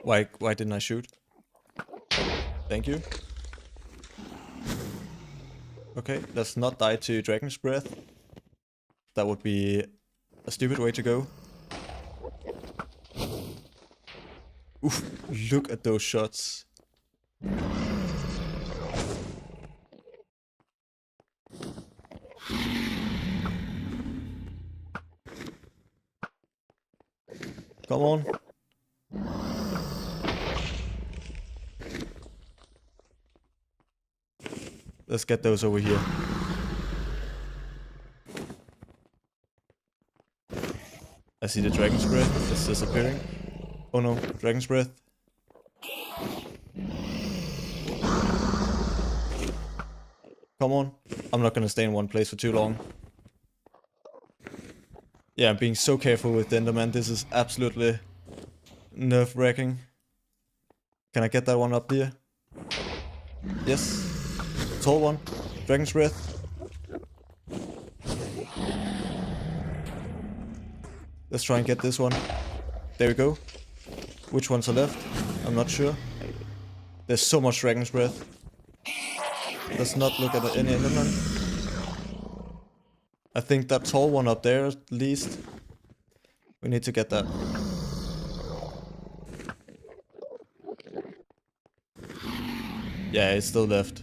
Why didn't I shoot? Thank you. Okay, let's not die to Dragon's Breath. That would be a stupid way to go. Oof, look at those shots. Come on. Let's get those over here. I see the Dragon's Breath. It's disappearing. Oh no, Dragon's Breath. Come on. I'm not gonna stay in one place for too long. Yeah, I'm being so careful with the Enderman. This is absolutely nerve-wracking. Can I get that one up here? Yes. Tall one. Dragon's Breath. Let's try and get this one. There we go. Which ones are left? I'm not sure. There's so much Dragon's Breath. Let's not look at any Enderman. I think that tall one up there at least. We need to get that. Yeah, it's still left.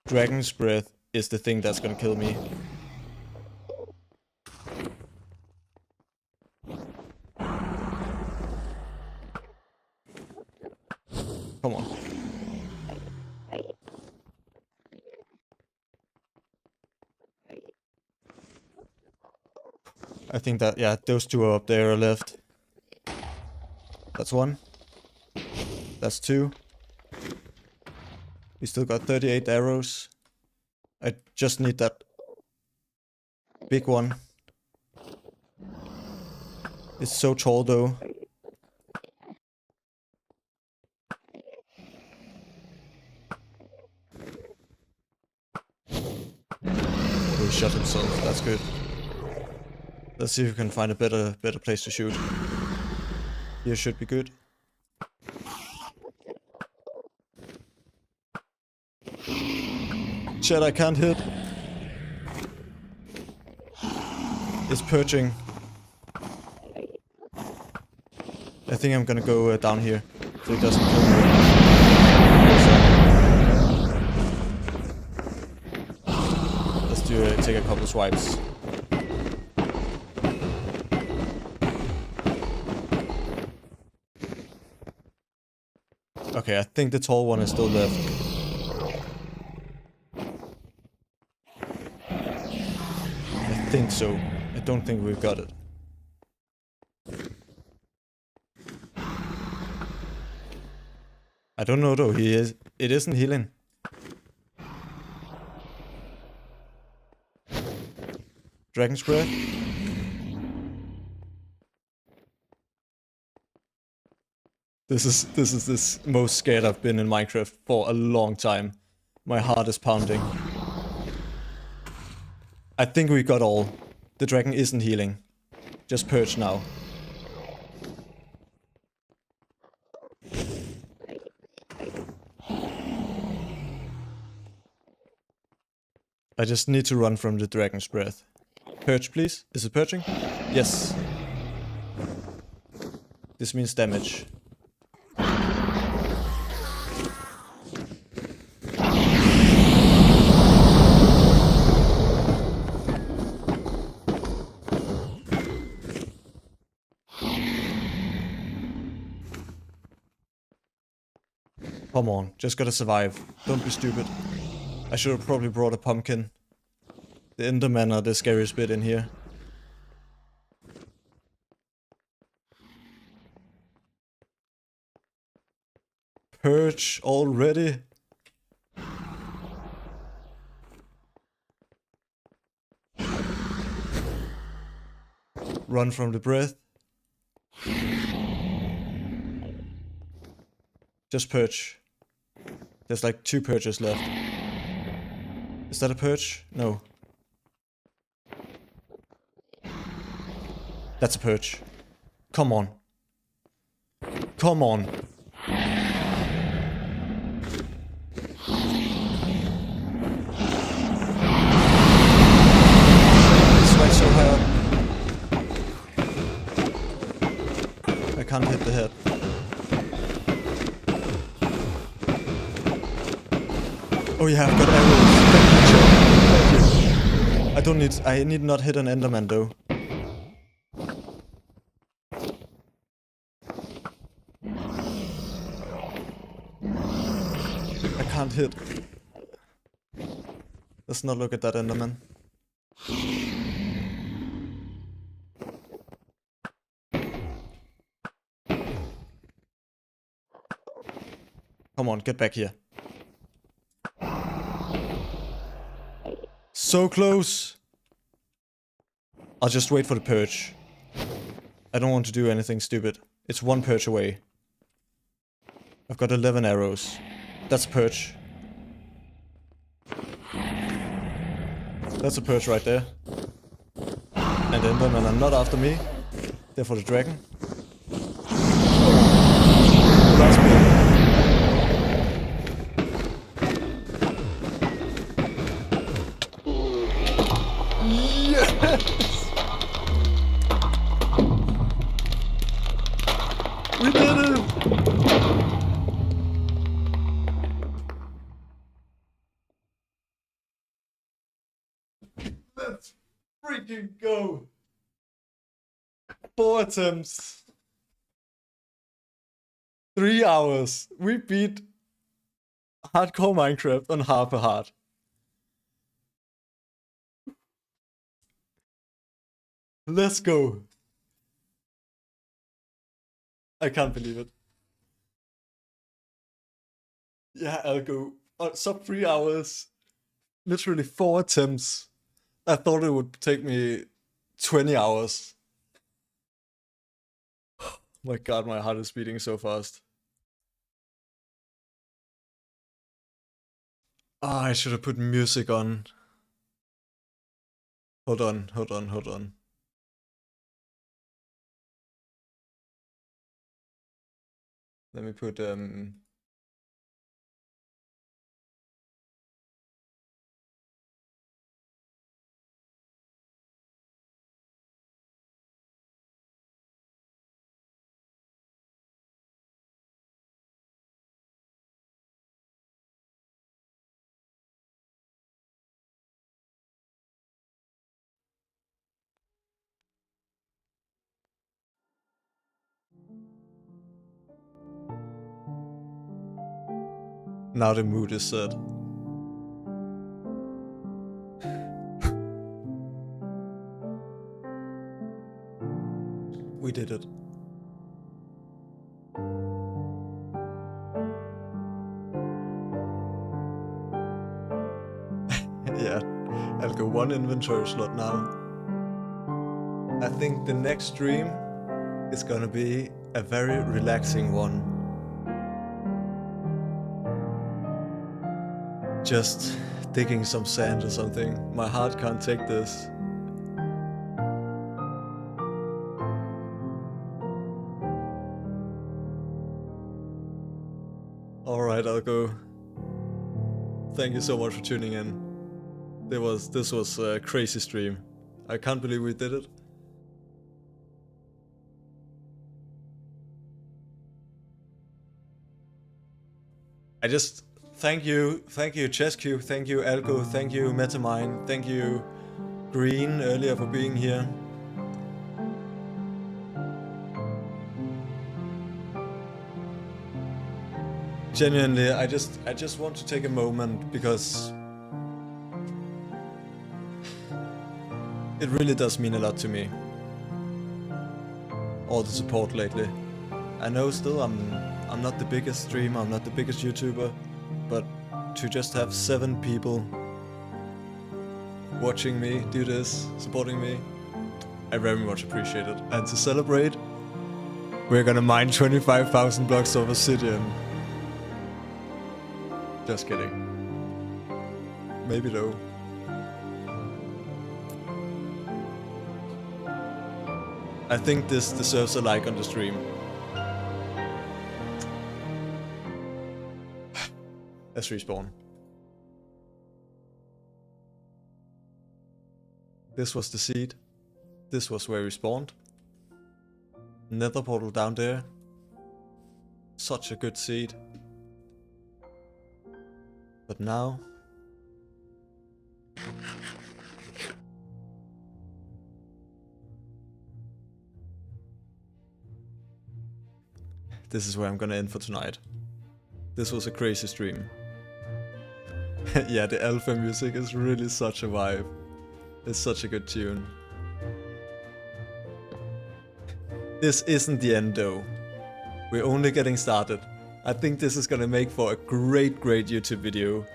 Dragon's Breath is the thing that's gonna kill me. Come on. I think that, yeah, those two are up there left. That's one. That's two. We still got 38 arrows. I just need that big one. It's so tall though. He shot himself, that's good. Let's see if we can find a better place to shoot. Here should be good. Shit, I can't hit. It's perching. I think I'm gonna go down here so it doesn't kill me. Let's take a couple swipes. Okay, I think the tall one is still left. I think so. I don't think we've got it. I don't know though, it isn't healing. Dragon's Breath. This is the most scared I've been in Minecraft for a long time. My heart is pounding. I think we got all. The dragon isn't healing. Just purge now. I just need to run from the dragon's breath. Purge, please. Is it purging? Yes. This means damage. Come on, just gotta survive. Don't be stupid. I should have probably brought a pumpkin. The Endermen are the scariest bit in here. Purge already? Run from the breath. Just purge. There's like 2 purges left. Is that a purge? No. That's a purge. Come on. Come on. It's right so high up. I can't hit the head. Oh yeah, I've got arrows. I don't need... I need not hit an Enderman though. I can't hit. Let's not look at that Enderman. Come on, get back here. So close! I'll just wait for the purge. I don't want to do anything stupid. It's 1 purge away. I've got 11 arrows. That's a purge. That's a purge right there. And the Endermen are not after me. They're for the dragon. Last bit. We did it! freaking go. 4 attempts. 3 hours. We beat Hardcore Minecraft on half a heart. Let's go. I can't believe it. Yeah, I'll go. Sub 3 hours. Literally 4 attempts. I thought it would take me 20 hours. Oh my god, my heart is beating so fast. Ah, I should have put music on. Hold on. Let me put now the mood is set. We did it. Yeah, I'll go 1 inventory slot now. I think the next stream is gonna be a very relaxing one. Just digging some sand or something. My heart can't take this. Alright, I'll go. Thank you so much for tuning in. This was a crazy stream. I can't believe we did it. I just thank you ChessCube, thank you Algo, thank you Metamind, thank you Green earlier for being here. Genuinely, I just want to take a moment because it really does mean a lot to me. All the support lately. I know still I'm not the biggest streamer, I'm not the biggest YouTuber, but to just have 7 people watching me do this, supporting me, I very much appreciate it. And to celebrate, we're gonna mine 25,000 blocks of obsidian. Just kidding. Maybe though. I think this deserves a like on the stream. Let's respawn. This was the seed. This was where we spawned. Nether portal down there. Such a good seed. But now... this is where I'm gonna end for tonight. This was a crazy stream. Yeah, the alpha music is really such a vibe. It's such a good tune. This isn't the end though. We're only getting started. I think this is gonna make for a great YouTube video.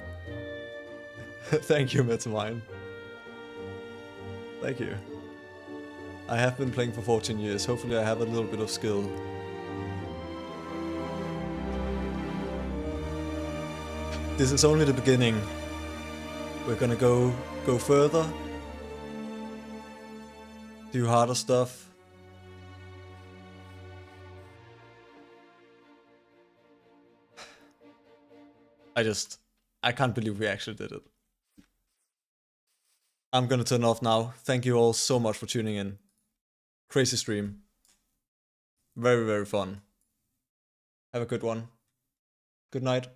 Thank you, Metamind. Thank you. I have been playing for 14 years. Hopefully I have a little bit of skill. This is only the beginning. We're gonna go further. Do harder stuff. I can't believe we actually did it. I'm gonna turn off now. Thank you all so much for tuning in. Crazy stream. Very fun. Have a good one. Good night.